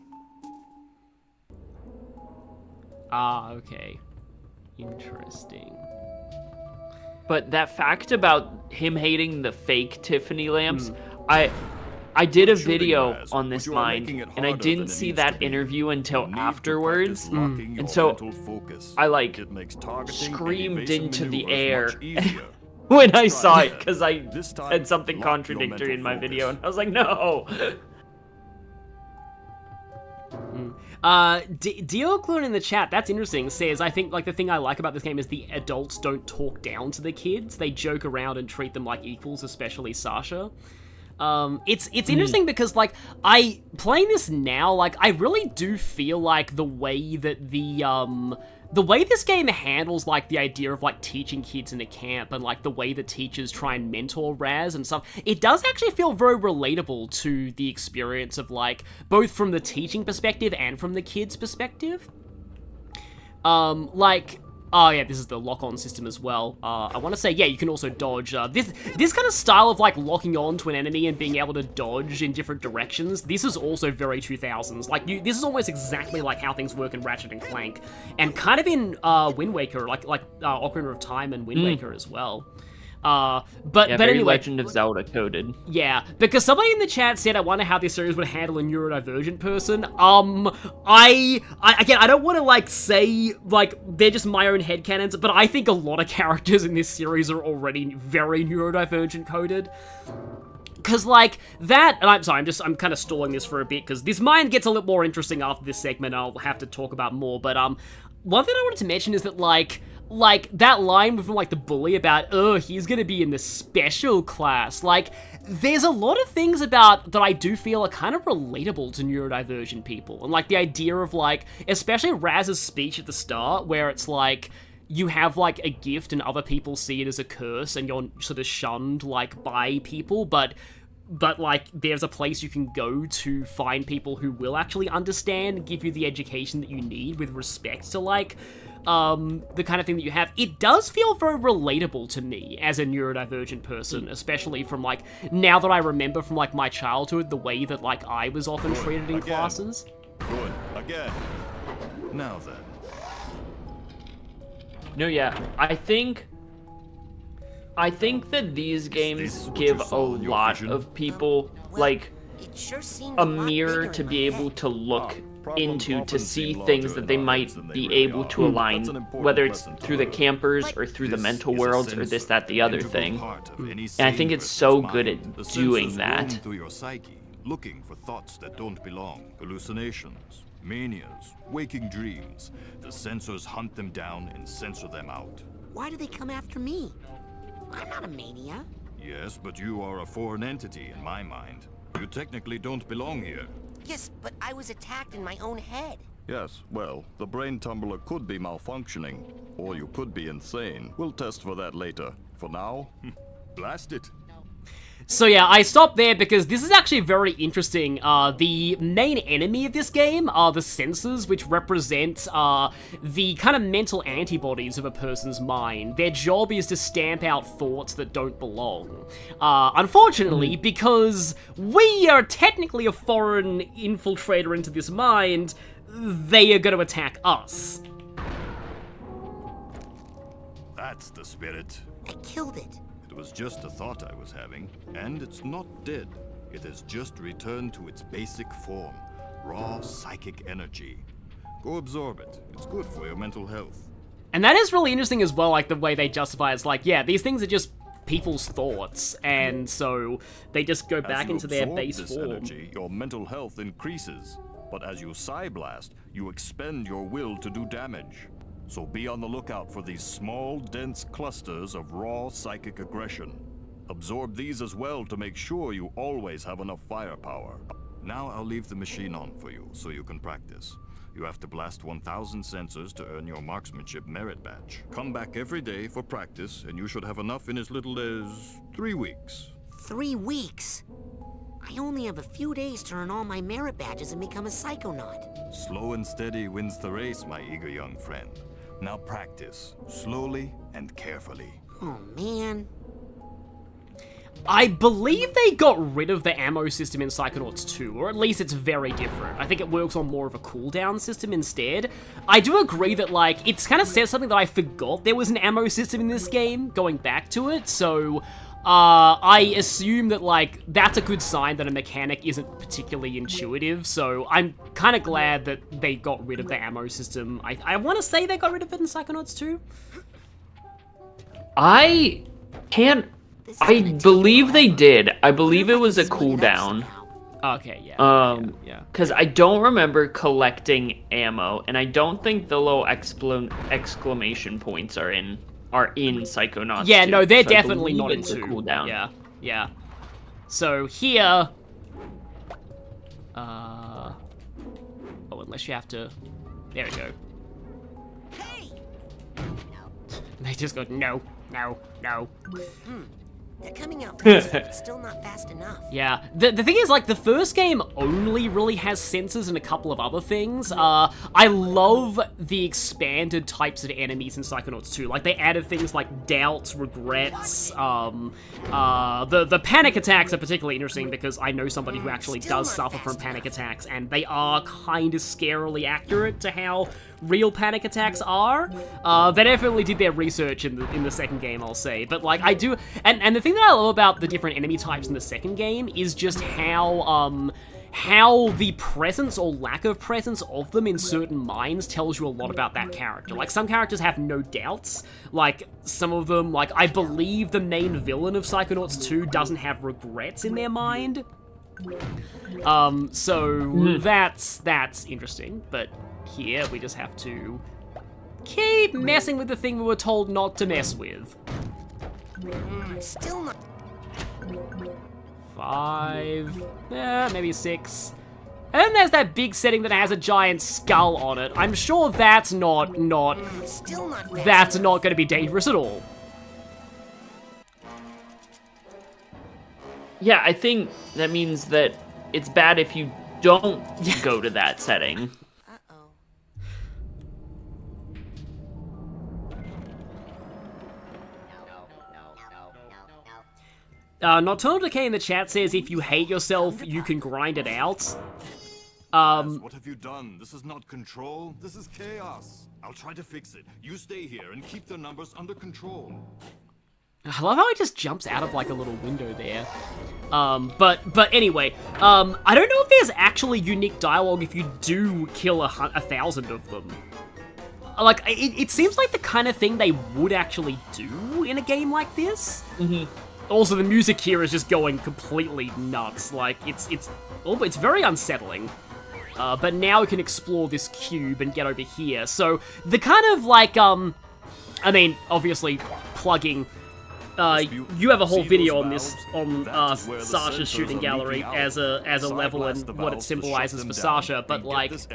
Ah, okay. Interesting. But that fact about him hating the fake Tiffany lamps, I did a video on this mind, and I didn't see that interview until afterwards, and so I, like, screamed into the air when I saw it, because I said something contradictory in my video, and I was like, no! Dioclone in the chat, that's interesting, says, I think, like, the thing I like about this game is the adults don't talk down to the kids, they joke around and treat them like equals, especially Sasha. It's interesting because, like, playing this now, like, I really do feel like the way that the way this game handles, like, the idea of, like, teaching kids in a camp and, like, the way the teachers try and mentor Raz and stuff, it does actually feel very relatable to the experience of, like, both from the teaching perspective and from the kids' perspective. Like... Oh yeah, this is the lock-on system as well. I want to say, yeah, you can also dodge. This kind of style of, like, locking on to an enemy and being able to dodge in different directions, this is also very 2000s. Like, this is almost exactly like how things work in Ratchet and Clank, and kind of in Wind Waker, like Ocarina of Time and Wind Waker as well. But very anyway, Legend of Zelda coded. Yeah, because somebody in the chat said, I wonder how this series would handle a neurodivergent person. I don't want to, like, say, like, they're just my own headcanons, but I think a lot of characters in this series are already very neurodivergent coded. Because, like, that... And I'm sorry, I'm kind of stalling this for a bit, because this mind gets a little more interesting after this segment, and I'll have to talk about more, but, one thing I wanted to mention is that, like, that line from, like, the bully about, oh, he's gonna be in the special class, like, there's a lot of things about that I do feel are kind of relatable to neurodivergent people, and, like, the idea of, like, especially Raz's speech at the start, where it's, like, you have, like, a gift and other people see it as a curse and you're sort of shunned, like, by people, but like, there's a place you can go to find people who will actually understand and give you the education that you need with respect to, like, the kind of thing that you have. It does feel very relatable to me as a neurodivergent person, especially from, like, now that I remember from, like, my childhood, the way that, like, I was often treated in classes. Good. Again. Now then. No, yeah, I think that these games give a lot of people, like, a mirror to be able to look into, to see things that they might be able to align, whether it's through the campers or through the mental worlds or this, that, the other thing. And I think it's so good at doing that. Through your psyche, looking for thoughts that don't belong, hallucinations, manias, waking dreams. The sensors hunt them down and censor them out. Why do they come after me? I'm not a mania. Yes, but you are a foreign entity in my mind. You technically don't belong here. Yes, but I was attacked in my own head. Yes, well, the brain tumbler could be malfunctioning, or you could be insane. We'll test for that later. For now, blast it. So yeah, I stopped there because this is actually very interesting. The main enemy of this game are the sensors, which represent the kind of mental antibodies of a person's mind. Their job is to stamp out thoughts that don't belong. Unfortunately, because we are technically a foreign infiltrator into this mind, they are going to attack us. That's the spirit. I killed it. It was just a thought I was having, and it's not dead. It has just returned to its basic form, raw psychic energy. Go absorb it. It's good for your mental health. And that is really interesting as well, like the way they justify it. It's like, yeah, these things are just people's thoughts, and so they just go back into their base form. Energy, your mental health increases, but as you psy-blast, you expend your will to do damage. So be on the lookout for these small, dense clusters of raw psychic aggression. Absorb these as well to make sure you always have enough firepower. Now I'll leave the machine on for you, so you can practice. You have to blast 1,000 sensors to earn your marksmanship merit badge. Come back every day for practice, and you should have enough in as little as 3 weeks. 3 weeks? I only have a few days to earn all my merit badges and become a Psychonaut. Slow and steady wins the race, my eager young friend. Now practice, slowly and carefully. Oh, man. I believe they got rid of the ammo system in Psychonauts 2, or at least it's very different. I think it works on more of a cooldown system instead. I do agree that, like, it's kind of says something that I forgot there was an ammo system in this game, going back to it, so... I assume that, like, that's a good sign that a mechanic isn't particularly intuitive, so I'm kind of glad that they got rid of the ammo system. I want to say they got rid of it in Psychonauts 2. I believe they did. I believe it was a cooldown. Okay, yeah. Yeah. Because I don't remember collecting ammo, and I don't think the little exclamation points are in Psychonauts. Yeah, too. no, they're So definitely not in it's a 2. cooldown. Yeah, yeah. So here... oh, unless you have to... There we go. Hey! They just go, no, no, no. They're coming out fast, but still not fast enough. Yeah, the thing is, like, the first game only really has sensors and a couple of other things. I love the expanded types of enemies in Psychonauts 2. Like, they added things like doubts, regrets, the panic attacks are particularly interesting because I know somebody who actually does suffer from panic attacks, and they are kind of scarily accurate to how real panic attacks are. They definitely did their research in the second game, I'll say. But, like, I do... And the thing that I love about the different enemy types in the second game is just how how the presence or lack of presence of them in certain minds tells you a lot about that character. Like, some characters have no doubts. Like, some of them, like, I believe the main villain of Psychonauts 2 doesn't have regrets in their mind. So that's interesting. But here, we just have to keep messing with the thing we were told not to mess with. Still not. 5, maybe 6. And then there's that big setting that has a giant skull on it. I'm sure that's not that's not going to be dangerous at all. Yeah, I think that means that it's bad if you don't go to that setting. Nocturnal Decay in the chat says if you hate yourself, you can grind it out. What have you done? This is not control. This is chaos. I'll try to fix it. You stay here and keep the numbers under control. I love how it just jumps out of like a little window there. But anyway, I don't know if there's actually unique dialogue if you do kill 1,000 of them. Like, it seems like the kind of thing they would actually do in a game like this. Also, the music here is just going completely nuts. Like, it's very unsettling. But now we can explore this cube and get over here. So, the kind of, like, I mean, obviously, plugging... you have a whole video on this, on Sasha's shooting gallery as a level and what it symbolizes for Sasha, but, like... It's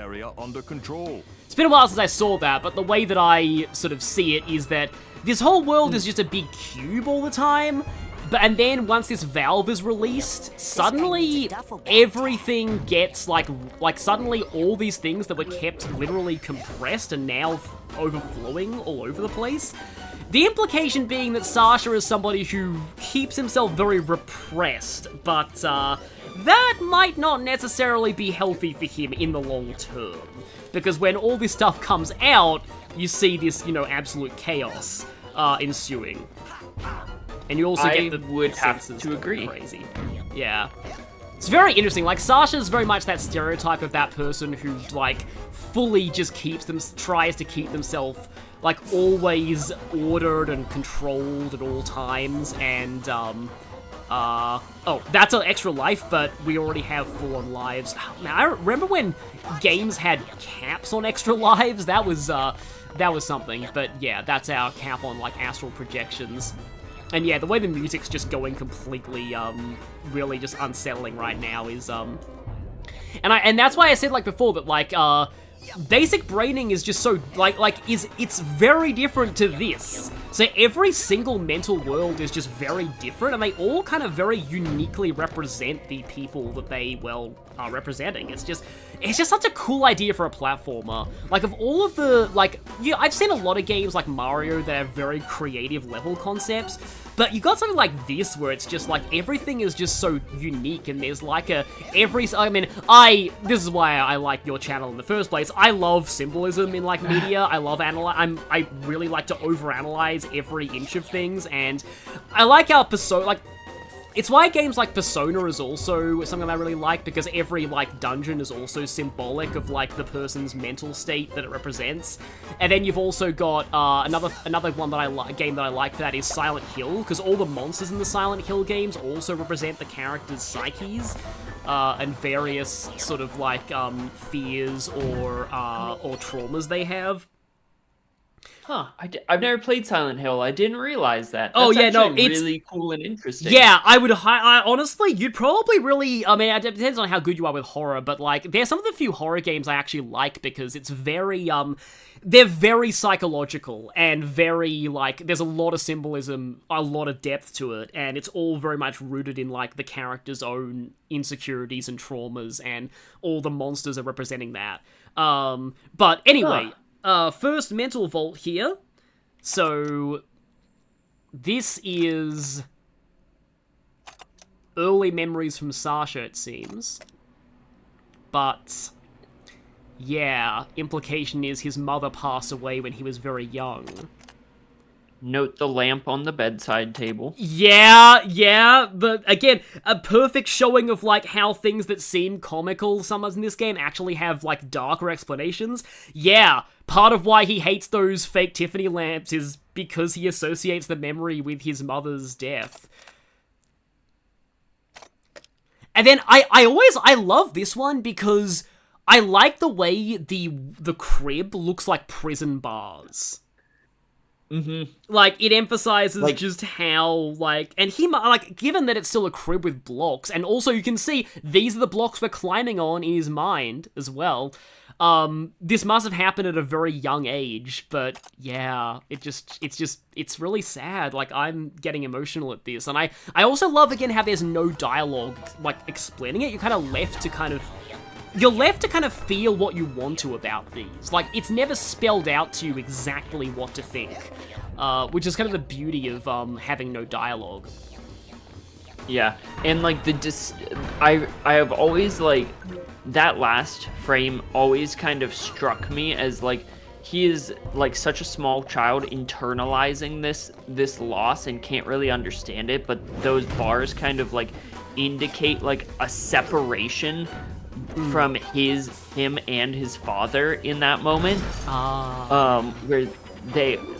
been a while since I saw that, but the way that I sort of see it is that this whole world is just a big cube all the time. And then once this valve is released, suddenly everything gets like suddenly all these things that were kept literally compressed are now overflowing all over the place. The implication being that Sasha is somebody who keeps himself very repressed, but that might not necessarily be healthy for him in the long term. Because when all this stuff comes out, you see this, you know, absolute chaos ensuing. And you also get the would have to agree. Crazy. Yeah. It's very interesting. Like, Sasha's very much that stereotype of that person who, like, fully just tries to keep themselves, like, always ordered and controlled at all times, and, oh, that's an extra life, but we already have 4 lives. Now, I remember when games had caps on extra lives? That was something, but yeah, that's our cap on, like, astral projections. And yeah, the way the music's just going completely, really just unsettling right now is, and that's why I said, like, before that, like, basic braining is just so, it's very different to this. So every single mental world is just very different, and they all kind of very uniquely represent the people that they, well, are representing. It's just such a cool idea for a platformer. Like, of all of the, like, yeah, I've seen a lot of games like Mario that have very creative level concepts, but you got something like this where it's just, like, everything is just so unique, and there's, like, this is why I like your channel in the first place. I love symbolism in, like, media. I love I really like to overanalyze every inch of things, and I like our Persona, like, it's why games like Persona is also something I really like, because every, like, dungeon is also symbolic of, like, the person's mental state that it represents. And then you've also got another one that I like, game that I like for that is Silent Hill, because all the monsters in the Silent Hill games also represent the characters' psyches, and various sort of, like, fears or traumas they have. Huh, I've never played Silent Hill. I didn't realize that. Oh, yeah, no, it's really cool and interesting. Yeah, honestly, you'd probably really, I mean, it depends on how good you are with horror, but, like, there's some of the few horror games I actually like because it's very, they're very psychological and very, like, there's a lot of symbolism, a lot of depth to it, and it's all very much rooted in, like, the character's own insecurities and traumas, and all the monsters are representing that. But anyway... first mental vault here. So, this is early memories from Sasha, it seems. But, yeah, implication is his mother passed away when he was very young. Note the lamp on the bedside table. Yeah, but again, a perfect showing of, like, how things that seem comical sometimes in this game actually have, like, darker explanations. Yeah, part of why he hates those fake Tiffany lamps is because he associates the memory with his mother's death. And then I love this one because I like the way the crib looks like prison bars. Mm-hmm. Like, it emphasizes just how, like, and he, like, given that it's still a crib with blocks, and also you can see these are the blocks we're climbing on in his mind as well. This must have happened at a very young age, but yeah, it's really sad. Like, I'm getting emotional at this, and I also love, again, how there's no dialogue, like, explaining it. You're kind of left to kind of feel what you want to about these. Like, it's never spelled out to you exactly what to think, which is kind of the beauty of having no dialogue. Yeah, and like I have always, like, that last frame always kind of struck me as, like, he is, like, such a small child internalizing this loss and can't really understand it, but those bars kind of, like, indicate, like, a separation from him and his father in that moment. Where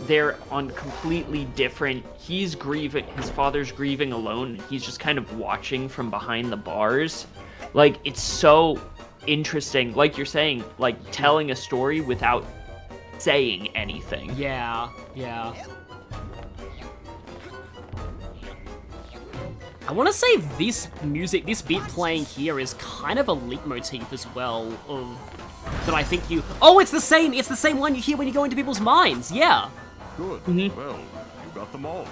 they're on completely different, he's grieving, his father's grieving alone, and he's just kind of watching from behind the bars. Like, it's so interesting, like you're saying, like, telling a story without saying anything. Yeah. I want to say this bit playing here is kind of a leitmotif as well that I think it's the same one you hear when you go into people's minds, yeah. Good, Mm-hmm. well, you got them all.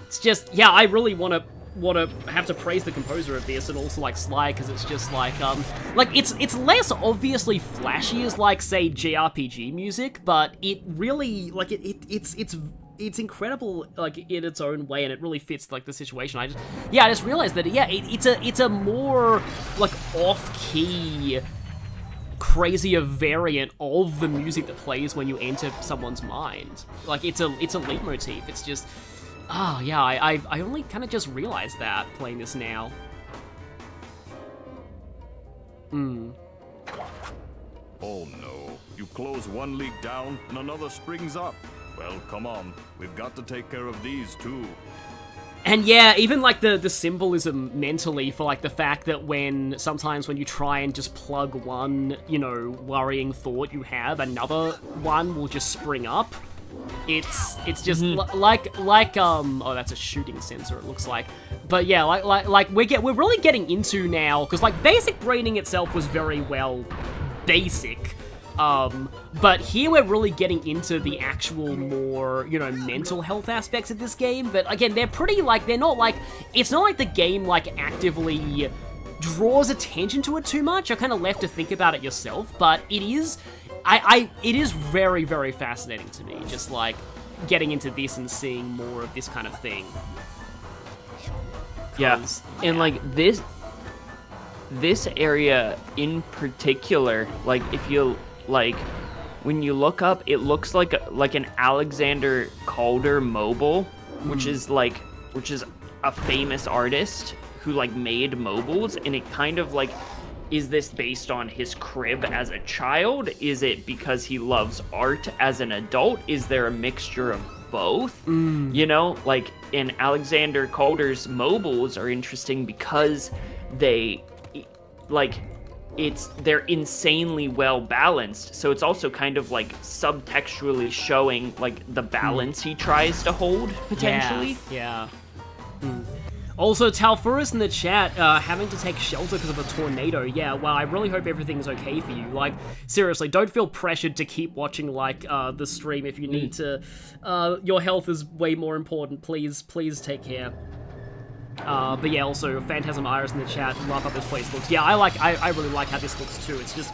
It's just, yeah, I really want to have to praise the composer of this, and also, like, Sly, because it's just, like, it's less obviously flashy as, like, say, JRPG music, but it really, like, it's incredible, like, in its own way, and it really fits, like, the situation. I just realized that, yeah, it's a more, like, off-key, crazier variant of the music that plays when you enter someone's mind. Like, it's a leitmotif. It's just, yeah, I only kind of just realized that playing this now. Oh no, you close one leak down and another springs up. Well, come on, we've got to take care of these too. And yeah, even, like, the symbolism mentally for, like, the fact that sometimes when you try and just plug one, you know, worrying thought you have, another one will just spring up. It's just oh, that's a shooting sensor, it looks like. But yeah, like we're really getting into now, because, like, basic braining itself was very well basic. But here we're really getting into the actual more, you know, mental health aspects of this game that, again, they're pretty, like, they're not, like, it's not like the game, like, actively draws attention to it too much. You're kind of left to think about it yourself, but it is, it is very, very fascinating to me, just, like, getting into this and seeing more of this kind of thing. Yeah, and, like, this area in particular, like, if you, like, when you look up, it looks like an Alexander Calder mobile, which is a famous artist who, like, made mobiles, and it kind of, like, is this based on his crib as a child? Is it because he loves art as an adult? Is there a mixture of both? You know, like, in Alexander Calder's mobiles are interesting because they, like, they're insanely well balanced, so it's also kind of, like, subtextually showing, like, the balance he tries to hold, potentially. Yeah. Also, Talfurus in the chat, having to take shelter because of a tornado. Yeah, well, I really hope everything's okay for you. Like, seriously, don't feel pressured to keep watching, like, the stream if you need to. Your health is way more important. Please take care. But yeah, also, Phantasm Iris in the chat, love how this place looks. Yeah, I really like how this looks too. It's just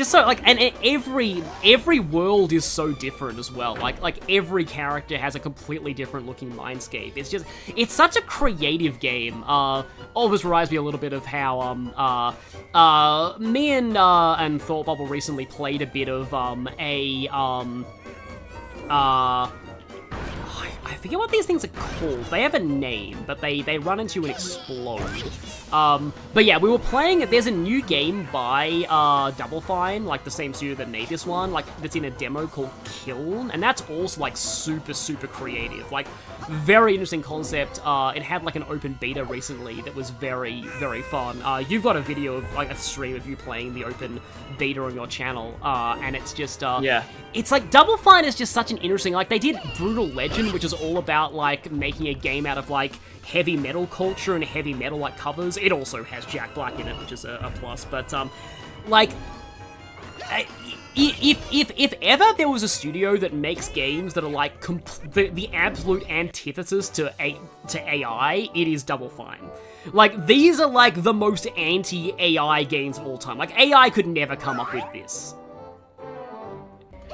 so, like, and every world is so different as well. Like every character has a completely different looking mindscape. It's such a creative game. Always reminds me a little bit of how, me and Thought Bubble recently played a bit of, I forget what these things are called. They have a name, but they run into and explode. But yeah, we were playing, there's a new game by Double Fine, like the same studio that made this one, like that's in a demo called Kiln, and that's also like super, super creative. Like, very interesting concept. It had like an open beta recently that was very, very fun. You've got a video of like a stream of you playing the open beta on your channel, and it's just, yeah. It's like, Double Fine is just such an interesting, like, they did Brutal Legend, which is all about, like, making a game out of, like, heavy metal culture and heavy metal, like, covers. It also has Jack Black in it, which is a plus, but, like, if ever there was a studio that makes games that are, like, the absolute antithesis to AI, it is Double Fine. Like, these are, like, the most anti-AI games of all time. Like, AI could never come up with this.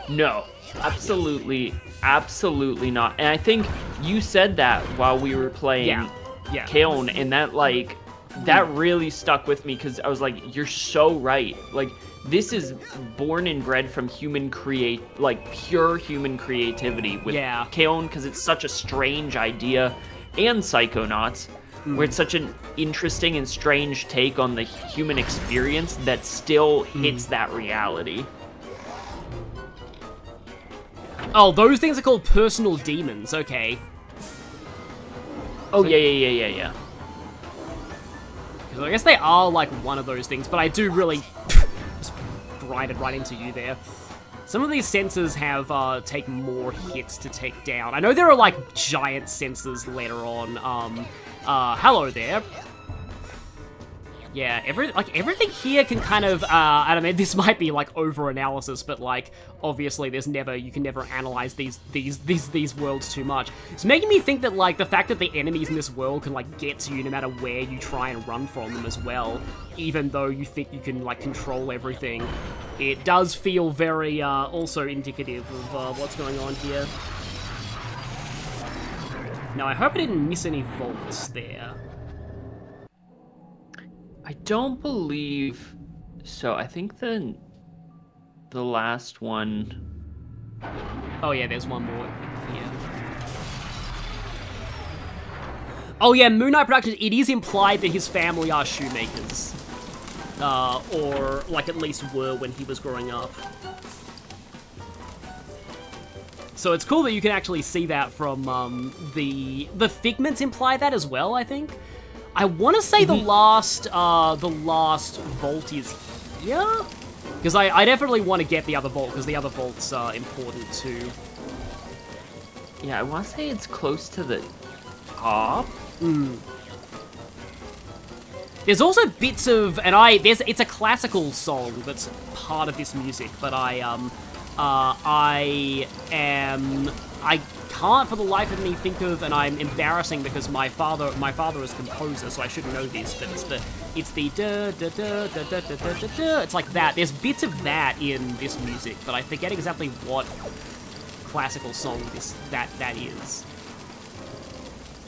No, absolutely not. And I think you said that while we were playing Kaon, and that, like, that really stuck with me, because I was like, you're so right. Like, this is born and bred from pure human creativity with Kaon, because it's such a strange idea, and Psychonauts, where it's such an interesting and strange take on the human experience that still hits that reality. Oh, those things are called personal demons, okay. Oh, so, yeah. Because I guess they are, like, one of those things, but I do really just grinded right into you there. Some of these sensors have, take more hits to take down. I know there are, like, giant sensors later on. Hello there. Yeah, everything here can kind of, I don't mean, this might be, like, over-analysis, but, like, obviously you can never analyze these worlds too much. It's making me think that, like, the fact that the enemies in this world can, like, get to you no matter where you try and run from them as well, even though you think you can, like, control everything, it does feel very, also indicative of, what's going on here. Now, I hope I didn't miss any vaults there. I don't believe so. I think the last one. Oh yeah, there's one more here. Oh yeah, Moon Knight Productions. It is implied that his family are shoemakers, or like at least were when he was growing up. So it's cool that you can actually see that from the Figments imply that as well. I think. I want to say the last vault is here, because I definitely want to get the other vault, because the other vault's important too. Yeah, I want to say it's close to the top. There's also bits of, it's a classical song that's part of this music, but I can't for the life of me think of, and I'm embarrassing because my father is a composer, so I should know this, but it's the da da da da da da da da. It's like that. There's bits of that in this music, but I forget exactly what classical song that is.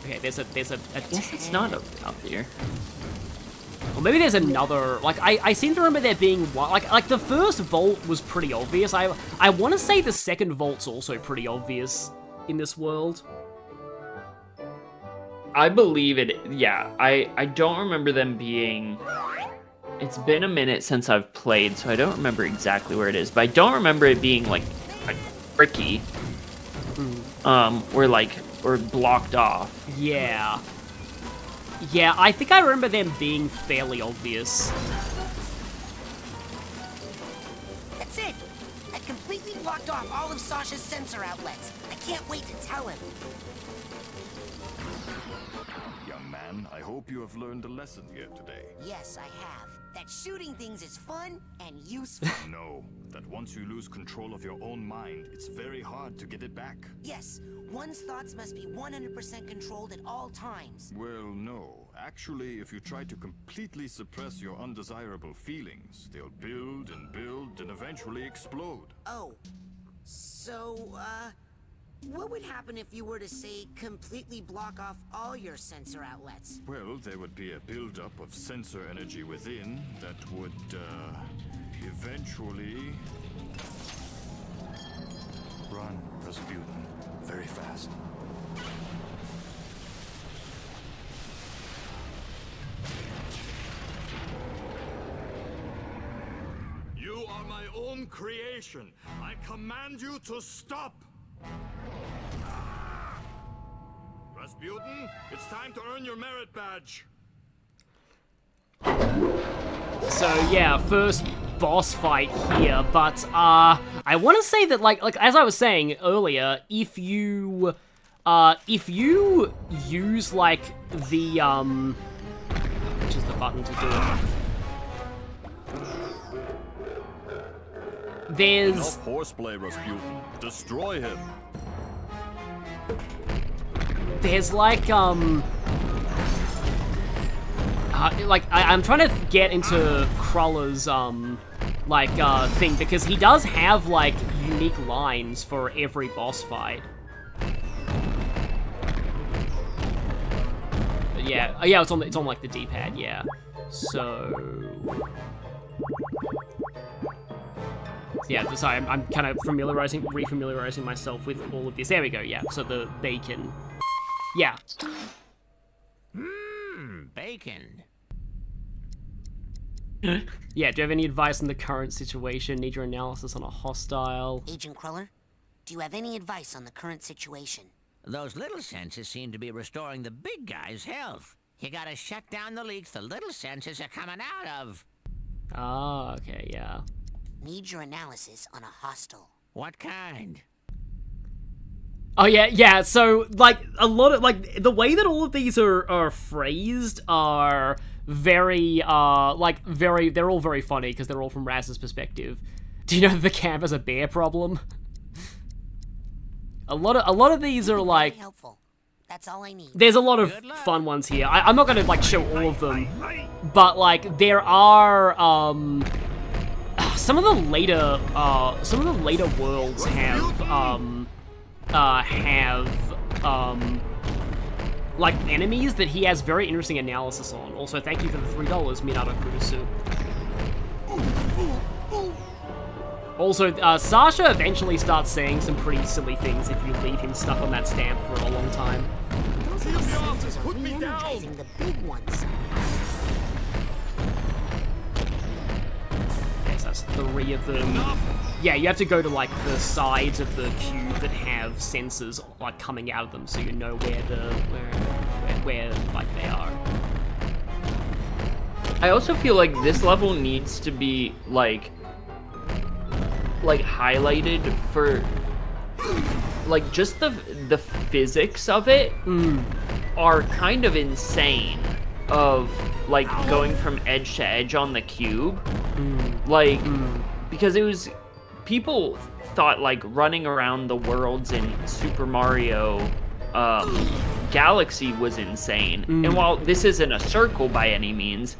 Okay, there's a guess it's not up here. Or maybe there's another, like, I seem to remember there being one, like the first vault was pretty obvious. I want to say the second vault's also pretty obvious in this world. I believe it, yeah. I don't remember them being... It's been a minute since I've played, so I don't remember exactly where it is, but I don't remember it being, like tricky. Or blocked off. Yeah. Yeah, I think I remember them being fairly obvious. That's it! I completely blocked off all of Sasha's sensor outlets. I can't wait to tell him. Young man, I hope you have learned a lesson here today. Yes, I have. That shooting things is fun and useful. No, that once you lose control of your own mind, it's very hard to get it back. Yes, one's thoughts must be 100% controlled at all times. Well, no. Actually, if you try to completely suppress your undesirable feelings, they'll build and eventually explode. Oh, so, what would happen if you were to, say, completely block off all your sensor outlets? Well, there would be a buildup of sensor energy within that would, eventually... Run, Rasputin. own creation. I command you to stop. Rasputin, it's time to earn your merit badge. So yeah, first boss fight here, but I want to say that like as I was saying earlier, if you use like the which is the button to do it. There's enough horseplay, Rasputin. Destroy him. There's like I'm trying to get into Kruller's thing, because he does have like unique lines for every boss fight. But yeah, it's on like the D-pad, yeah. So yeah, sorry, I'm kind of refamiliarizing myself with all of this. There we go, yeah. So the bacon, yeah. Bacon. Yeah, do you have any advice on the current situation? Need your analysis on a hostile? Agent Cruller, do you have any advice on the current situation? Those little senses seem to be restoring the big guy's health. You gotta shut down the leaks the little senses are coming out of. Ah, okay, yeah. Need your analysis on a hostile. What kind? Oh yeah, so, like, a lot of, like, the way that all of these are phrased are very, they're all very funny, because they're all from Raz's perspective. Do you know that the camp has a bear problem? A lot of these are, like... Very helpful. That's all I need. There's a lot of fun ones here. I'm not gonna, like, show all of them, but, like, there are, some of the later worlds have like enemies that he has very interesting analysis on. Also, thank you for the $3, Minato Kurusu. Also, Sasha eventually starts saying some pretty silly things if you leave him stuck on that stamp for a long time. Put me down. The big ones. Yes, that's 3 of them. Yeah, you have to go to like the sides of the cube that have sensors like coming out of them, so you know where like they are. I also feel like this level needs to be like highlighted for like just the physics of it are kind of insane, of like going from edge to edge on the cube. Because it was, people thought like running around the worlds in Super Mario Galaxy was insane. And while this isn't a circle by any means,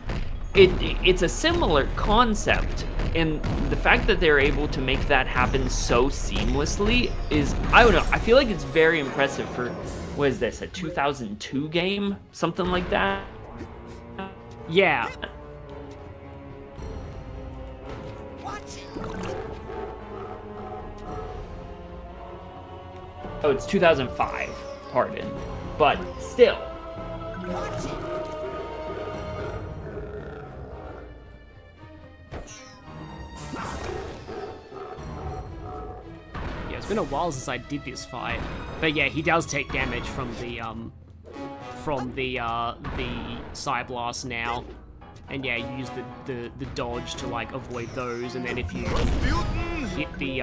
it's a similar concept. And the fact that they're able to make that happen so seamlessly is, I don't know, I feel like it's very impressive for, what is this, a 2002 game? Something like that? Yeah. Oh, it's 2005, pardon. But still. Yeah, it's been a while since I did this fight. But yeah, he does take damage from the Psy Blast now. And yeah, you use the dodge to like avoid those, and then if you hit the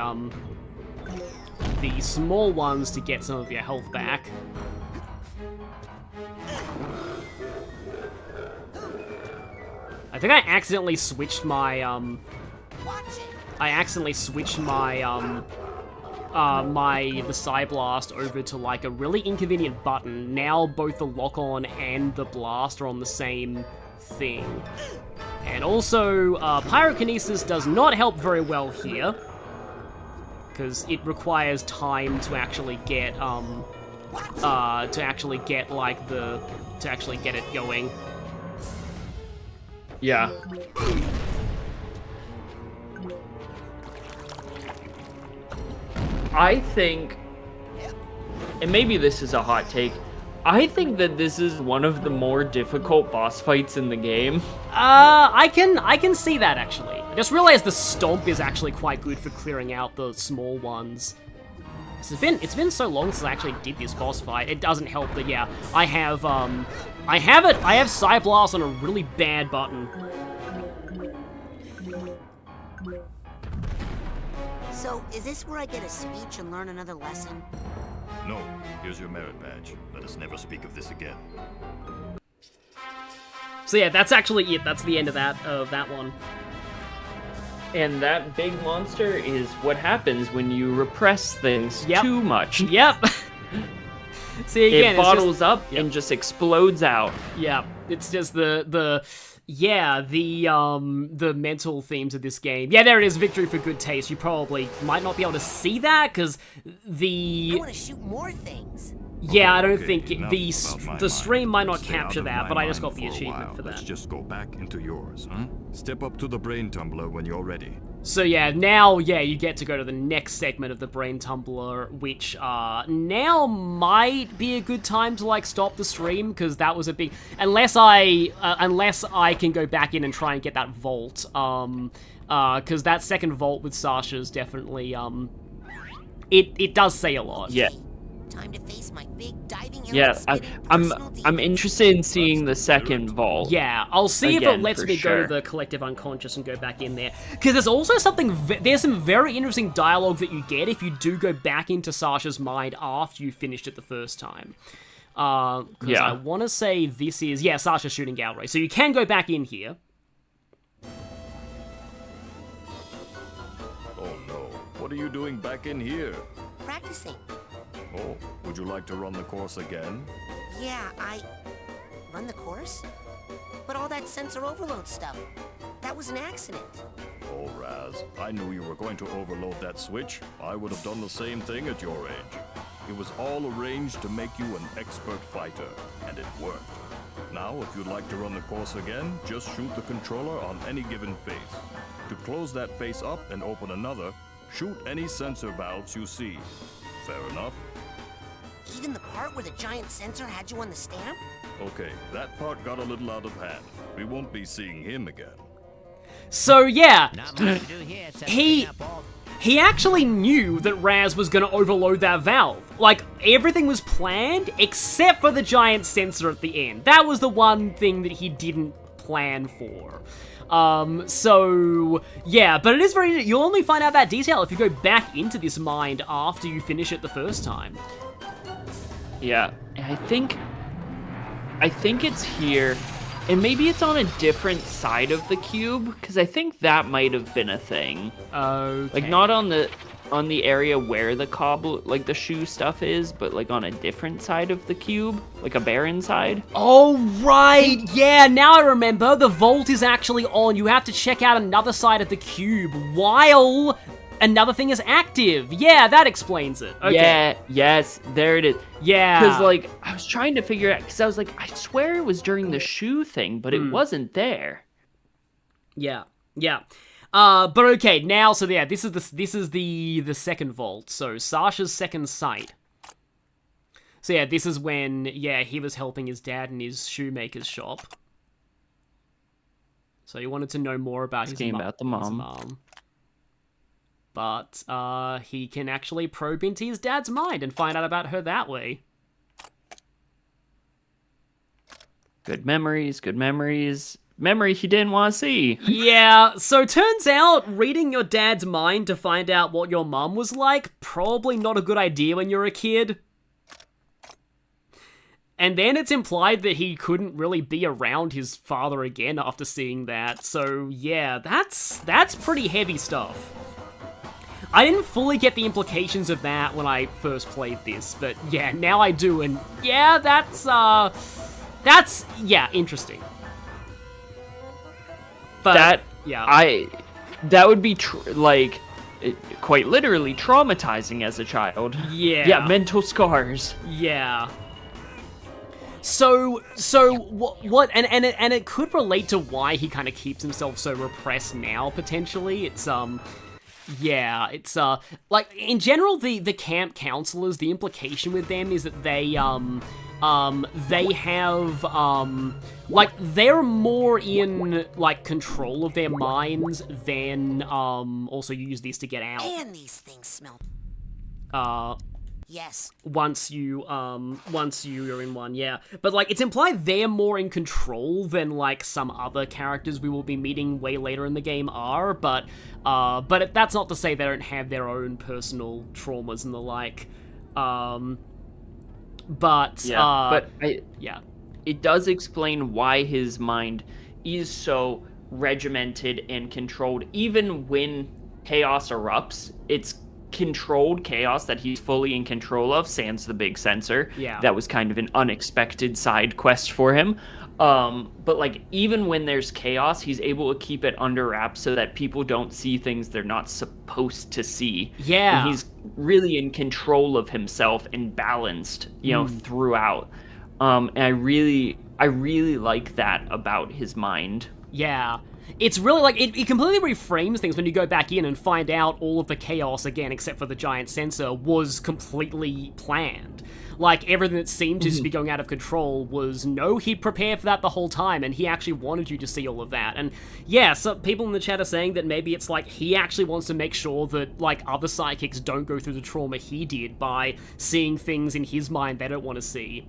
small ones to get some of your health back. I think I accidentally switched my the Psy Blast over to like a really inconvenient button. Now both the lock-on and the blast are on the same thing. And also, pyrokinesis does not help very well here, because it requires time to actually get it going. Yeah. I think, and maybe this is a hot take, I think that this is one of the more difficult boss fights in the game. I can see that, actually. I just realized the stomp is actually quite good for clearing out the small ones. It's been so long since I actually did this boss fight. It doesn't help that, yeah, I have Psyblast on a really bad button. So, is this where I get a speech and learn another lesson? No, here's your merit badge. Let us never speak of this again. So yeah, that's actually it. That's the end of that one. And that big monster is what happens when you repress things too much. Yep. See, again, it bottles up and just explodes out. Yeah, it's just the mental themes of this game. Yeah, there it is, victory for good taste. You probably might not be able to see that, because I want to shoot more things. Yeah, I don't think the stream might not capture that, but I just got the achievement for that. Let's just go back into yours, huh? Step up to the brain tumbler when you're ready. So yeah, now, you get to go to the next segment of the brain tumbler, which now might be a good time to like stop the stream, because that was a big, unless I can go back in and try and get that vault, because that second vault with Sasha is definitely it does say a lot. Yeah. Time to face my big diving. Yeah, I'm interested in seeing the second vault. Yeah, I'll see if it lets me go to the collective unconscious and go back in there. Because there's also there's some very interesting dialogue that you get if you do go back into Sasha's mind after you finished it the first time. Because I want to say this is, Sasha's shooting gallery. So you can go back in here. Oh no, what are you doing back in here? Practicing. Oh, would you like to run the course again? Yeah, run the course? But all that sensor overload stuff, that was an accident. Oh, Raz, I knew you were going to overload that switch. I would have done the same thing at your age. It was all arranged to make you an expert fighter, and it worked. Now, if you'd like to run the course again, just shoot the controller on any given face. To close that face up and open another, shoot any sensor valves you see. Fair enough? Even the part where the giant sensor had you on the stamp? Okay, that part got a little out of hand. We won't be seeing him again. So yeah, he actually knew that Raz was going to overload that valve. Like, everything was planned except for the giant sensor at the end. That was the one thing that he didn't plan for. So, yeah, but it is you'll only find out that detail if you go back into this mind after you finish it the first time. Yeah, I think it's here, and maybe it's on a different side of the cube, because I think that might have been a thing. Okay. Like, not on the area where the shoe stuff is, but like on a different side of the cube, like a barren side. Oh, right, yeah, now I remember. The vault is actually on. You have to check out another side of the cube while another thing is active. Yeah, that explains it. Okay. Yeah, yes, there it is. Yeah. Because, like, I was trying to figure out, because I was like, I swear it was during the shoe thing, but it wasn't there. Yeah. But okay, now, so yeah, this is the second vault. So Sasha's second sight. So yeah, this is when, he was helping his dad in his shoemaker's shop. So he wanted to know more about his mom. But he can actually probe into his dad's mind and find out about her that way. Good memories. Memory he didn't want to see. Yeah, so turns out reading your dad's mind to find out what your mom was like, probably not a good idea when you're a kid. And then it's implied that he couldn't really be around his father again after seeing that. So yeah, that's pretty heavy stuff. I didn't fully get the implications of that when I first played this, but yeah, now I do, and yeah, that's interesting. But that would be quite literally traumatizing as a child. Yeah, mental scars. Yeah. So what? And it could relate to why he kind of keeps himself so repressed now. Potentially, it's like in general, the camp counselors. The implication with them is that they they have, like, they're more in, like, control of their minds than, also use this to get out. And these things smell. Yes. Once you're in one, yeah. But, like, it's implied they're more in control than, like, some other characters we will be meeting way later in the game are, but that's not to say they don't have their own personal traumas and the like. It does explain why his mind is so regimented and controlled. Even when chaos erupts, it's controlled chaos that he's fully in control of, sans the big sensor. Yeah. That was kind of an unexpected side quest for him. But like, even when there's chaos, he's able to keep it under wraps so that people don't see things they're not supposed to see. Yeah. And he's really in control of himself and balanced, throughout. And I really like that about his mind. Yeah. It's really, like, it completely reframes things when you go back in and find out all of the chaos, again, except for the giant sensor, was completely planned. Like, everything that seemed to just be going out of control was, no, he'd prepared for that the whole time, and he actually wanted you to see all of that. And, yeah, so people in the chat are saying that maybe it's like he actually wants to make sure that, like, other psychics don't go through the trauma he did by seeing things in his mind they don't want to see.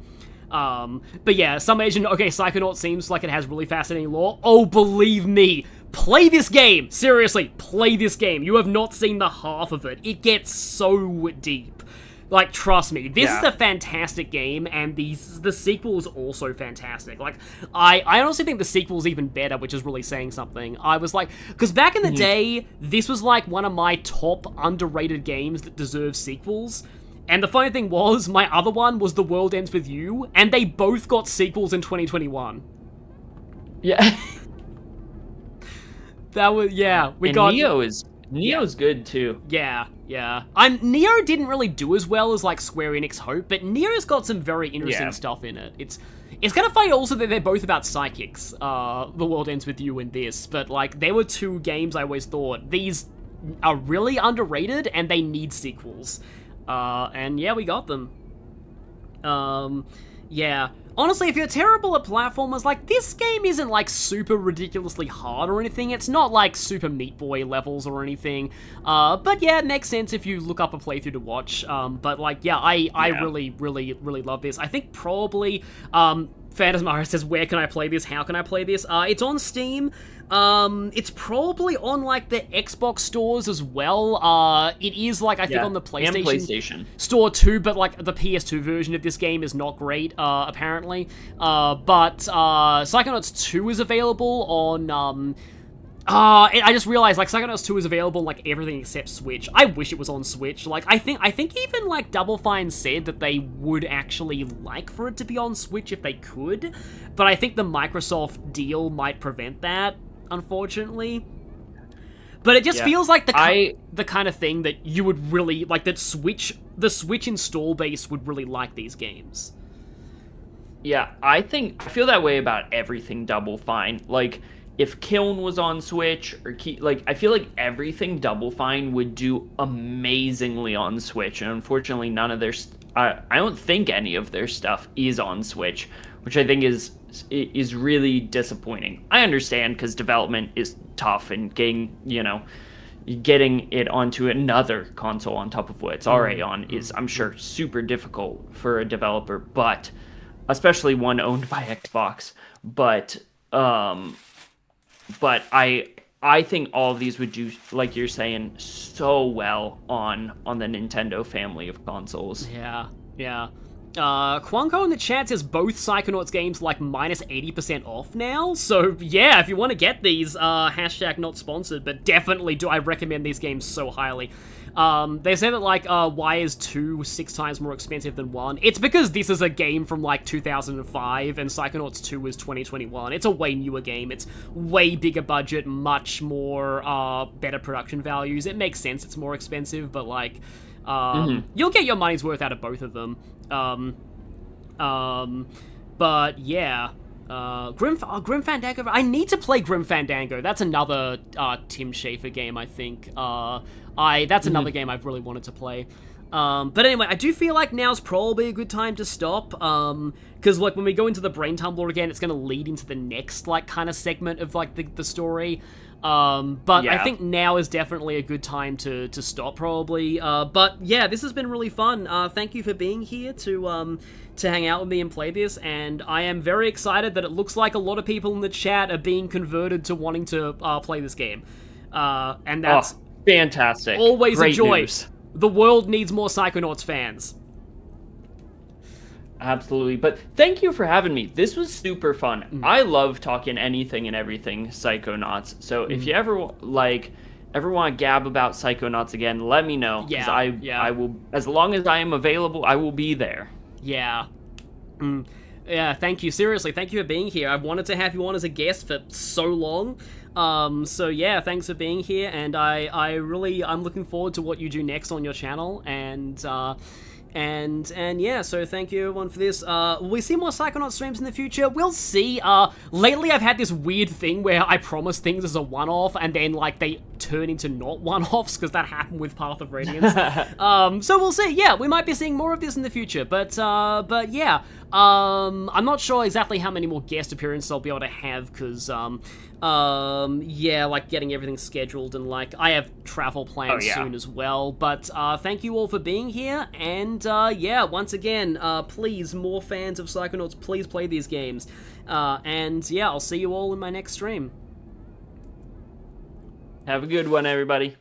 But yeah, some Asian, okay, Psychonauts seems like it has really fascinating lore. Oh, believe me, play this game! Seriously, play this game. You have not seen the half of it. It gets so deep. Like, trust me, this is a fantastic game, and the sequel is also fantastic. Like, I honestly think the sequel is even better, which is really saying something. I was like, because back in the day, this was like one of my top underrated games that deserve sequels. And the funny thing was, my other one was The World Ends With You, and they both got sequels in 2021. Yeah. That was, yeah, we and got... Neo's good, too. Yeah. Neo didn't really do as well as, like, Square Enix hoped, but Neo's got some very interesting stuff in it. It's kind of funny also that they're both about psychics, The World Ends With You and this, but, like, there were two games I always thought, these are really underrated, and they need sequels. And yeah, we got them. Yeah. Honestly, if you're terrible at platformers, like, this game isn't, like, super ridiculously hard or anything. It's not, like, Super Meat Boy levels or anything. But yeah, it makes sense if you look up a playthrough to watch. But, like, yeah, I really, really, really love this. I think probably, Phantasmara says, where can I play this? How can I play this? It's on Steam. It's probably on, like, the Xbox stores as well. It is, like, I think on the PlayStation store too, but, like, the PS2 version of this game is not great, apparently. But Psychonauts 2 is available on, I just realized, like, Psychonauts 2 is available on, like, everything except Switch. I wish it was on Switch. Like, I think even, like, Double Fine said that they would actually like for it to be on Switch if they could, but I think the Microsoft deal might prevent that, unfortunately. But it just feels like the kind of thing that you would really, like, that the Switch install base would really like these games. Yeah, I feel that way about everything Double Fine. Like, if Kiln was on Switch, or I feel like everything Double Fine would do amazingly on Switch, and unfortunately none of their... I don't think any of their stuff is on Switch, which I think is really disappointing. I understand, because development is tough, and getting it onto another console on top of what it's already on is, I'm sure, super difficult for a developer, but especially one owned by Xbox. But I think all of these would do, like you're saying, so well on the Nintendo family of consoles. Yeah. Quanko in the chat says both Psychonauts games like minus 80% off now. So yeah, if you want to get these, hashtag not sponsored, but definitely I recommend these games so highly. They say that, like, why is 2 6 times more expensive than 1? It's because this is a game from, like, 2005, and Psychonauts 2 is 2021. It's a way newer game. It's way bigger budget, much more, better production values. It makes sense it's more expensive, but, like, you'll get your money's worth out of both of them. But, yeah. Grim Fandango. I need to play Grim Fandango. That's another, Tim Schafer game, I think. That's another game I've really wanted to play. But anyway, I do feel like now's probably a good time to stop, because, like, when we go into the Brain Tumbler again, it's going to lead into the next, like, kind of segment of, like, the story. But yeah. I think now is definitely a good time to stop, probably. But yeah, this has been really fun. Thank you for being here to hang out with me and play this, and I am very excited that it looks like a lot of people in the chat are being converted to wanting to play this game. And that's fantastic. Always Great a joy. News. The world needs more Psychonauts fans. Absolutely. But thank you for having me. This was super fun. I love talking anything and everything Psychonauts. So if you ever want to gab about Psychonauts again, let me know. Yeah. I will, as long as I am available, I will be there. Yeah. Yeah, thank you. Seriously, thank you for being here. I've wanted to have you on as a guest for so long. So yeah, thanks for being here, and I'm looking forward to what you do next on your channel, and yeah, so thank you everyone for this. Will we see more Psychonauts streams in the future? We'll see. Lately I've had this weird thing where I promise things as a one-off, and then, like, they turn into not one-offs, because that happened with Path of Radiance. So we'll see. Yeah, we might be seeing more of this in the future, but yeah. I'm not sure exactly how many more guest appearances I'll be able to have, because, yeah, like, getting everything scheduled, and, like, I have travel plans soon as well, but, thank you all for being here, and, yeah, once again, please, more fans of Psychonauts, please play these games, and, yeah, I'll see you all in my next stream. Have a good one, everybody.